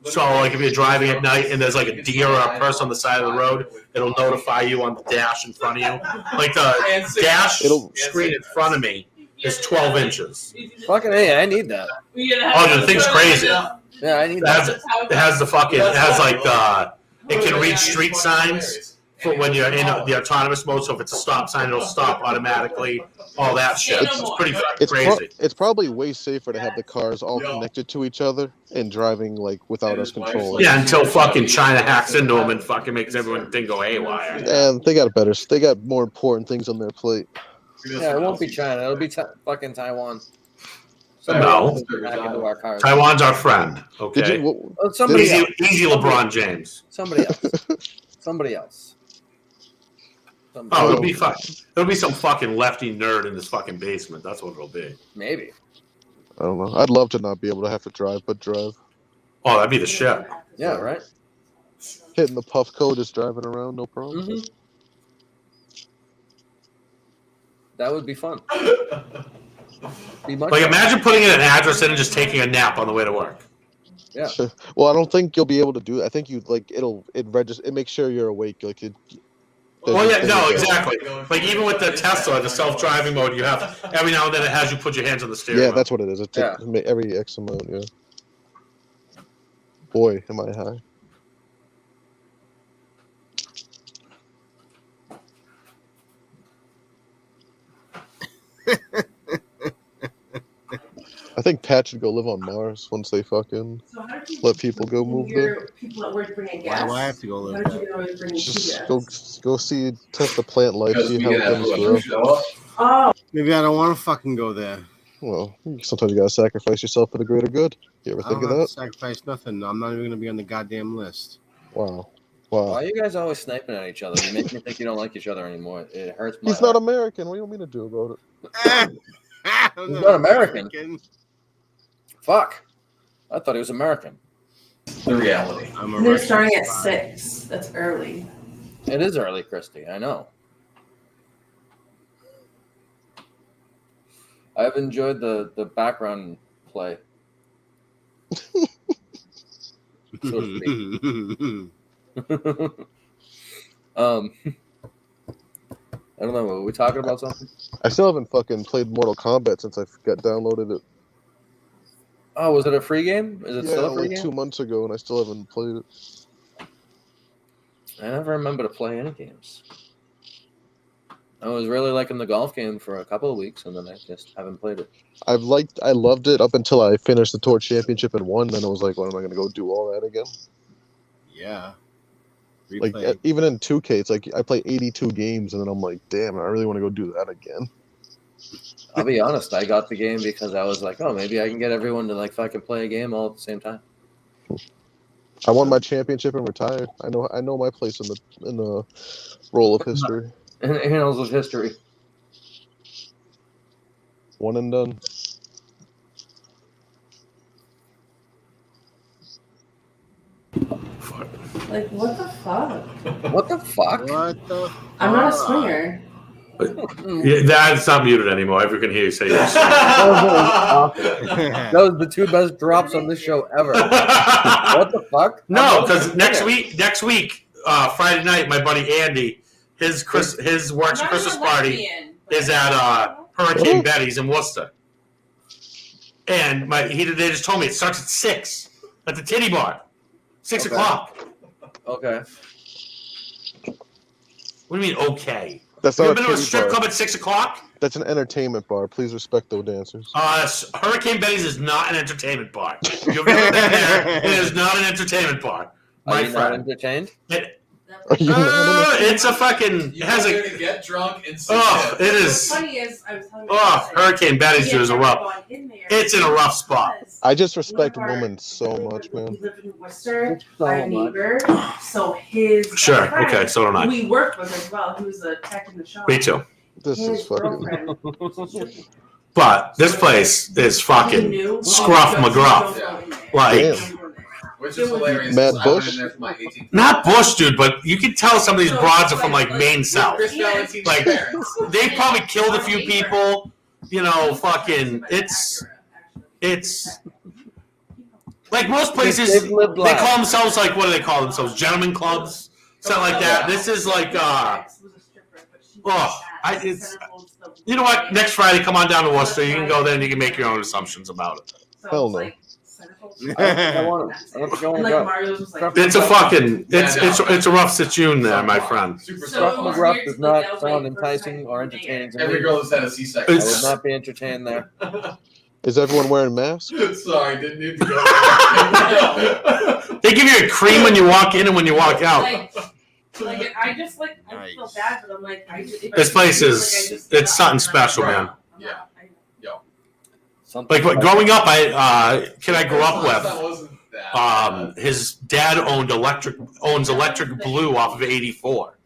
so like if you're driving at night and there's like a deer or a person on the side of the road, it'll notify you on the dash in front of you. Like the dash screen in front of me is 12 inches. Fucking hey, I need that. Oh, the thing's crazy. Yeah, I need that. It has the fucking, it has like it can read street signs for when you're in the autonomous mode. So if it's a stop sign, it'll stop automatically. All that shit. It's pretty fucking crazy. It's probably way safer to have the cars all connected to each other and driving like without us controlling. Yeah, until fucking China hacks into them and fucking makes everyone think go haywire. And they got more important things on their plate. Yeah, it won't be China. It'll be fucking Taiwan. No. Taiwan's our friend. Okay. Easy LeBron James. Somebody else. Oh, it'll be fun. It'll be some fucking lefty nerd in this fucking basement. That's what it'll be. Maybe. I don't know. I'd love to not be able to have to drive, but drive. Oh, that'd be the shit. Yeah, right. Hitting the puff code, just driving around, no problem. Mm-hmm. That would be fun. Like imagine putting in an address in and just taking a nap on the way to work. Yeah. Well, I don't think you'll be able to do it. I think it makes sure you're awake. Like it. Well, yeah, no, exactly. Like even with the Tesla, the self-driving mode, you have every now and then it has you put your hands on the steering wheel. Yeah, that's what it is. It takes every X amount. Yeah. Boy, am I high. I think Pat should go live on Mars once they fucking let people go move there. People at work bring in gas. Why do I have to go live there? Just go see, test the plant life, see how things grow. Oh. Maybe I don't want to fucking go there. Well, sometimes you gotta sacrifice yourself for the greater good. You ever think of that? Sacrifice nothing. I'm not even gonna be on the goddamn list. Wow. Why are you guys always sniping at each other? You make me think you don't like each other anymore. It hurts my He's not American. What do you want me to do about it? He's not American. Fuck. I thought he was American. The reality. They're starting at 6. That's early. It is early, Christy. I know. I've enjoyed the background play. So to speak. I don't know. Were we talking about something? I still haven't fucking played Mortal Kombat since I got downloaded it. Oh, was it a free game? Is it still a free like game? 2 months ago, and I still haven't played it. I never remember to play any games. I was really liking the golf game for a couple of weeks, and then I just haven't played it. I loved it up until I finished the Tour Championship and won. Then I was like, "When am I going to go do all that again?" Yeah. Like even in 2K, it's like I play 82 games, and then I'm like, "Damn, I really want to go do that again." I'll be honest. I got the game because I was like, "Oh, maybe I can get everyone to like fucking play a game all at the same time." I won my championship and retired. I know my place in the roll of history. In the annals of history. One and done. Like, what the fuck? What the fuck? What the? I'm not a swinger. Yeah, that's not muted anymore. Everyone can hear you say yes. That was the 2 best drops on this show ever. What the fuck? No, because next week, Friday night, my buddy Andy, his work's Christmas party is at Hurricane Betty's in Worcester, and they just told me it starts at 6. at the titty bar. 6 o'clock. Okay. What do you mean, okay? That's You not ever a been to a titty strip bar. club at 6 o'clock? That's an entertainment bar. Please respect those dancers. Hurricane Betty's is not an entertainment bar. You've never been there. It is not an entertainment bar. Are you not entertained? It's a fucking. It has You're gonna get drunk and sit it is. Funny is, I was telling Hurricane Betty's is a rough. It's in a rough spot. I just respect women so much, man. We lived in Worcester. My neighbor. So his Sure. friend, Okay. So don't I. we worked with as well. He was a tech in the shop. Me too. This is fucking. But this place is fucking scruff McGruff. Like. Which is hilarious. Mad I Bush? went in there for my 18th. Not Bush, dude, but you can tell some of these broads are from like Maine South. Like they probably killed a few people. You know, fucking. It's like most places. They call themselves like, what do they call themselves? Gentlemen clubs, something like that. This is like, it's. You know what? Next Friday, come on down to Worcester. You can go there and you can make your own assumptions about it. Hell no. It's a fucking it's a rough situation there, my friend. Scruff McGruff does not sound enticing or entertaining to me. Every girl has had a C-section. I would not be entertained there. Is everyone wearing masks? Sorry, didn't need to go. They give you a cream when you walk in and when you walk out. Like I just like I feel bad, but I'm like This place is it's something special, man. Yeah. Like growing up, kid I grew up with, his dad owns Electric Blue off of 84.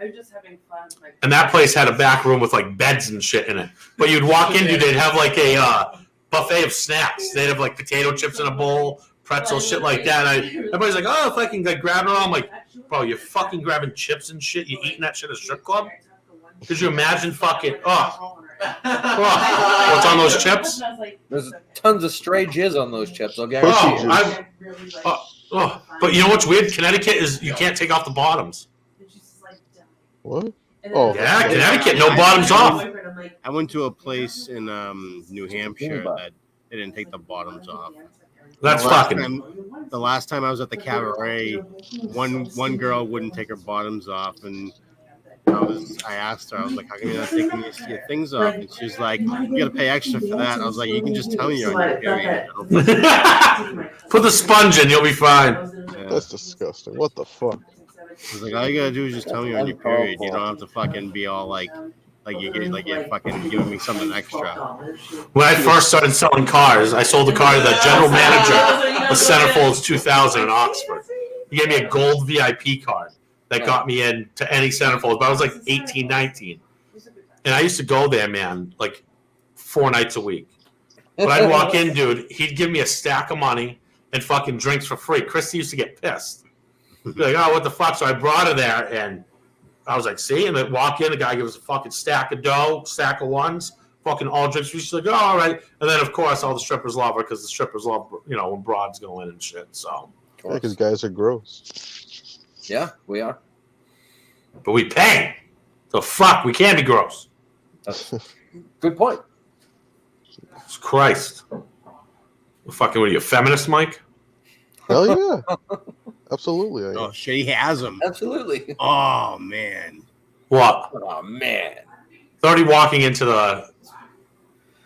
I'm just having fun. And that place had a back room with like beds and shit in it. But you'd walk in, they'd have like a buffet of snacks. They'd have like potato chips in a bowl, pretzel, shit like that. Everybody's like, oh, if I can like grab it all, I'm like, bro, you're fucking grabbing chips and shit. You eating that shit at a strip club? Could you imagine fucking what's on those chips? There's tons of stray jizz on those chips. I'll But you know what's weird? Connecticut is you can't take off the bottoms. What? Oh, yeah, Connecticut, no bottoms off. I went to a place in New Hampshire that they didn't take the bottoms off. That's fucking. The last time I was at the cabaret, one girl wouldn't take her bottoms off, and I asked her, I was like, how come you're not taking your things off? And she's like, you got to pay extra for that. I was like, you can just tell me you're on your period. Put the sponge in, you'll be fine. Yeah. That's disgusting. What the fuck? I was like, all you got to do is just tell me you're on your period. You don't have to fucking be all like you're fucking giving me something extra. When I first started selling cars, I sold the car to the general manager of Centerfolds 2000 in Oxford. He gave me a gold VIP card that got me in to any Centerfolds, but I was like 18, 19. And I used to go there, man, like 4 nights a week. But I'd walk in, dude, he'd give me a stack of money and fucking drinks for free. Christy used to get pissed. Be like, oh, what the fuck? So I brought her there, and I was like, see? And then walk in, the guy gives us a fucking stack of dough, stack of ones, fucking all drinks. She's like, oh, all right. And then, of course, all the strippers love her because the strippers love, when broads go in and shit. So, Yeah, because guys are gross. Yeah, we are. But we pay. So, fuck, we can't be gross. Good point. Jesus Christ. Fucking, what are you, a feminist, Mike? Hell yeah. Absolutely. I am. Oh, shit, he has them. Absolutely. Oh, man. What? Oh, man. It's already walking into the...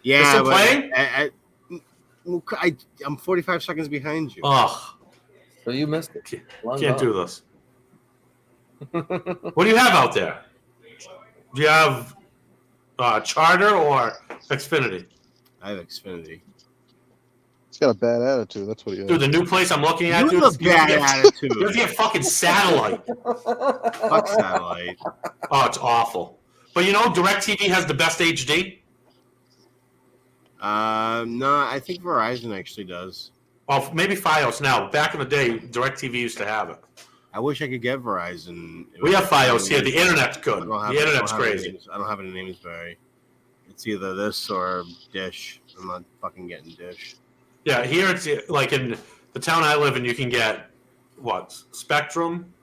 Yeah, but I'm 45 seconds behind you. Ugh. So you missed it. Can't do this. What do you have out there? Do you have Charter or Xfinity? I have Xfinity. He's got a bad attitude. That's what he has. Dude, the new place I'm looking at, You have a bad attitude. You have to get fucking satellite. Fuck satellite. Oh, it's awful. But DirecTV has the best HD. No, I think Verizon actually does. Well, maybe Fios now. Back in the day, DirecTV used to have it. I wish I could get Verizon. We have Fios here. The internet's good. The internet's crazy. I don't have it in Amesbury. It's either this or Dish. I'm not fucking getting Dish. Yeah, here it's like in the town I live in, you can get Spectrum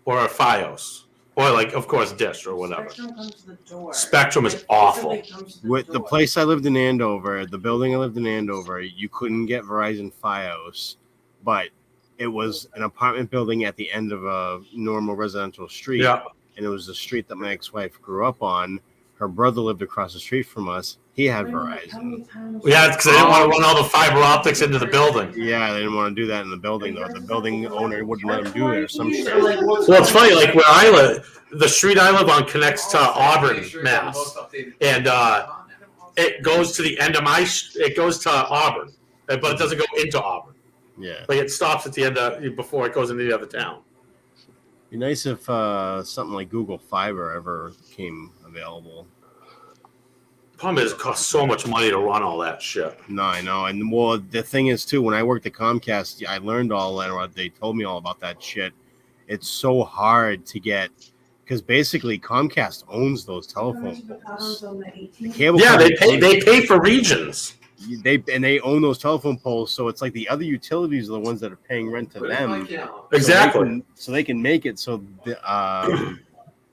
or a Fios. Or of course, Dish or whatever. Spectrum comes to the door. Spectrum is awful. With the place I lived in Andover, the building I lived in Andover, you couldn't get Verizon Fios but it was an apartment building at the end of a normal residential street. Yeah. And it was the street that my ex-wife grew up on. Her brother lived across the street from us. He had Verizon. Yeah, because they didn't want to run all the fiber optics into the building. Yeah, they didn't want to do that in the building, though. The building owner wouldn't let them do it or some shit. Well, it's funny, like where I live, the street I live on connects to Auburn, Mass. And it goes to the end of it goes to Auburn, but it doesn't go into Auburn. Yeah. Like it stops at the end before it goes into the other town. Be nice if something like Google Fiber ever came available. Problem is, it costs so much money to run all that shit. No, I know. And well, the thing is, too, when I worked at Comcast, I learned all that. They told me all about that shit. It's so hard to get, because basically Comcast owns those telephone poles. The cable they pay for regions. They own those telephone poles, so it's like the other utilities are the ones that are paying rent to them. Exactly. So they can make it so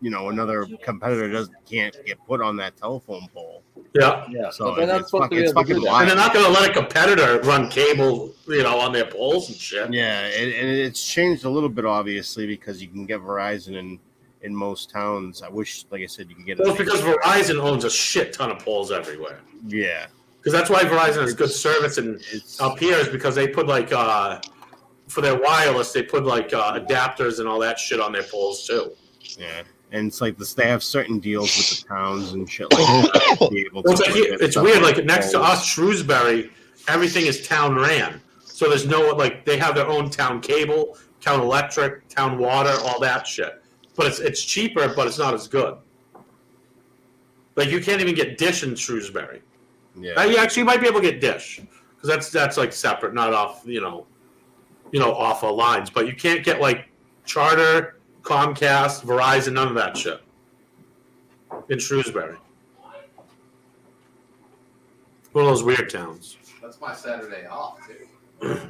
another competitor can't get put on that telephone pole. Yeah. So they're not supposed to be able to do that. And they're not going to let a competitor run cable, on their poles and shit. Yeah, and it's changed a little bit, obviously, because you can get Verizon in most towns. I wish, like I said, you could get. Well, it's because Verizon owns a shit ton of poles everywhere. Yeah. Because that's why Verizon has good service up here is because they put for their wireless, they put adapters and all that shit on their poles too. Yeah. And it's like they have certain deals with the towns and shit like that. It's weird. Like next to us, Shrewsbury, everything is town ran. So there's no they have their own town cable, town electric, town water, all that shit. But it's cheaper, but it's not as good. Like you can't even get Dish in Shrewsbury. Yeah. You might be able to get Dish because that's like separate, not off off of lines. But you can't get like Charter, Comcast, Verizon, none of that shit in Shrewsbury. One of those weird towns. That's my Saturday off too.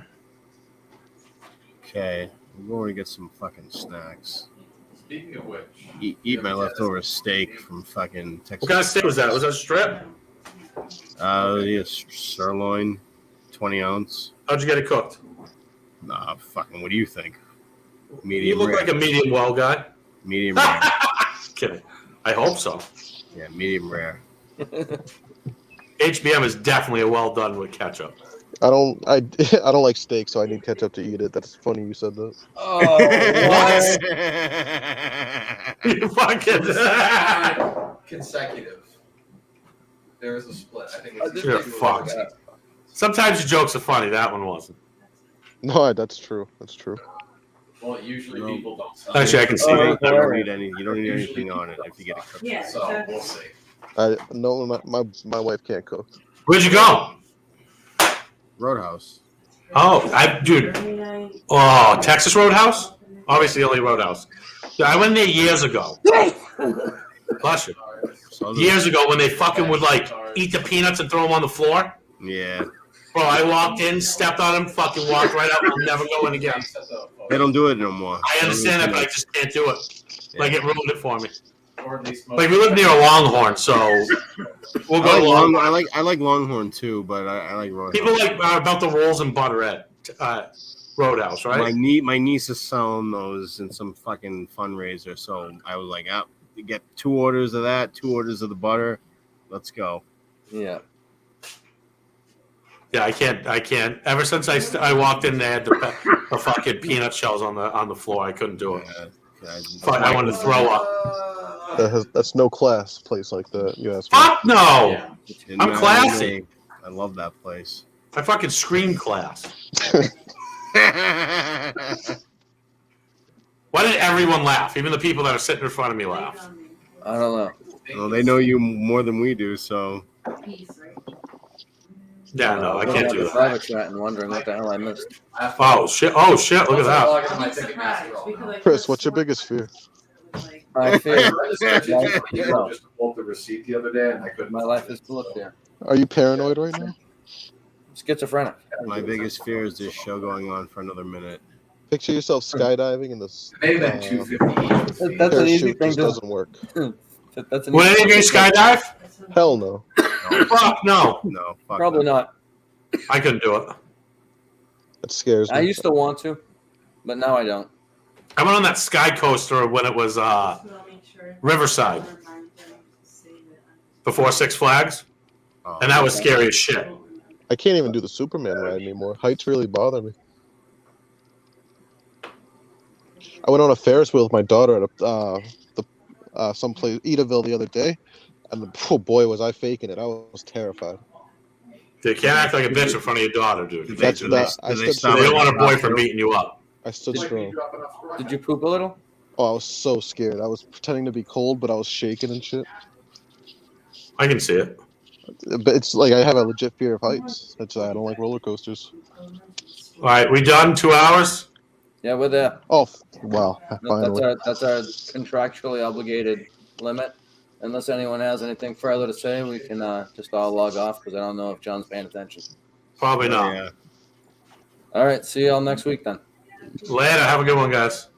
Okay, I'm going to get some fucking snacks. Speaking of which, eat my leftover steak from fucking Texas. What kind of steak was that? Was that a strip? Sirloin, 20 ounce. How'd you get it cooked? Nah, fucking. What do you think? Medium. You look rare. like a medium well guy. Medium rare. Kidding. I hope so. Yeah, medium rare. HBM is definitely a well done with ketchup. I don't like steak, so I need ketchup to eat it. That's funny you said that. Oh, what? You fucking consecutive. There is a split. I think it's you're fucked. Sometimes your jokes are funny. That one wasn't. No, that's true. That's true. Well, usually people don't. Actually, I can see that. You don't need anything on it if you get it cooked. Yeah, So we'll see. No, my wife can't cook. Where'd you go? Roadhouse. Oh, Texas Roadhouse? Obviously, the only Roadhouse. Yeah, I went there years ago. Bless you. Years ago when they fucking would eat the peanuts and throw them on the floor. Yeah. Bro, I walked in, stepped on them, fucking walked right out, and I'm never going again. They don't do it no more. I understand that, but I just can't do it. Yeah. It ruined it for me. Or at least We live near a Longhorn, so we'll go to Longhorn. I like Longhorn too, but I like Roadhouse. People about the rolls and butter at Roadhouse, right? My niece is selling those in some fucking fundraiser, so I was like, you get 2 orders of that, 2 orders of the butter. Let's go. Yeah. Yeah, I can't. Ever since I walked in, they had the fucking peanut shells on the floor. I couldn't do it. I wanted to throw up. That's no class place like that. You ask me. Fuck no! Yeah. I'm classy. I love that place. I fucking scream class. Why did everyone laugh? Even the people that are sitting in front of me laugh. I don't know. Well, they know you more than we do, so. Yeah, no, I can't do that. Private chat and wondering what the hell I missed. Oh shit! Look at that. Chris, what's your biggest fear? I fear Just pulled the receipt the other day and I couldn't. my life is full of fear. Are you paranoid right now? Schizophrenic. My biggest fear is this show going on for another minute. Picture yourself skydiving and this Maybe then 250. That's an easy parachute thing just to. doesn't work. That's an Would easy any of you thing to- skydive? Hell no. Fuck no. No, fuck Probably that. not. I couldn't do it. It scares me. I used to want to, but now I don't. I went on that Sky Coaster when it was Riverside before Six Flags, and that was scary as shit. I can't even do the Superman ride anymore. Heights really bother me. I went on a Ferris wheel with my daughter at someplace Edaville the other day, and oh boy was I faking it. I was terrified. You can't act like a bitch in front of your daughter, dude. I They stood don't want a boyfriend beating you up. I stood strong. Did you poop a little? Oh, I was so scared. I was pretending to be cold, but I was shaking and shit. I can see it. But it's like I have a legit fear of heights. That's why I don't like roller coasters. All right, we done 2 hours? Yeah, we're there. Oh, wow. Finally. That's our contractually obligated limit. Unless anyone has anything further to say, we can just all log off because I don't know if John's paying attention. Probably not. Yeah. All right. See y'all next week then. Later. Have a good one, guys.